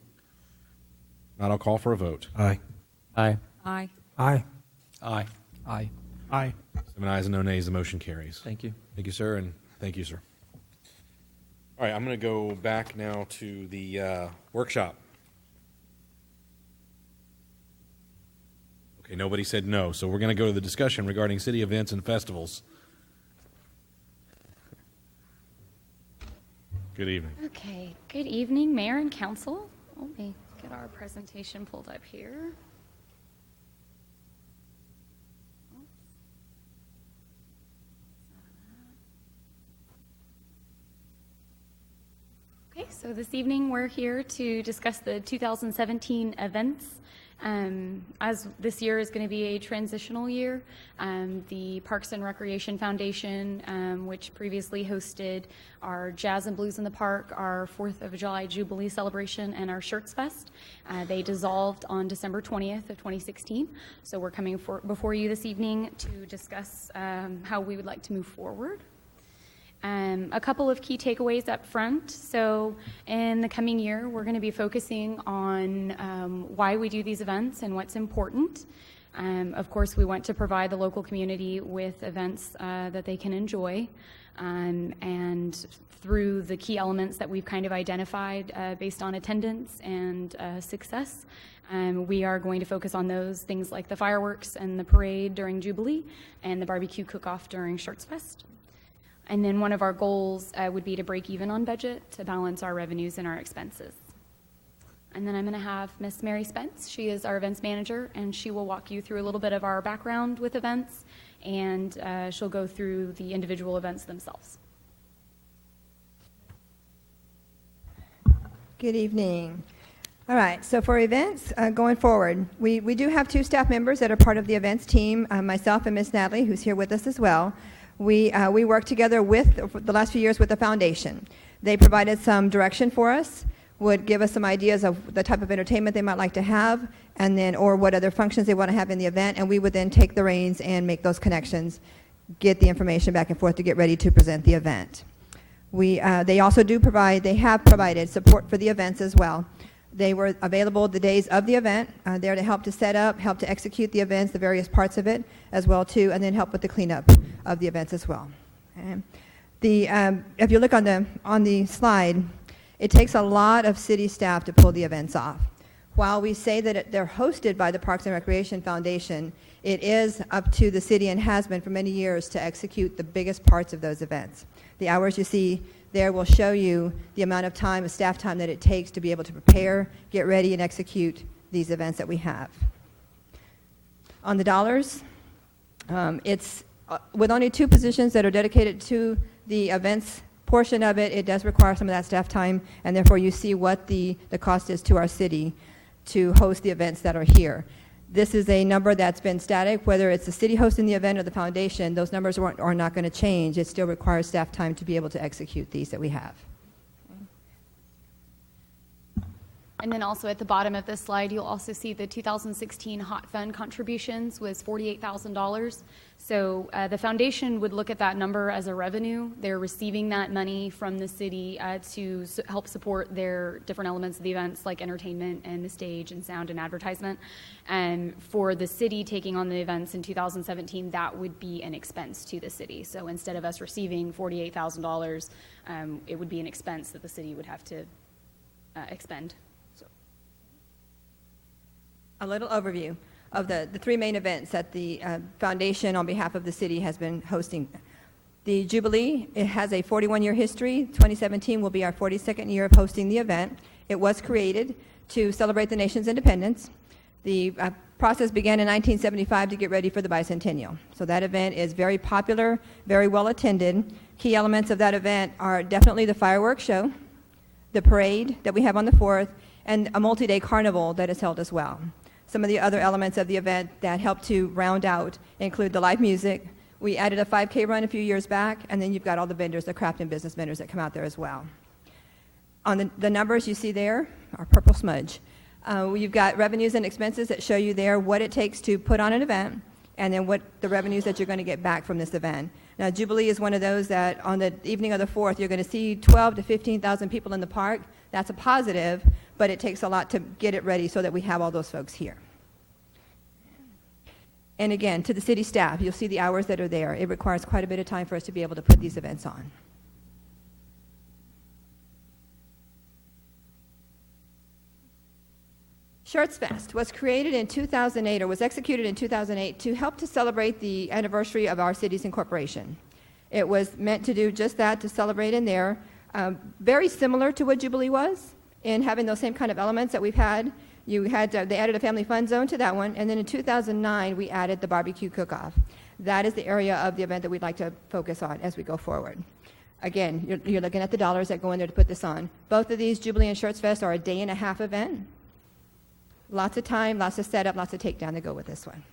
Not, I'll call for a vote. Aye. Aye. Aye. Aye. Aye. Aye. Aye. 7 ayes and no nays, the motion carries. Thank you. Thank you, sir, and thank you, sir. All right, I'm going to go back now to the workshop. Okay, nobody said no, so we're going to go to the discussion regarding city events and festivals. Good evening. Okay, good evening, Mayor and Council. Let me get our presentation pulled up here. Okay, so this evening we're here to discuss the 2017 events. As this year is going to be a transitional year, the Parks and Recreation Foundation, which previously hosted our Jazz and Blues in the Park, our 4th of July Jubilee celebration, and our Schertz Fest, they dissolved on December 20th of 2016. So we're coming before you this evening to discuss how we would like to move forward. A couple of key takeaways up front. So in the coming year, we're going to be focusing on why we do these events and what's important. Of course, we want to provide the local community with events that they can enjoy. And through the key elements that we've kind of identified based on attendance and success, we are going to focus on those things like the fireworks and the parade during Jubilee and the barbecue cook-off during Schertz Fest. And then one of our goals would be to break even on budget to balance our revenues and our expenses. And then I'm going to have Miss Mary Spence. She is our events manager, and she will walk you through a little bit of our background with events, and she'll go through the individual events themselves. Good evening. All right, so for events going forward, we do have 2 staff members that are part of the events team, myself and Miss Natalie, who's here with us as well. We worked together for the last few years with the foundation. They provided some direction for us, would give us some ideas of the type of entertainment they might like to have, and then or what other functions they want to have in the event, and we would then take the reins and make those connections, get the information back and forth to get ready to present the event. They also they have provided support for the events as well. They were available the days of the event, there to help to set up, help to execute the events, the various parts of it as well too, and then help with the cleanup of the events as well. Okay. If you look on the slide, it takes a lot of city staff to pull the events off. while we say that they're hosted by the Parks and Recreation Foundation, it is up to the city and has been for many years to execute the biggest parts of those events. The hours you see there will show you the amount of time, of staff time that it takes to be able to prepare, get ready, and execute these events that we have. On the dollars, it's with only 2 positions that are dedicated to the events portion of it, it does require some of that staff time, and therefore you see what the cost is to our city to host the events that are here. This is a number that's been static, whether it's the city hosting the event or the foundation, those numbers are not going to change. It still requires staff time to be able to execute these that we have. And then also at the bottom of this slide, you'll also see the 2016 Hot Fund contributions was $48,000. So the foundation would look at that number as a revenue. They're receiving that money from the city to help support their different elements of the events, like entertainment and the stage and sound and advertisement. And for the city taking on the events in 2017, that would be an expense to the city. So instead of us receiving $48,000, it would be an expense that the city would have to expend. A little overview of the 3 main events that the foundation on behalf of the city has been hosting. The Jubilee, it has a 41-year history. 2017 will be our 42nd year of hosting the event. It was created to celebrate the nation's independence. The process began in 1975 to get ready for the bicentennial. So that event is very popular, very well attended. Key elements of that event are definitely the fireworks show, the parade that we have on the 4th, and a multi-day carnival that is held as well. Some of the other elements of the event that help to round out include the live music. We added a 5K run a few years back, and then you've got all the vendors, the craft and business vendors that come out there as well. On the numbers you see there are purple smudge. You've got revenues and expenses that show you there what it takes to put on an event, and then what the revenues that you're going to get back from this event. Now, Jubilee is one of those that on the evening of the 4th, you're going to see 12 to 15,000 people in the park. That's a positive, but it takes a lot to get it ready so that we have all those folks here. And again, to the city staff, you'll see the hours that are there. It requires quite a bit of time for us to be able to put these events on. Schertz Fest was created in 2008, or was executed in 2008, to help to celebrate the anniversary of our city's incorporation. It was meant to do just that, to celebrate in there. Very similar to what Jubilee was, in having those same kind of elements that we've had. They added a family fun zone to that one, and then in 2009, we added the barbecue cook-off. That is the area of the event that we'd like to focus on as we go forward. Again, you're looking at the dollars that go in there to put this on. Both of these, Jubilee and Schertz Fest, are a day-and-a-half event. Lots of time, lots of setup, lots of takedown to go with this one.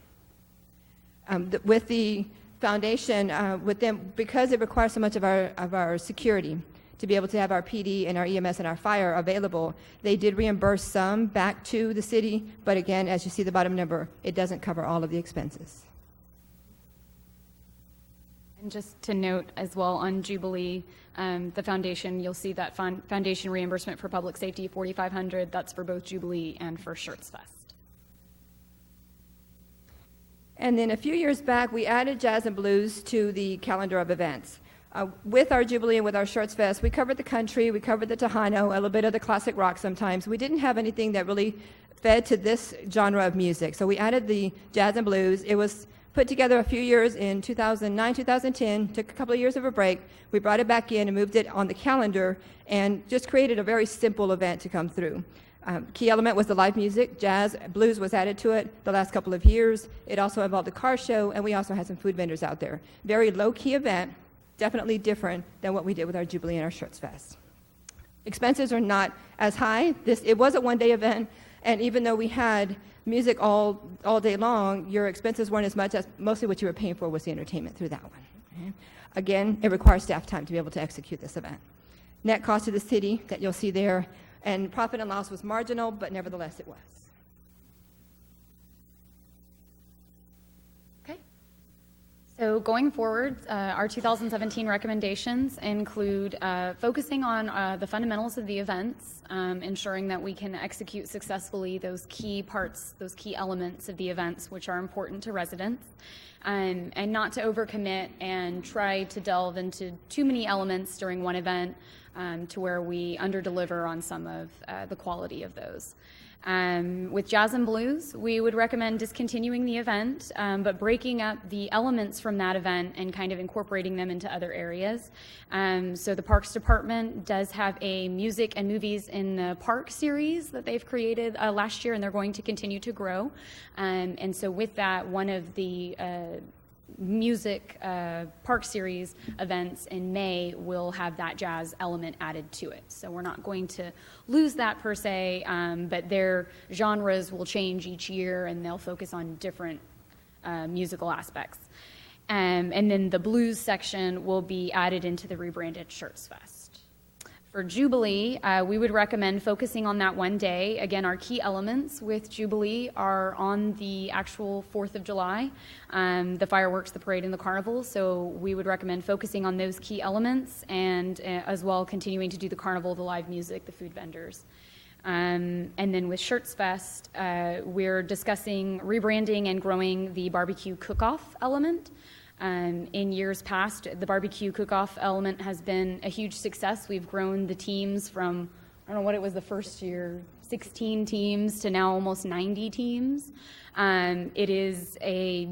With the foundation, with them, because it requires so much of our security to be able to have our PD and our EMS and our fire available, they did reimburse some back to the city, but again, as you see the bottom number, it doesn't cover all of the expenses. And just to note as well on Jubilee, the foundation, you'll see that foundation reimbursement for public safety, $4,500. That's for both Jubilee and for Schertz Fest. And then a few years back, we added jazz and blues to the calendar of events. With our Jubilee and with our Schertz Fest, we covered the country, we covered the Tejano, a little bit of the classic rock sometimes. We didn't have anything that really fed to this genre of music. So we added the jazz and blues. It was put together a few years in 2009, 2010, took a couple of years of a break. We brought it back in and moved it on the calendar and just created a very simple event to come through. Key element was the live music. Jazz, blues was added to it the last couple of years. It also involved a car show, and we also had some food vendors out there. Very low-key event, definitely different than what we did with our Jubilee and our Schertz Fest. Expenses are not as high. It was a one-day event, and even though we had music all day long, your expenses weren't as much as mostly what you were paying for was the entertainment through that one. Okay? Again, it requires staff time to be able to execute this event. Net cost to the city that you'll see there, and profit and loss was marginal, but nevertheless it was. So going forward, our 2017 recommendations include focusing on the fundamentals of the events, ensuring that we can execute successfully those key parts, those key elements of the events which are important to residents, and not to overcommit and try to delve into too many elements during one event to where we underdeliver on some of the quality of those. With Jazz and Blues, we would recommend discontinuing the event, but breaking up the elements from that event and kind of incorporating them into other areas. So the Parks Department does have a music and movies in the park series that they've created last year, and they're going to continue to grow. And so with that, one of the music park series events in May will have that jazz element added to it. So we're not going to lose that per se, but their genres will change each year and they'll focus on different musical aspects. And then the blues section will be added into the rebranded Schertz Fest. For Jubilee, we would recommend focusing on that one day. Again, our key elements with Jubilee are on the actual 4th of July, the fireworks, the parade, and the carnival. So we would recommend focusing on those key elements and as well continuing to do the carnival, the live music, the food vendors. And then with Schertz Fest, we're discussing rebranding and growing the barbecue cook-off element. In years past, the barbecue cook-off element has been a huge success. We've grown the teams from, I don't know what it was the first year, 16 teams to now almost 90 teams. It is a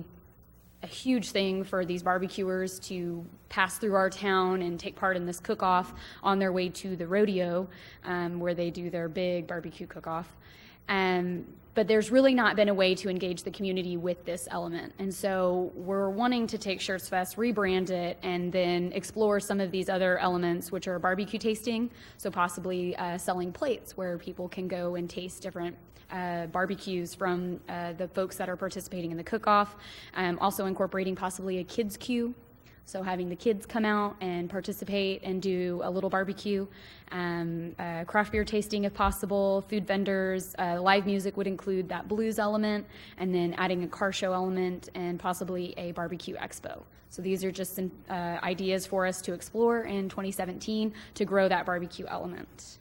huge thing for these barbecuers to pass through our town and take part in this cook-off on their way to the rodeo, where they do their big barbecue cook-off. But there's really not been a way to engage the community with this element. And so we're wanting to take Schertz Fest, rebrand it, and then explore some of these other elements, which are barbecue tasting, so possibly selling plates where people can go and taste different barbecues from the folks that are participating in the cook-off. Also incorporating possibly a kids queue, so having the kids come out and participate and do a little barbecue, craft beer tasting if possible, food vendors, live music would include that blues element, and then adding a car show element and possibly a barbecue expo. So these are just ideas for us to explore in 2017 to grow that barbecue element.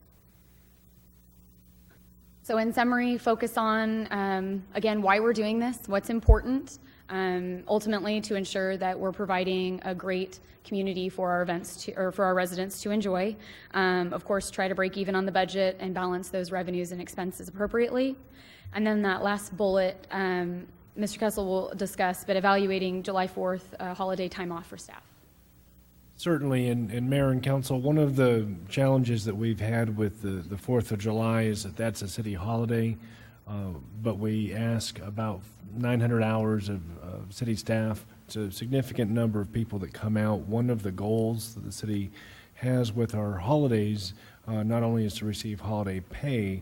So in summary, focus on, again, why we're doing this, what's important, ultimately to ensure that we're providing a great community for our events or for our residents to enjoy. Of course, try to break even on the budget and balance those revenues and expenses appropriately. And then that last bullet, Mr. Kessel will discuss, but evaluating July 4th holiday time off for staff. Certainly, and Mayor and Council, one of the challenges that we've had with the 4th of July is that that's a city holiday, but we ask about 900 hours of city staff. It's a significant number of people that come out. One of the goals that the city has with our holidays not only is to receive holiday pay,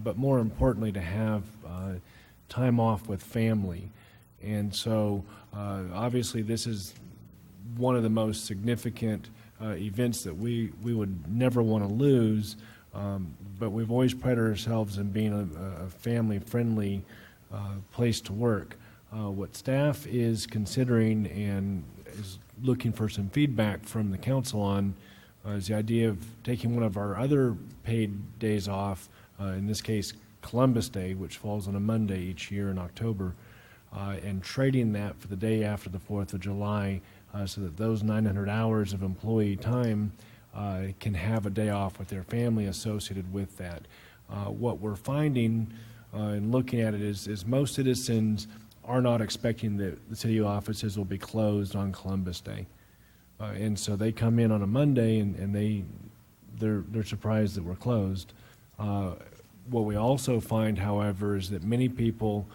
but more importantly to have time off with family. And so obviously this is one of the most significant events that we would never want to lose, but we've always prided ourselves in being a family-friendly place to work. What staff is considering and is looking for some feedback from the council on is the idea of taking one of our other paid days off, in this case Columbus Day, which falls on a Monday each year in October, and trading that for the day after the 4th of July, so that those 900 hours of employee time can have a day off with their family associated with that. What we're finding and looking at it is most citizens are not expecting that the city offices will be closed on Columbus Day. And so they come in on a Monday and they're surprised that we're closed. What we also find, however, is that many people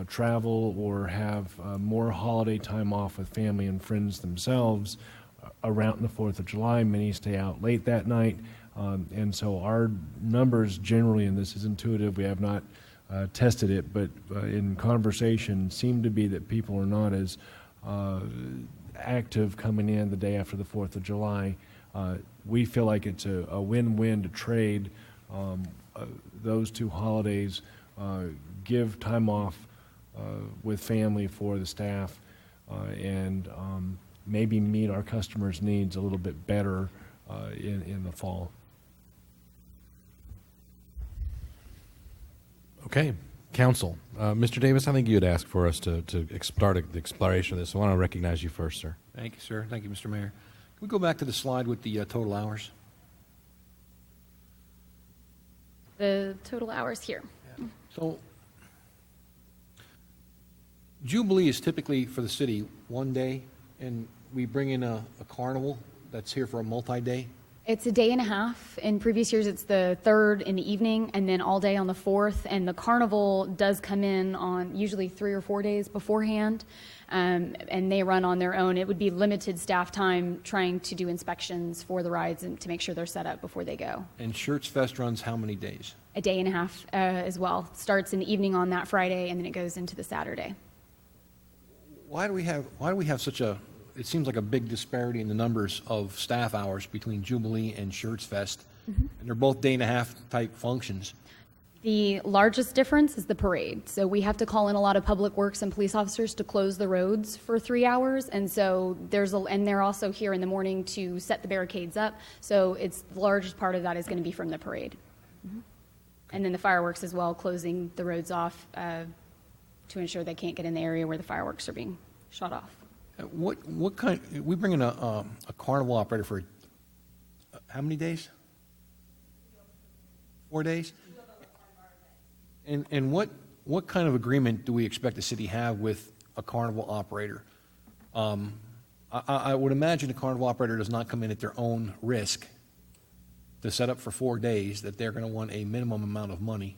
travel or have more holiday time off with family and friends themselves around the 4th of July. Many stay out late that night. And so our numbers generally, and this is intuitive, we have not tested it, but in conversation seem to be that people are not as active coming in the day after the 4th of July. We feel like it's a win-win to trade those two holidays, give time off with family for the staff, and maybe meet our customers' needs a little bit better in the fall. Okay, Council. Mr. Davis, I think you had asked for us to start the exploration of this. So I want to recognize you first, sir. Thank you, sir. Thank you, Mr. Mayor. Can we go back to the slide with the total hours? The total hours here. So Jubilee is typically for the city one day, and we bring in a carnival that's here for a multi-day. It's a day and a half. In previous years, it's the 3rd in the evening and then all day on the 4th. And the carnival does come in on usually 3 or 4 days beforehand, and they run on their own. It would be limited staff time trying to do inspections for the rides and to make sure they're set up before they go. And Schertz Fest runs how many days? A day and a half as well. Starts in the evening on that Friday and then it goes into the Saturday. Why do we have such a, it seems like a big disparity in the numbers of staff hours between Jubilee and Schertz Fest? And they're both day and a half type functions. The largest difference is the parade. So we have to call in a lot of public works and police officers to close the roads for 3 hours. And so and they're also here in the morning to set the barricades up. So it's the largest part of that is going to be from the parade. And then the fireworks as well, closing the roads off to ensure they can't get in the area where the fireworks are being shot off. What kind, we bring in a carnival operator for how many days? 4 days? And what kind of agreement do we expect the city have with a carnival operator? I would imagine a carnival operator does not come in at their own risk to set up for 4 days, that they're going to want a minimum amount of money.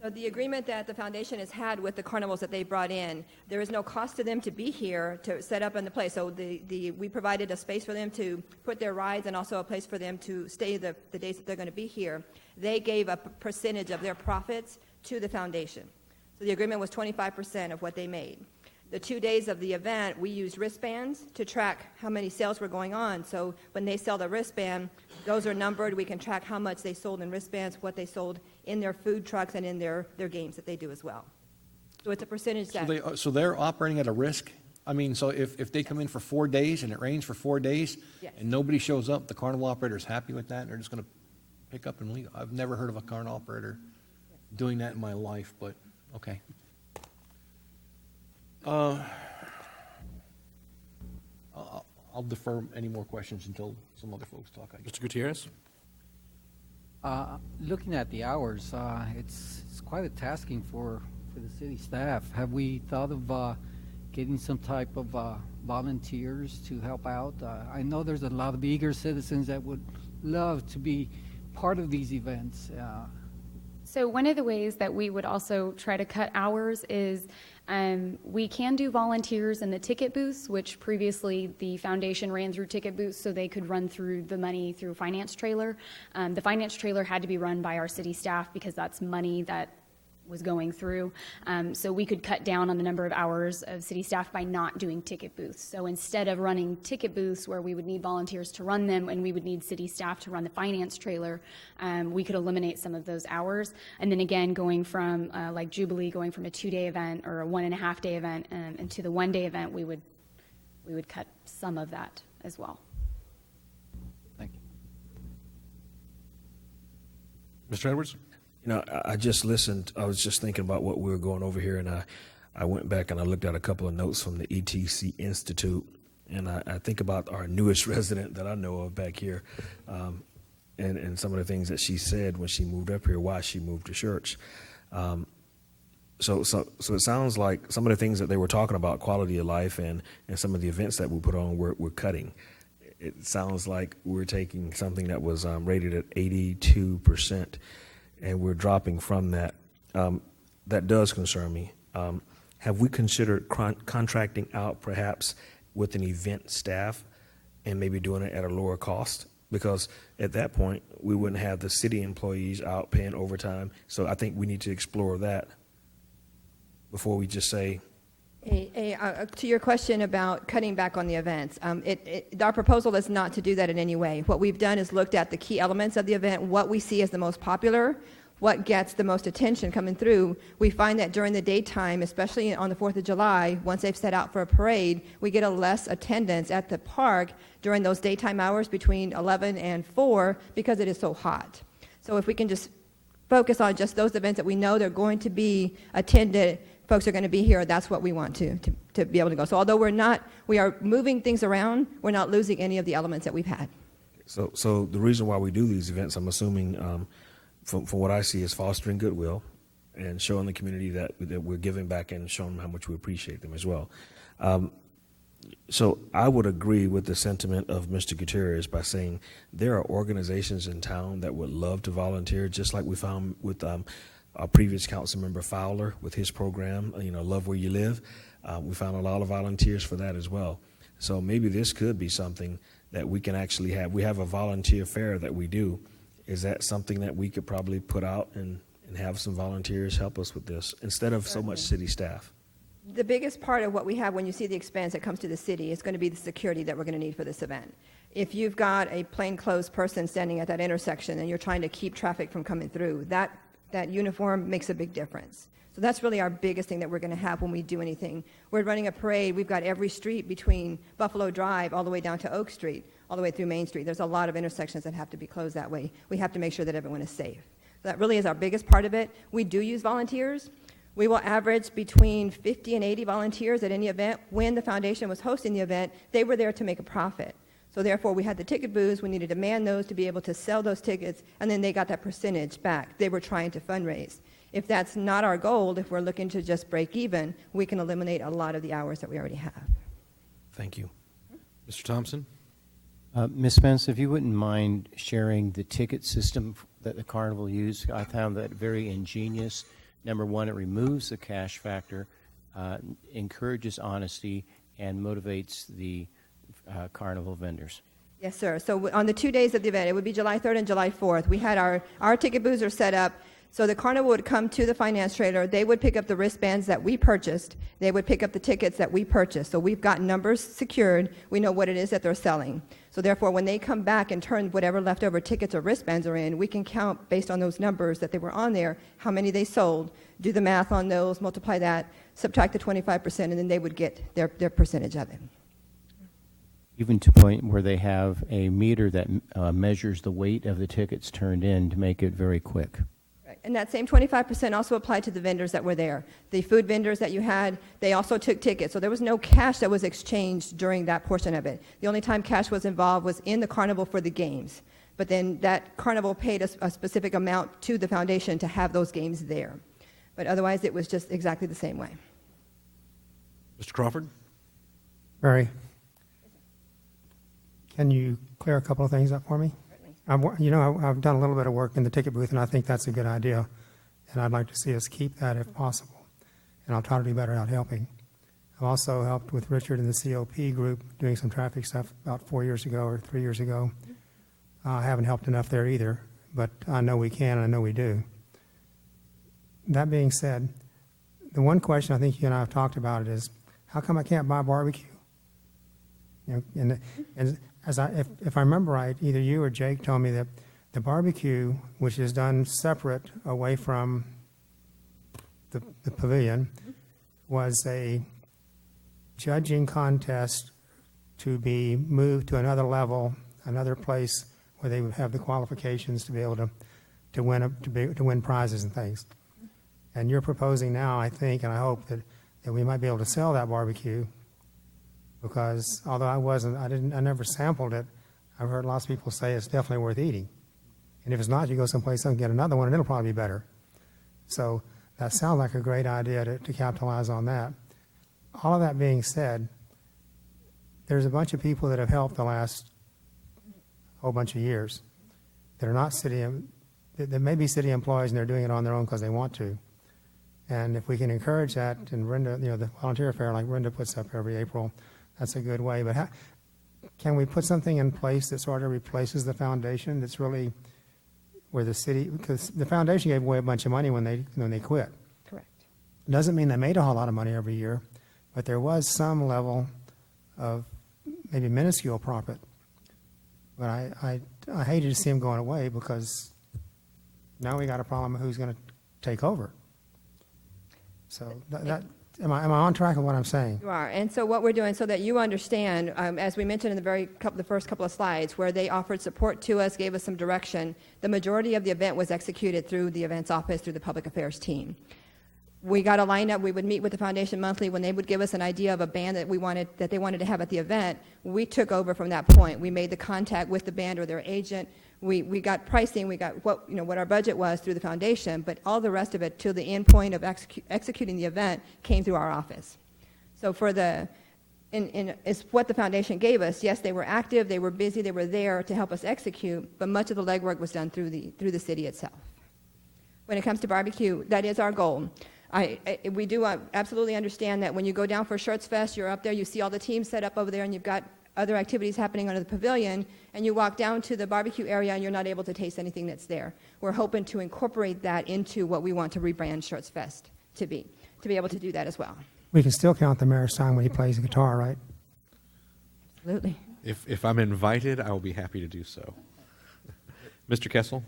So the agreement that the foundation has had with the carnivals that they brought in, there is no cost to them to be here to set up in the place. So we provided a space for them to put their rides and also a place for them to stay the days that they're going to be here. They gave a percentage of their profits to the foundation. So the agreement was 25% of what they made. The 2 days of the event, we used wristbands to track how many sales were going on. So when they sell the wristband, those are numbered. We can track how much they sold in wristbands, what they sold in their food trucks and in their games that they do as well. So it's a percentage that... So they're operating at a risk? I mean, so if they come in for 4 days and it rains for 4 days Yes. and nobody shows up, the carnival operator is happy with that and they're just going to pick up and leave? I've never heard of a carnival operator doing that in my life, but okay. I'll defer any more questions until some other folks talk. Mr. Gutierrez? Looking at the hours, it's quite a tasking for the city staff. Have we thought of getting some type of volunteers to help out? I know there's a lot of eager citizens that would love to be part of these events. So one of the ways that we would also try to cut hours is we can do volunteers in the ticket booths, which previously the foundation ran through ticket booths so they could run through the money through finance trailer. The finance trailer had to be run by our city staff because that's money that was going through. So we could cut down on the number of hours of city staff by not doing ticket booths. So instead of running ticket booths where we would need volunteers to run them and we would need city staff to run the finance trailer, we could eliminate some of those hours. And then again, going from like Jubilee, going from a 2-day event or a 1.5 day event into the 1 day event, we would cut some of that as well. Thank you. Mr. Edwards? You know, I just listened. I was just thinking about what we were going over here, and I went back and I looked at a couple of notes from the ETC Institute, and I think about our newest resident that I know of back here, and some of the things that she said when she moved up here, why she moved to Schertz. So it sounds like some of the things that they were talking about, quality of life, and some of the events that we put on, we're cutting. It sounds like we're taking something that was rated at 82%. And we're dropping from that. That does concern me. Have we considered contracting out perhaps with an event staff and maybe doing it at a lower cost? Because at that point, we wouldn't have the city employees out paying overtime. So I think we need to explore that before we just say... To your question about cutting back on the events, our proposal is not to do that in any way. What we've done is looked at the key elements of the event, what we see as the most popular, what gets the most attention coming through. We find that during the daytime, especially on the 4th of July, once they've set out for a parade, we get a less attendance at the park during those daytime hours between 11 and 4 because it is so hot. So if we can just focus on just those events that we know they're going to be attended, folks are going to be here, that's what we want to be able to go. So although we are moving things around, we're not losing any of the elements that we've had. So the reason why we do these events, I'm assuming, from what I see, is fostering goodwill and showing the community that we're giving back and showing them how much we appreciate them as well. So I would agree with the sentiment of Mr. Gutierrez by saying there are organizations in town that would love to volunteer, just like we found with our previous council member Fowler with his program, Love Where You Live. We found a lot of volunteers for that as well. So maybe this could be something that we can actually have. We have a volunteer fair that we do. Is that something that we could probably put out and have some volunteers help us with this instead of so much city staff? The biggest part of what we have when you see the expense that comes to the city is going to be the security that we're going to need for this event. If you've got a plainclothes person standing at that intersection and you're trying to keep traffic from coming through, that uniform makes a big difference. So that's really our biggest thing that we're going to have when we do anything. We're running a parade. We've got every street between Buffalo Drive all the way down to Oak Street, all the way through Main Street. There's a lot of intersections that have to be closed that way. We have to make sure that everyone is safe. So that really is our biggest part of it. We do use volunteers. We will average between 50 and 80 volunteers at any event. When the foundation was hosting the event, they were there to make a profit. So therefore, we had the ticket booths. We needed to man those to be able to sell those tickets, and then they got that percentage back. They were trying to fundraise. If that's not our goal, if we're looking to just break even, we can eliminate a lot of the hours that we already have. Thank you. Mr. Thompson? Ms. Spence, if you wouldn't mind sharing the ticket system that the carnival used, I found that very ingenious. Number one, it removes the cash factor, encourages honesty, and motivates the carnival vendors. Yes, sir. So on the 2 days of the event, it would be July 3rd and July 4th, we had our ticket booths are set up. So the carnival would come to the finance trailer. They would pick up the wristbands that we purchased. They would pick up the tickets that we purchased. So we've got numbers secured. We know what it is that they're selling. So therefore, when they come back and turn whatever leftover tickets or wristbands are in, we can count based on those numbers that they were on there, how many they sold, do the math on those, multiply that, subtract the 25%, and then they would get their percentage of it. Even to the point where they have a meter that measures the weight of the tickets turned in to make it very quick. And that same 25% also applied to the vendors that were there. The food vendors that you had, they also took tickets. So there was no cash that was exchanged during that portion of it. The only time cash was involved was in the carnival for the games. But then that carnival paid a specific amount to the foundation to have those games there. But otherwise, it was just exactly the same way. Mr. Crawford? Mary, can you clear a couple of things up for me? I've done a little bit of work in the ticket booth, and I think that's a good idea, and I'd like to see us keep that if possible, and I'll try to do better out helping. I've also helped with Richard and the COP group doing some traffic stuff about 4 years ago or 3 years ago. I haven't helped enough there either, but I know we can, and I know we do. That being said, the one question I think you and I have talked about it is, how come I can't buy barbecue? And if I remember right, either you or Jake told me that the barbecue, which is done separate away from the pavilion, was a judging contest to be moved to another level, another place where they would have the qualifications to be able to win prizes and things. And you're proposing now, I think, and I hope that we might be able to sell that barbecue. Because although I never sampled it, I've heard lots of people say it's definitely worth eating. And if it's not, you go someplace else and get another one, and it'll probably be better. So that sounds like a great idea to capitalize on that. All of that being said, there's a bunch of people that have helped the last whole bunch of years that are not that may be city employees, and they're doing it on their own because they want to. And if we can encourage that, and Brenda, the volunteer fair like Brenda puts up every April, that's a good way. But can we put something in place that sort of replaces the foundation? That's really where the city, because the foundation gave away a bunch of money when they quit. Correct. Doesn't mean they made a whole lot of money every year, but there was some level of maybe minuscule profit. But I hated to see them going away, because now we got a problem of who's going to take over. So am I on track with what I'm saying? You are. And so what we're doing, so that you understand, as we mentioned in the first couple of slides, where they offered support to us, gave us some direction, the majority of the event was executed through the events office, through the public affairs team. We got a lineup. We would meet with the foundation monthly. When they would give us an idea of a band that they wanted to have at the event, we took over from that point. We made the contact with the band or their agent. We got pricing, we got what our budget was through the foundation, but all the rest of it to the end point of executing the event came through our office. So it's what the foundation gave us. Yes, they were active, they were busy, they were there to help us execute, but much of the legwork was done through the city itself. When it comes to barbecue, that is our goal. We do absolutely understand that when you go down for Schertz Fest, you're up there, you see all the teams set up over there, and you've got other activities happening under the pavilion, and you walk down to the barbecue area and you're not able to taste anything that's there. We're hoping to incorporate that into what we want to rebrand Schertz Fest to be able to do that as well. We can still count the mayor's time when he plays the guitar, right? Absolutely. If I'm invited, I will be happy to do so. Mr. Kessel?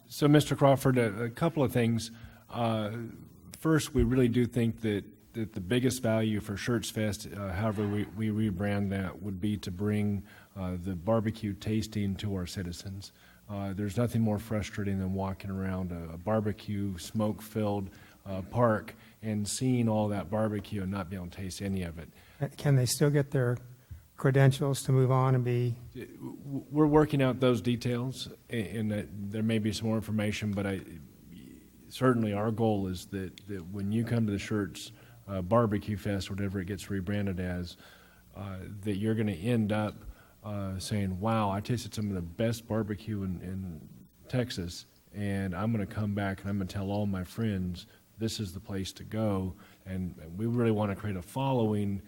So, Mr. Crawford, a couple of things. First, we really do think that the biggest value for Schertz Fest, however we rebrand that, would be to bring the barbecue tasting to our citizens. There's nothing more frustrating than walking around a barbecue, smoke-filled park and seeing all that barbecue and not be able to taste any of it. Can they still get their credentials to move on and be? We're working out those details, and there may be some more information, but certainly our goal is that when you come to the Schertz Barbecue Fest, whatever it gets rebranded as, that you're going to end up saying, wow, I tasted some of the best barbecue in Texas, and I'm going to come back and I'm going to tell all my friends this is the place to go. And we really want to create a following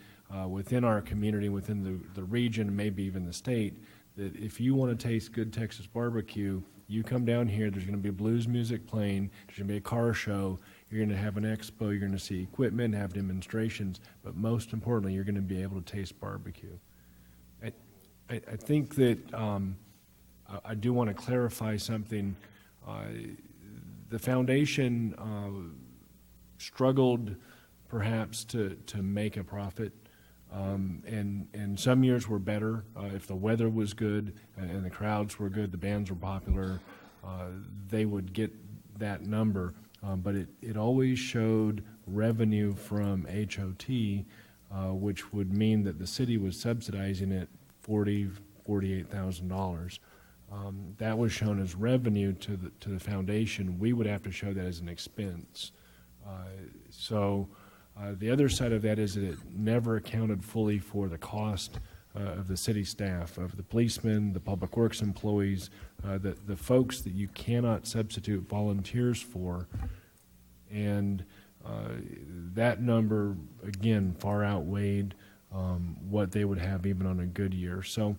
within our community, within the region, maybe even the state, that if you want to taste good Texas barbecue, you come down here, there's going to be blues music playing, there's going to be a car show, you're going to have an expo, you're going to see equipment, have demonstrations, but most importantly, you're going to be able to taste barbecue. I think that I do want to clarify something. The foundation struggled perhaps to make a profit. And some years were better. If the weather was good and the crowds were good, the bands were popular, they would get that number. But it always showed revenue from HOT, which would mean that the city was subsidizing it $48,000. That was shown as revenue to the foundation. We would have to show that as an expense. The other side of that is that it never accounted fully for the cost of the city staff, of the policemen, the public works employees, the folks that you cannot substitute volunteers for. And that number, again, far outweighed what they would have even on a good year. So,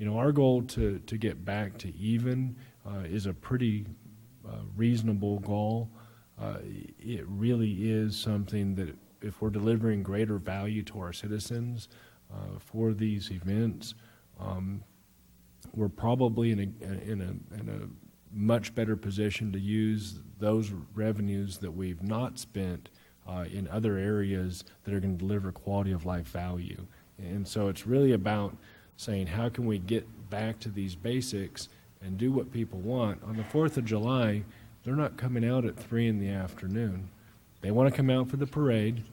our goal to get back to even is a pretty reasonable goal. It really is something that if we're delivering greater value to our citizens for these events, we're probably in a much better position to use those revenues that we've not spent in other areas that are going to deliver quality of life value. And so it's really about saying, how can we get back to these basics and do what people want? On the 4th of July, they're not coming out at 3 in the afternoon. They want to come out for the parade,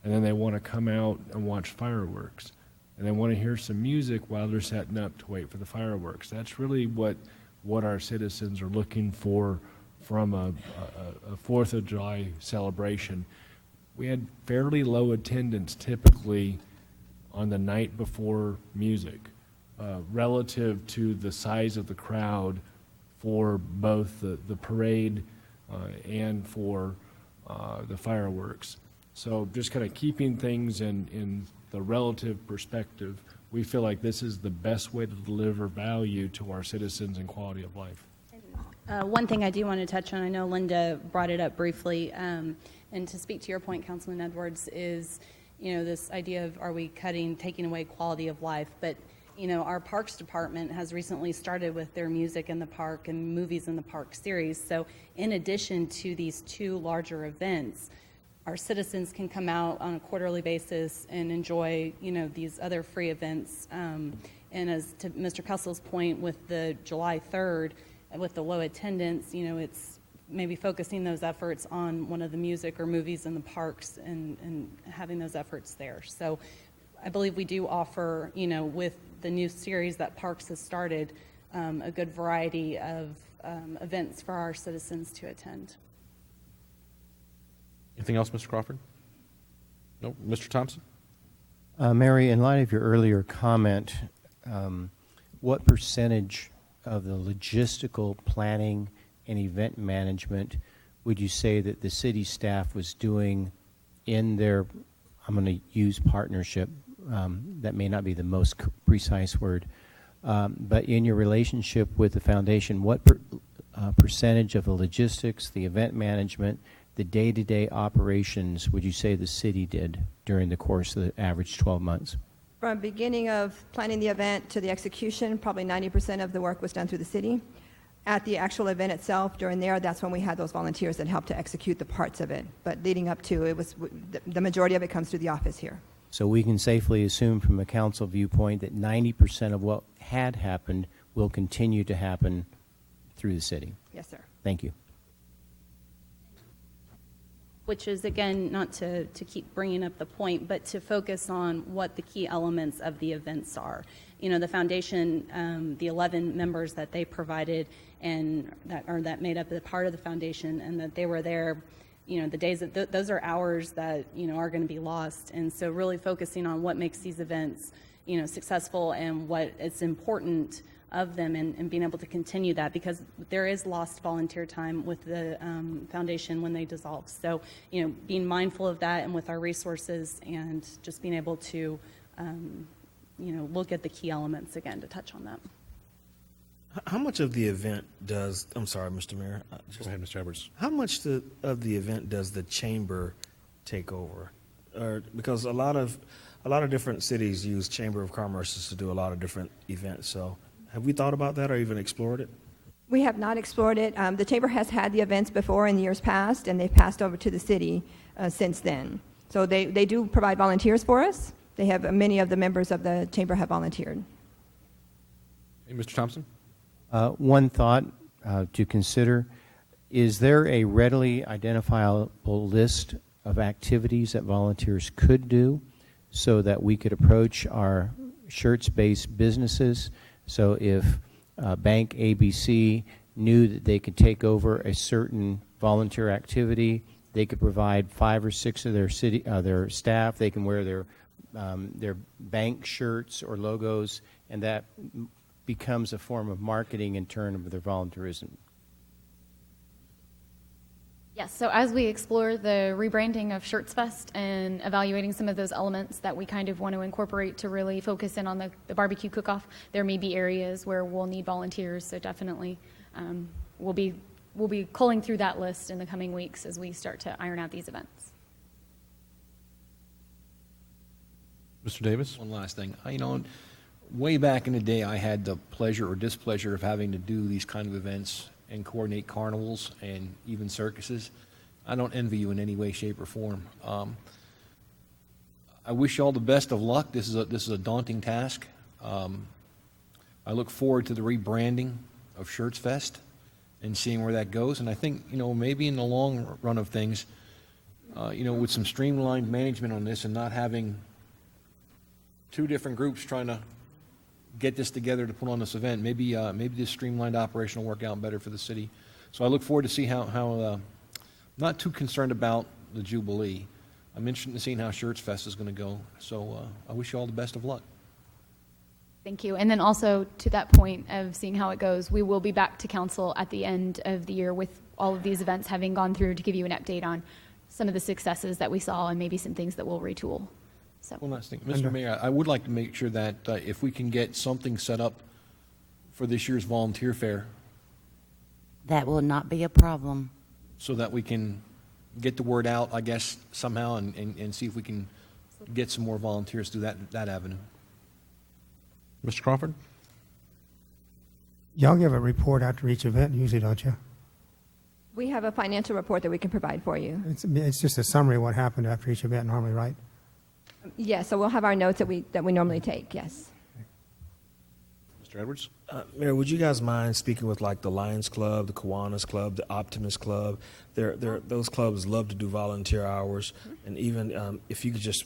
and then they want to come out and watch fireworks. And they want to hear some music while they're setting up to wait for the fireworks. That's really what our citizens are looking for from a 4th of July celebration. We had fairly low attendance typically on the night before music relative to the size of the crowd for both the parade and for the fireworks. So just kind of keeping things in the relative perspective, we feel like this is the best way to deliver value to our citizens and quality of life. One thing I do want to touch on, I know Linda brought it up briefly, and to speak to your point, Councilman Edwards, is this idea of are we taking away quality of life, but our Parks Department has recently started with their Music in the Park and Movies in the Park series. So in addition to these two larger events, our citizens can come out on a quarterly basis and enjoy, these other free events. And as to Mr. Kessel's point with the July 3rd, with the low attendance, it's maybe focusing those efforts on one of the music or movies in the parks and having those efforts there. So I believe we do offer, with the new series that Parks has started, a good variety of events for our citizens to attend. Anything else, Mr. Crawford? No, Mr. Thompson? Mary, in light of your earlier comment, what percentage of the logistical planning and event management would you say that the city staff was doing in their, I'm going to use partnership, that may not be the most precise word, but in your relationship with the foundation, what percentage of the logistics, the event management, the day-to-day operations would you say the city did during the course of the average 12 months? From beginning of planning the event to the execution, probably 90% of the work was done through the city. At the actual event itself, during there, that's when we had those volunteers that helped to execute the parts of it. But leading up to it, was the majority of it comes through the office here. So we can safely assume from a council viewpoint that 90% of what had happened will continue to happen through the city. Yes, sir. Thank you. Which is, again, not to keep bringing up the point, but to focus on what the key elements of the events are. You know, the foundation, the 11 members that they provided and that made up the part of the foundation, and that they were there, you know, the days that those are hours that, you know, are going to be lost. And so really focusing on what makes these events, you know, successful and what is important of them, and being able to continue that, because there is lost volunteer time with the foundation when they dissolve. So, you know, being mindful of that and with our resources, and just being able to, you know, look at the key elements again to touch on that. How much of the event does, I'm sorry, Mr. Mayor. Go ahead, Mr. Edwards. How much of the event does the chamber take over? Because a lot of different cities use Chamber of Commerce to do a lot of different events. So have we thought about that or even explored it? We have not explored it. The chamber has had the events before in years past, and they've passed over to the city since then. So they do provide volunteers for us. They have, many of the members of the chamber have volunteered. Hey, Mr. Thompson? One thought to consider, is there a readily identifiable list of activities that volunteers could do so that we could approach our Schertz-based businesses? So if Bank ABC knew that they could take over a certain volunteer activity, they could provide 5 or 6 of their staff. They can wear their bank shirts or logos, and that becomes a form of marketing in turn of their volunteerism. Yes, so as we explore the rebranding of Schertz Fest and evaluating some of those elements that we kind of want to incorporate to really focus in on the barbecue cook-off, there may be areas where we'll need volunteers, so definitely we'll be culling through that list in the coming weeks as we start to iron out these events. Mr. Davis? One last thing. You know, way back in the day, I had the pleasure or displeasure of having to do these kind of events and coordinate carnivals and even circuses. I don't envy you in any way, shape, or form. I wish you all the best of luck. This is a daunting task. I look forward to the rebranding of Schertz Fest and seeing where that goes. And I think, you know, maybe in the long run of things, you know, with some streamlined management on this and not having 2 different groups trying to get this together to put on this event, maybe this streamlined operation will work out better for the city. So I look forward to see how not too concerned about the Jubilee. I'm interested in seeing how Schertz Fest is going to go. So I wish you all the best of luck. Thank you. And then also to that point of seeing how it goes, we will be back to council at the end of the year with all of these events having gone through to give you an update on some of the successes that we saw and maybe some things that we'll retool. So. One last thing. Mr. Mayor, I would like to make sure that if we can get something set up for this year's volunteer fair. That will not be a problem. So that we can get the word out, I guess, somehow and see if we can get some more volunteers through that avenue. Mr. Crawford? Y'all give a report after each event usually, don't you? We have a financial report that we can provide for you. It's just a summary of what happened after each event normally, right? Yes, so we'll have our notes that we normally take, yes. Mr. Edwards? Mayor, would you guys mind speaking with like the Lions Club, the Kiwanis Club, the Optimist Club? Those clubs love to do volunteer hours, and even if you could just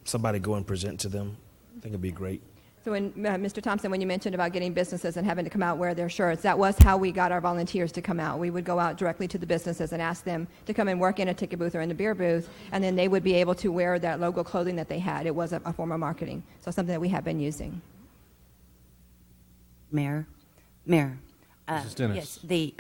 somebody go and present to them, I think it'd be great. So when, Mr. Thompson, when you mentioned about getting businesses and having to come out wear their shirts, that was how we got our volunteers to come out. We would go out directly to the businesses and ask them to come and work in a ticket booth or in the beer booth, and then they would be able to wear that logo clothing that they had. It was a form of marketing. So something that we have been using. Mayor, Mrs. Dennis. yes, the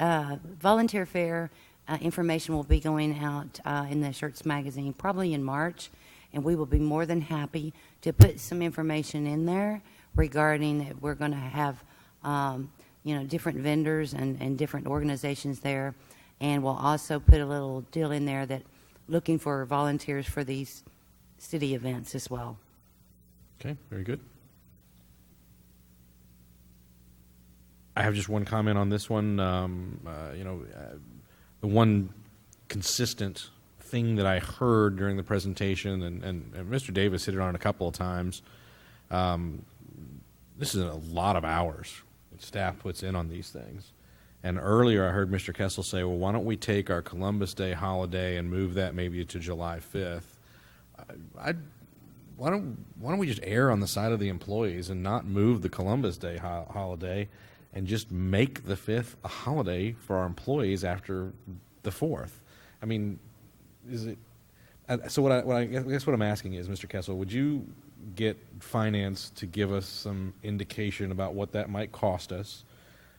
volunteer fair information will be going out in the Schertz magazine probably in March, and we will be more than happy to put some information in there regarding that we're going to have different vendors and different organizations there, and we'll also put a little deal in there that looking for volunteers for these city events as well. Okay, very good. I have just one comment on this one. The one consistent thing that I heard during the presentation, and Mr. Davis hit it on a couple of times, this is a lot of hours that staff puts in on these things. And earlier I heard Mr. Kessel say, well, why don't we take our Columbus Day holiday and move that maybe to July 5th? Why don't we just err on the side of the employees and not move the Columbus Day holiday and just make the 5th a holiday for our employees after the 4th? I mean, is it? So I guess what I'm asking is, Mr. Kessel, would you get finance to give us some indication about what that might cost us,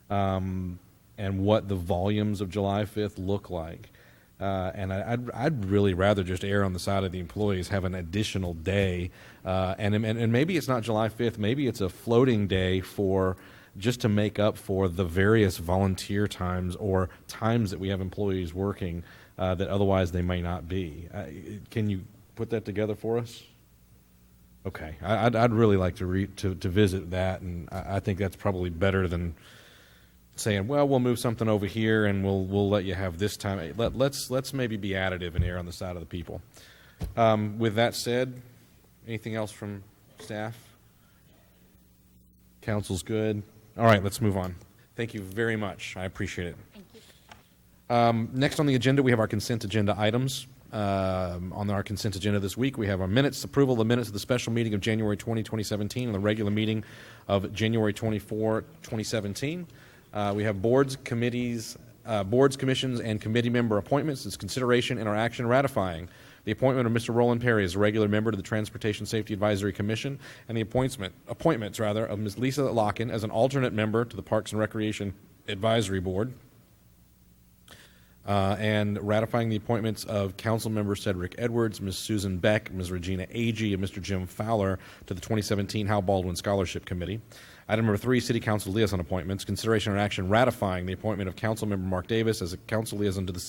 and what the volumes of July 5th look like? And I'd really rather just err on the side of the employees, have an additional day, and maybe it's not July 5th, maybe it's a floating day for just to make up for the various volunteer times or times that we have employees working that otherwise they may not be. Can you put that together for us? Okay, I'd really like to visit that, and I think that's probably better than saying, well, we'll move something over here and we'll let you have this time. Let's maybe be additive and err on the side of the people. With that said, anything else from staff? Council's good. All right, let's move on. Thank you very much. I appreciate it. Thank you. Next on the agenda, we have our consent agenda items. On our consent agenda this week, we have our minutes, approval of the minutes of the special meeting of January 20, 2017, and the regular meeting of January 24, 2017. We have boards, committees, boards, commissions, and committee member appointments. It's consideration and our action ratifying the appointment of Mr. Roland Perry as a regular member to the Transportation Safety Advisory Commission, and the appointments of Ms. Lisa Locken as an alternate member to the Parks and Recreation Advisory Board, and ratifying the appointments of Council Member Cedric Edwards, Ms. Susan Beck, Ms. Regina Agee, and Mr. Jim Fowler to the 2017 Hal Baldwin Scholarship Committee. Item number 3, City Council liaison appointments. Consideration and action ratifying the appointment of Council Member Mark Davis as a council liaison to the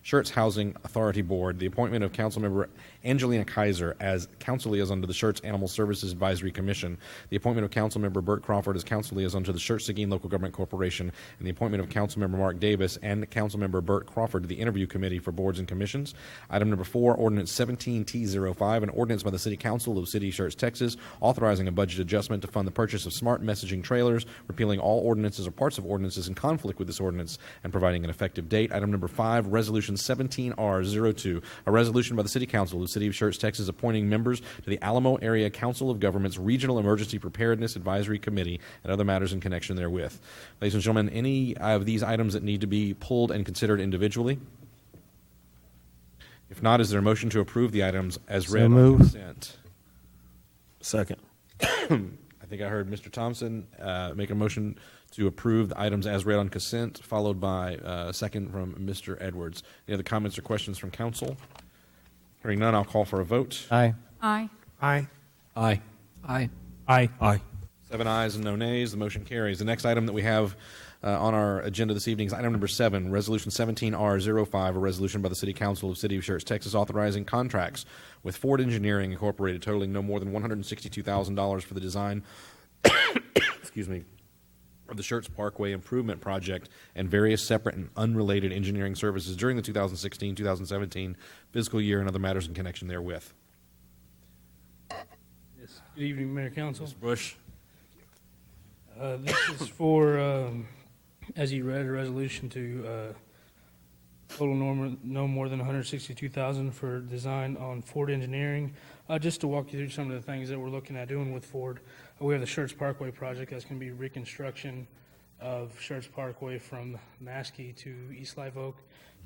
Schertz Housing Authority Board, the appointment of Council Member Angelina Kaiser as council liaison to the Schertz Animal Services Advisory Commission, the appointment of Council Member Bert Crawford as council liaison to the Schertz Seguin Local Government Corporation, and the appointment of Council Member Mark Davis and Council Member Bert Crawford to the Interview Committee for Boards and Commissions. Item number 4, Ordinance 17T05, an ordinance by the City Council of the City of Schertz, Texas, authorizing a budget adjustment to fund the purchase of smart messaging trailers, repealing all ordinances or parts of ordinances in conflict with this ordinance, and providing an effective date. Item number 5, Resolution 17R02, a resolution by the City Council of the City of Schertz, Texas, appointing members to the Alamo Area Council of Governments Regional Emergency Preparedness Advisory Committee and other matters in connection therewith. Ladies and gentlemen, any of these items that need to be pulled and considered individually? If not, is there a motion to approve the items as read on consent? Second. I think I heard Mr. Thompson make a motion to approve the items as read on consent, followed by a second from Mr. Edwards. Any other comments or questions from council? Hearing none, I'll call for a vote. Aye. Aye. Aye. Aye. Aye. Aye. Aye. 7 ayes and no nays. The motion carries. The next item that we have on our agenda this evening is item number 7, Resolution 17R05, a resolution by the City Council of the City of Schertz, Texas, authorizing contracts with Ford Engineering Incorporated totaling no more than $162,000 for the design excuse me, of the Schertz Parkway Improvement Project and various separate and unrelated engineering services during the 2016-2017 fiscal year and other matters in connection therewith. Yes. Good evening, Mayor Council. Mr. Bush. This is for, as you read, a resolution to total no more than $162,000 for design on Ford Engineering. Just to walk you through some of the things that we're looking at doing with Ford. We have the Schertz Parkway project. That's going to be reconstruction of Schertz Parkway from Maskey to East Live Oak,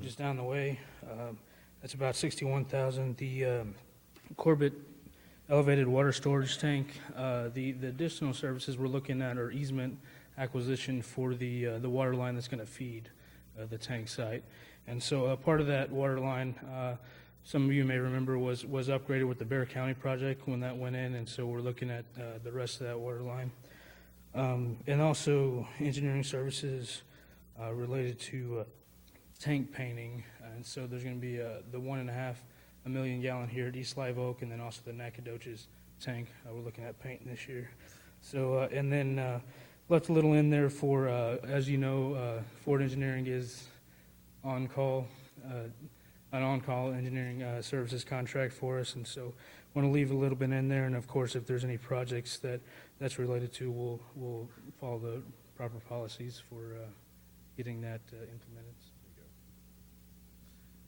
just down the way. That's about $61,000. The Corbett elevated water storage tank. The additional services we're looking at are easement acquisition for the water line that's going to feed the tank site. And so part of that water line, some of you may remember, was upgraded with the Bear County project when that went in, and so we're looking at the rest of that water line. And also engineering services related to tank painting. And so there's going to be the 1.5 million gallon here at East Live Oak, and then also the Nacogdoches tank we're looking at painting this year. So, and then left a little in there for, as you know, Ford Engineering is on call, an on-call engineering services contract for us, and so want to leave a little bit in there. And of course, if there's any projects that's related to, we'll follow the proper policies for getting that implemented.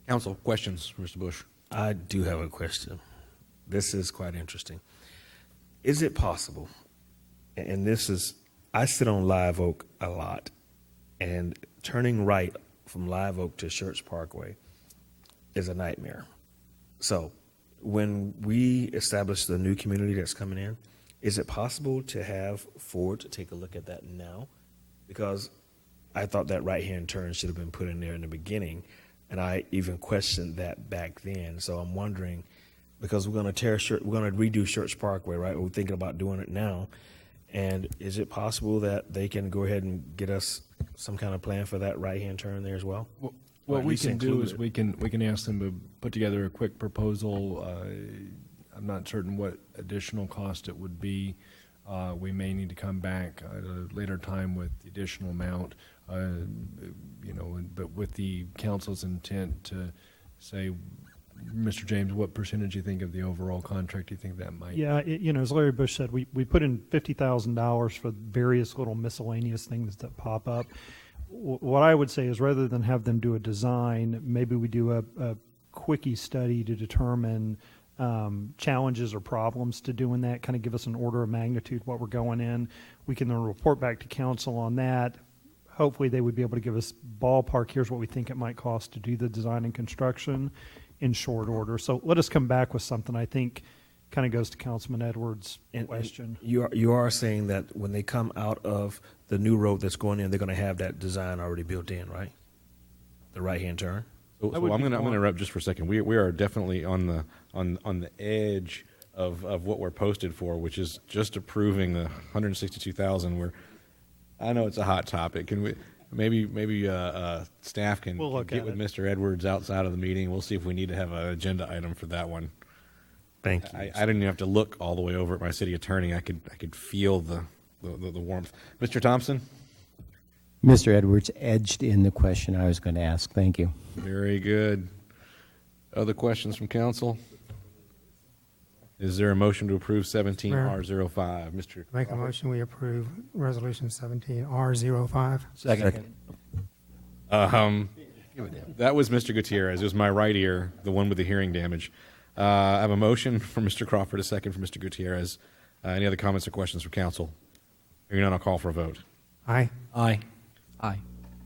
Council, questions for Mr. Bush? I do have a question. This is quite interesting. Is it possible, and this is, I sit on Live Oak a lot, and turning right from Live Oak to Schertz Parkway is a nightmare. So when we establish the new community that's coming in, is it possible to have Ford to take a look at that now? Because I thought that right-hand turn should have been put in there in the beginning, and I even questioned that back then. So I'm wondering, because we're going to redo Schertz Parkway, right? We're thinking about doing it now. And is it possible that they can go ahead and get us some kind of plan for that right-hand turn there as well? What we can do is we can ask them to put together a quick proposal. I'm not certain what additional cost it would be. We may need to come back at a later time with the additional amount, but with the council's intent to say, Mr. James, what percentage do you think of the overall contract do you think that might? Yeah, as Larry Bush said, we put in $50,000 for various little miscellaneous things that pop up. What I would say is, rather than have them do a design, maybe we do a quickie study to determine challenges or problems to doing that, kind of give us an order of magnitude what we're going in. We can then report back to council on that. Hopefully they would be able to give us ballpark, here's what we think it might cost to do the design and construction in short order. So let us come back with something I think kind of goes to Councilman Edwards' question. And you are saying that when they come out of the new road that's going in, they're going to have that design already built in, right? The right-hand turn? So I'm going to interrupt just for a second. We are definitely on the edge of what we're posted for, which is just approving the 162,000. I know it's a hot topic. Can we maybe staff can get with Mr. Edwards outside of the meeting? We'll see if we need to have an agenda item for that one. Thank you. I didn't even have to look all the way over at my city attorney. I could feel the warmth. Mr. Thompson? Mr. Edwards edged in the question I was going to ask. Thank you. Very good. Other questions from council? Is there a motion to approve 17R05? Mr. Make a motion, we approve Resolution 17R05. Second. That was Mr. Gutierrez. It was my right ear, the one with the hearing damage. I have a motion from Mr. Crawford, a second from Mr. Gutierrez. Any other comments or questions from council? Hearing none, I'll call for a vote. Aye. Aye. Aye.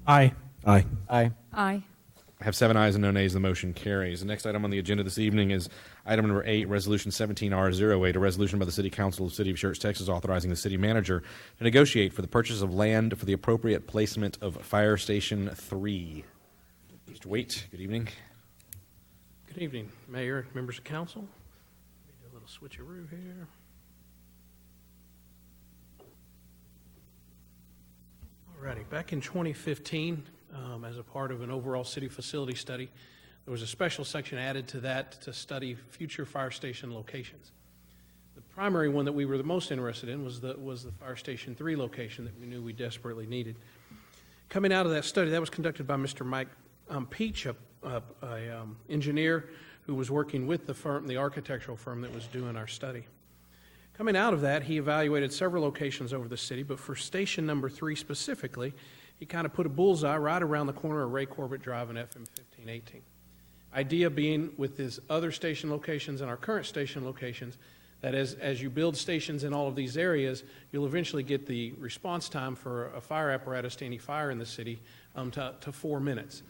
Aye. Aye. Aye. I have 7 ayes and no nays. The motion carries. The next item on the agenda this evening is item number 8, Resolution 17R08, a resolution by the City Council of the City of Schertz, Texas, authorizing the city manager to negotiate for the purchase of land for the appropriate placement of Fire Station 3. Mr. Waite, good evening. Good evening, Mayor, members of council. Let me do a little switcheroo here. Alrighty, back in 2015, as a part of an overall city facility study, there was a special section added to that to study future fire station locations. The primary one that we were the most interested in was the Fire Station 3 location that we knew we desperately needed. Coming out of that study, that was conducted by Mr. Mike Peach, a engineer who was working with the firm, the architectural firm that was doing our study. Coming out of that, he evaluated several locations over the city, but for station number 3 specifically, he kind of put a bullseye right around the corner of Ray Corbett Drive and FM 1518. Idea being, with his other station locations and our current station locations, that as you build stations in all of these areas, you'll eventually get the response time for a fire apparatus to any fire in the city to 4 minutes.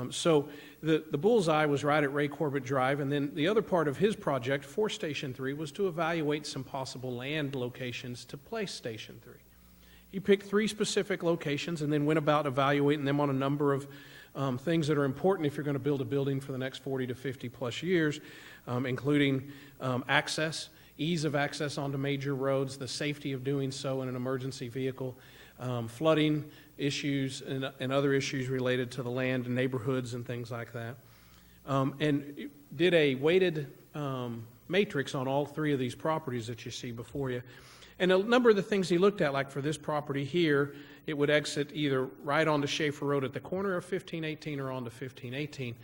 So the bullseye was right at Ray Corbett Drive, and then the other part of his project for Station 3 was to evaluate some possible land locations to place Station 3. He picked 3 specific locations and then went about evaluating them on a number of things that are important if you're going to build a building for the next 40 to 50 plus years, including access, ease of access onto major roads, the safety of doing so in an emergency vehicle, flooding issues and other issues related to the land and neighborhoods and things like that. And did a weighted matrix on all 3 of these properties that you see before you. And a number of the things he looked at, like for this property here, it would exit either right onto Schaefer Road at the corner of 1518 or onto 1518.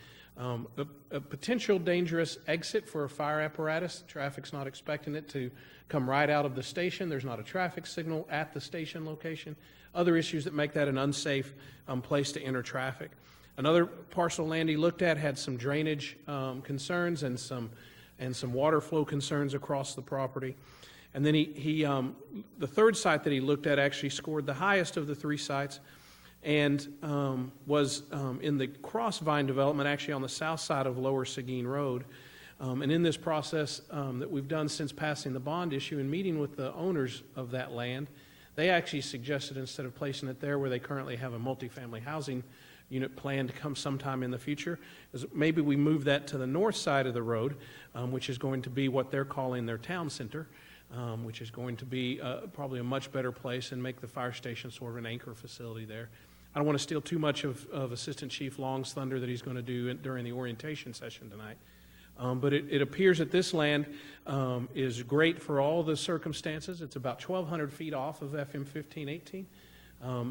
A potential dangerous exit for a fire apparatus. Traffic's not expecting it to come right out of the station. There's not a traffic signal at the station location. Other issues that make that an unsafe place to enter traffic. Another parcel of land he looked at had some drainage concerns and some water flow concerns across the property. And then the third site that he looked at actually scored the highest of the 3 sites, and was in the Crossvine development, actually on the south side of Lower Seguin Road. And in this process that we've done since passing the bond issue and meeting with the owners of that land, they actually suggested instead of placing it there where they currently have a multifamily housing unit planned to come sometime in the future, is maybe we move that to the north side of the road, which is going to be what they're calling their town center. Which is going to be probably a much better place and make the fire station sort of an anchor facility there. I don't want to steal too much of Assistant Chief Long's thunder that he's going to do during the orientation session tonight. But it appears that this land is great for all the circumstances. It's about 1,200 feet off of FM 1518,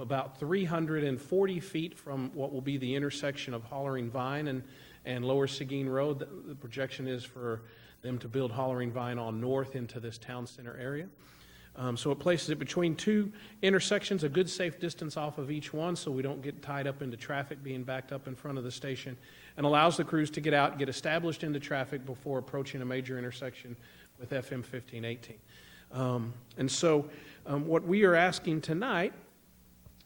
about 340 feet from what will be the intersection of Hollering Vine and Lower Seguin Road. The projection is for them to build Hollering Vine on north into this town center area. So it places it between 2 intersections, a good safe distance off of each one so we don't get tied up into traffic being backed up in front of the station, and allows the crews to get out and get established into traffic before approaching a major intersection with FM 1518. And so what we are asking tonight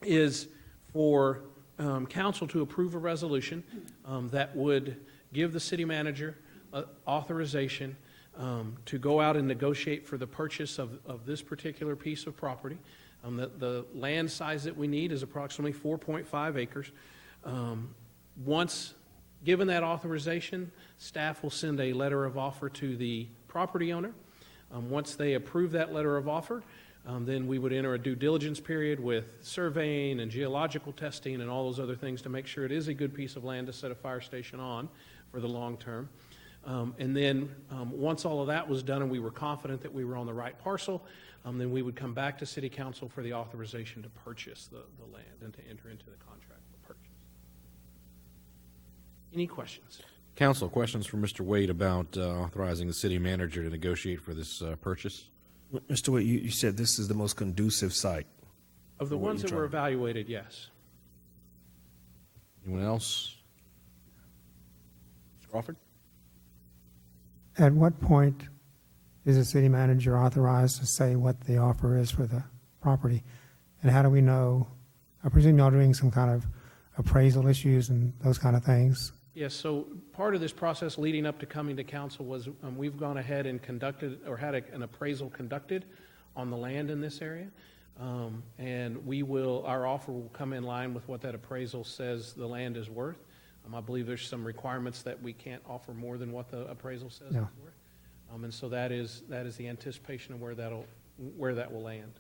is for council to approve a resolution that would give the city manager authorization to go out and negotiate for the purchase of this particular piece of property. The land size that we need is approximately 4.5 acres. Once given that authorization, staff will send a letter of offer to the property owner. Once they approve that letter of offer, then we would enter a due diligence period with surveying and geological testing and all those other things to make sure it is a good piece of land to set a fire station on for the long term. And then once all of that was done and we were confident that we were on the right parcel, then we would come back to City Council for the authorization to purchase the land and to enter into the contract for purchase. Any questions? Council, questions for Mr. Wade about authorizing the city manager to negotiate for this purchase? Mr. Wade, you said this is the most conducive site. Of the ones that were evaluated, yes. Anyone else? Mr. Crawford? At what point is the city manager authorized to say what the offer is for the property? And how do we know? I presume y'all are doing some kind of appraisal issues and those kind of things. Yes, so part of this process leading up to coming to council was we've gone ahead and conducted or had an appraisal conducted on the land in this area. And our offer will come in line with what that appraisal says the land is worth. I believe there's some requirements that we can't offer more than what the appraisal says it's worth. And so that is the anticipation of where that will land.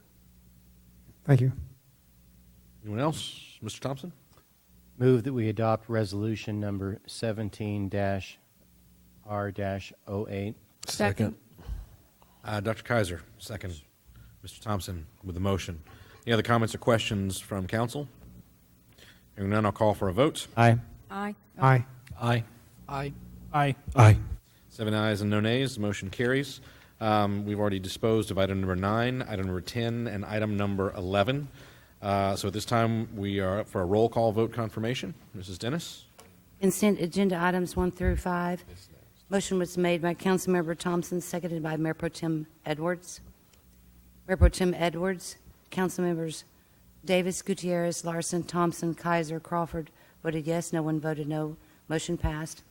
Thank you. Anyone else? Mr. Thompson? Move that we adopt resolution number 17-R-08. Second. Dr. Kaiser, second. Mr. Thompson with the motion. Any other comments or questions from council? Hearing none, I'll call for a vote. Aye. Aye. Aye. Aye. Aye. Aye. Aye. 7 ayes and no nays. The motion carries. We've already disposed of item number 9, item number 10, and item number 11. So at this time, we are up for a roll call vote confirmation. Mrs. Dennis? Consent agenda items 1 through 5. Motion was made by Councilmember Thompson, seconded by Mayor Pro Tem Edwards. Mayor Pro Tem Edwards, Councilmembers Davis, Gutierrez, Larson, Thompson, Kaiser, Crawford voted yes. No one voted no. Motion passed.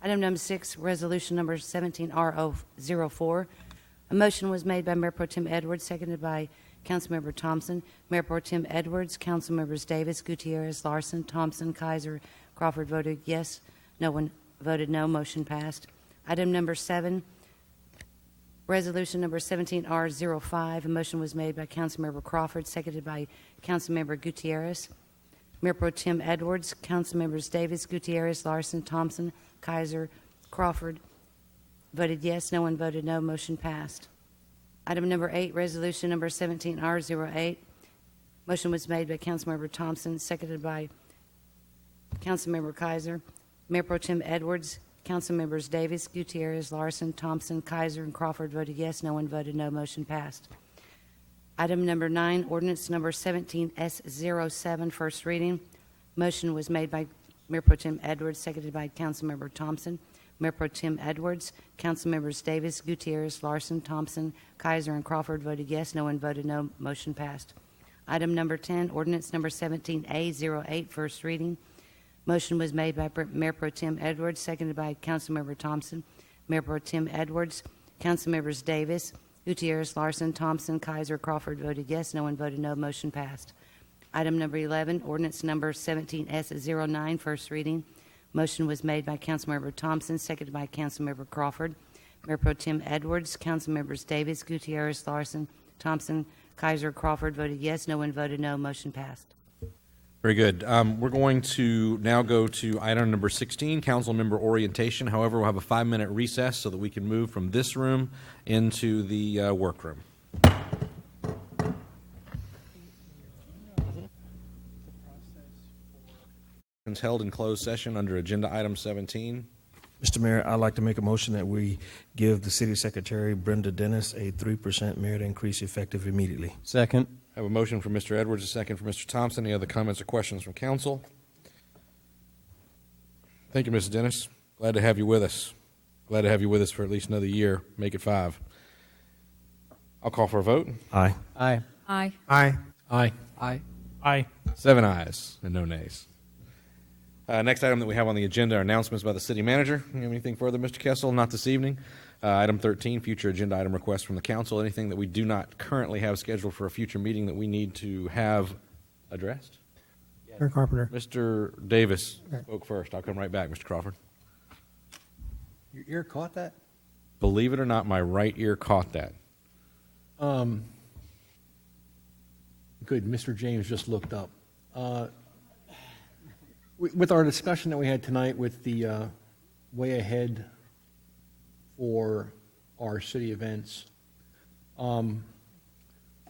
Item number 6, resolution number 17R004. A motion was made by Mayor Pro Tem Edwards, seconded by Councilmember Thompson. Mayor Pro Tem Edwards, Councilmembers Davis, Gutierrez, Larson, Thompson, Kaiser, Crawford voted yes. No one voted no. Motion passed. Item number 7, resolution number 17R05. A motion was made by Councilmember Crawford, seconded by Councilmember Gutierrez. Mayor Pro Tem Edwards, Councilmembers Davis, Gutierrez, Larson, Thompson, Kaiser, Crawford voted yes. No one voted no. Motion passed. Item number 8, resolution number 17R08. Motion was made by Councilmember Thompson, seconded by Councilmember Kaiser. Mayor Pro Tem Edwards, Councilmembers Davis, Gutierrez, Larson, Thompson, Kaiser, and Crawford voted yes. No one voted no. Motion passed. Item number 9, ordinance number 17S07, first reading. Motion was made by Mayor Pro Tem Edwards, seconded by Councilmember Thompson. Mayor Pro Tem Edwards, Councilmembers Davis, Gutierrez, Larson, Thompson, Kaiser, and Crawford voted yes. No one voted no. Motion passed. Item number 10, ordinance number 17A08, first reading. Motion was made by Mayor Pro Tem Edwards, seconded by Councilmember Thompson. Mayor Pro Tem Edwards, Councilmembers Davis, Gutierrez, Larson, Thompson, Kaiser, Crawford voted yes. No one voted no. Motion passed. Item number 11, ordinance number 17S09, first reading. Motion was made by Councilmember Thompson, seconded by Councilmember Crawford. Mayor Pro Tem Edwards, Councilmembers Davis, Gutierrez, Larson, Thompson, Kaiser, Crawford voted yes. No one voted no. Motion passed. Very good. We're going to now go to item number 16, council member orientation. However, we'll have a 5-minute recess so that we can move from this room into the workroom. Held in closed session under agenda item 17. Mr. Mayor, I'd like to make a motion that we give the City Secretary, Brenda Dennis, a 3% merit increase effective immediately. Second. I have a motion from Mr. Edwards, a second from Mr. Thompson. Any other comments or questions from council? Thank you, Mrs. Dennis. Glad to have you with us. Glad to have you with us for at least another year. Make it 5. I'll call for a vote. Aye. Aye. Aye. Aye. Aye. Aye. Aye. 7 ayes and no nays. Next item that we have on the agenda are announcements by the city manager. You have anything further, Mr. Kessel? Not this evening. Item 13, future agenda item requests from the council. Anything that we do not currently have scheduled for a future meeting that we need to have addressed? Mayor Carpenter. Mr. Davis spoke first. I'll come right back, Mr. Crawford. Your ear caught that? Believe it or not, my right ear caught that. Good. Mr. James just looked up. With our discussion that we had tonight with the way ahead for our city events,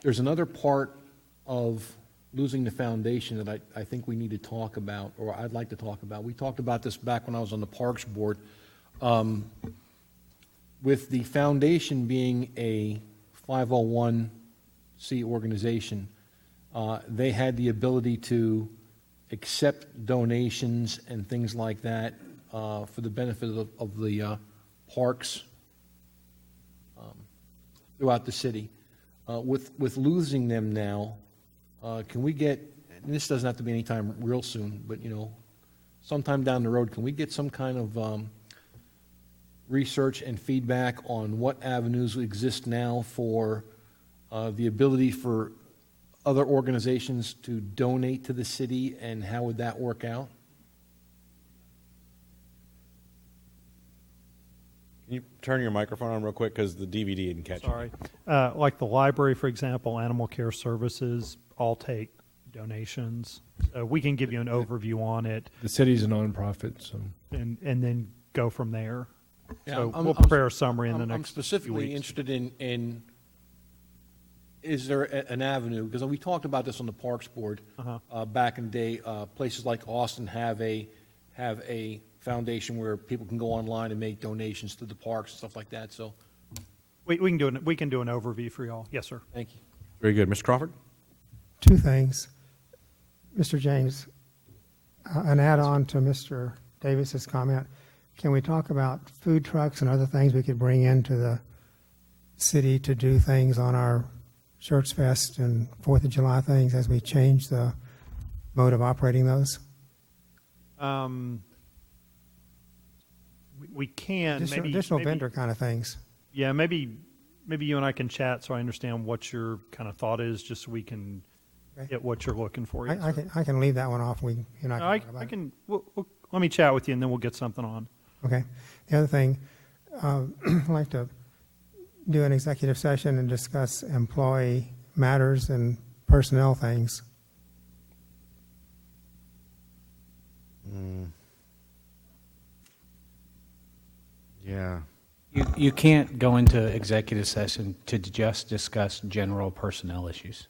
there's another part of losing the foundation that I think we need to talk about, or I'd like to talk about. We talked about this back when I was on the Parks Board. With the foundation being a 501c organization, they had the ability to accept donations and things like that for the benefit of the parks throughout the city. With losing them now, can we get, and this doesn't have to be anytime real soon, but sometime down the road, can we get some kind of research and feedback on what avenues exist now for the ability for other organizations to donate to the city, and how would that work out? Can you turn your microphone on real quick because the DVD didn't catch it? Sorry. Like the library, for example, animal care services all take donations. We can give you an overview on it. The city's a nonprofit, so. And then go from there. Yeah, So we'll prepare a summary in the next I'm specifically few weeks. interested in is there an avenue, because we talked about this on the Parks Board back in the day. Places like Austin have a foundation where people can go online and make donations to the parks and stuff like that. So We can do an overview for y'all. Yes, sir. thank you. Very good. Mr. Crawford? 2 things. Mr. James, an add-on to Mr. Davis's comment. can we talk about food trucks and other things we could bring into the city to do things on our Schertz Fest and 4th of July things as we change the mode of operating those? We can. Additional vendor kind of things. Yeah, maybe you and I can chat so I understand what your kind of thought is, just so we can get what you're looking for. I can leave that one off. You're not gonna talk about it. Let me chat with you, and then we'll get something on. Okay. The other thing, I'd like to do an executive session and discuss employee matters and personnel things. Yeah. You can't go into executive session to just discuss general personnel issues.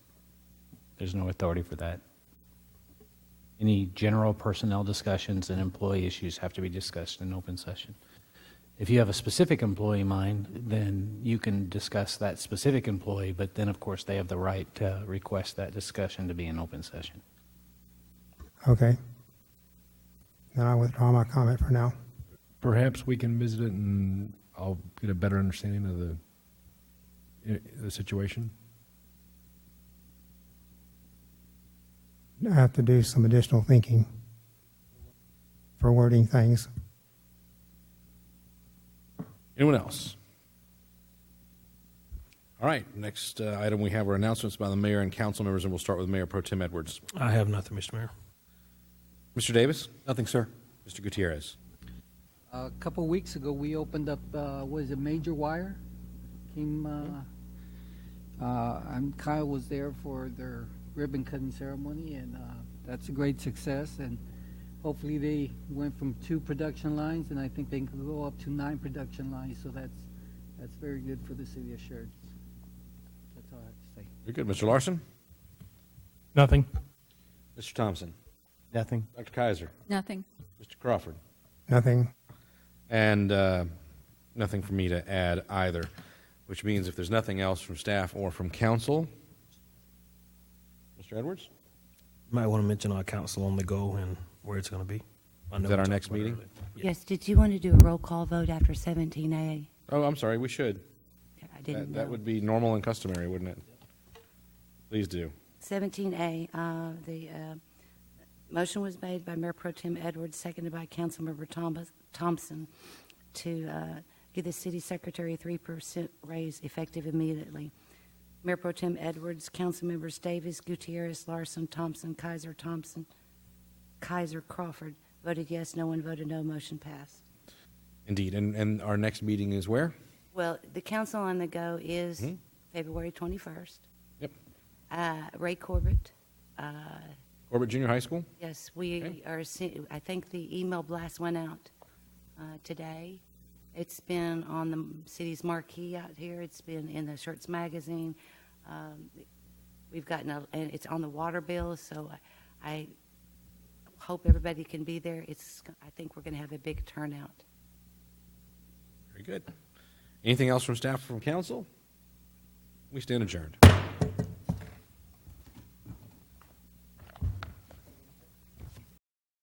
There's no authority for that. Any general personnel discussions and employee issues have to be discussed in open session. If you have a specific employee in mind, then you can discuss that specific employee, but then, of course, they have the right to request that discussion to be in open session. Okay. Then I'll withdraw my comment for now. Perhaps we can visit it and I'll get a better understanding of the situation. I have to do some additional thinking for wording things. Anyone else? All right, next item we have are announcements by the mayor and council members, and we'll start with Mayor Pro Tem Edwards. I have nothing, Mr. Mayor. Mr. Davis? Nothing, sir. Mr. Gutierrez? A couple of weeks ago, we opened up, was it Major Wire? And Kyle was there for their ribbon cutting ceremony, and that's a great success. And hopefully they went from 2 production lines, and I think they can go up to 9 production lines. So that's very good for the city of Schertz. That's all I have to say. Very good. Mr. Larson? Nothing. Mr. Thompson? Nothing. Dr. Kaiser? Nothing. Mr. Crawford? Nothing. And nothing for me to add either, which means if there's nothing else from staff or from council, Mr. Edwards? You might want to mention our council on the go and where it's going to be. Is that our next meeting? Yes, did you want to do a roll call vote after 17A? Oh, I'm sorry, we should. I didn't That know. would be normal and customary, wouldn't it? Please do. 17A, the motion was made by Mayor Pro Tem Edwards, seconded by Councilmember Thompson, to give the city secretary a 3% raise effective immediately. Mayor Pro Tem Edwards, council members Davis, Gutierrez, Larson, Thompson, Kaiser, Crawford voted yes, no one voted no, motion passed. Indeed. And our next meeting is where? Well, the council on the go is February 21st. Yep. Ray Corbett. Corbett Junior High School? Yes, we are, I think the email blast went out today. It's been on the city's marquee out here. It's been in the Schertz magazine. We've gotten and it's on the water bill, so I hope everybody can be there. I think we're going to have a big turnout. Very good. Anything else from staff or from council? We stand adjourned.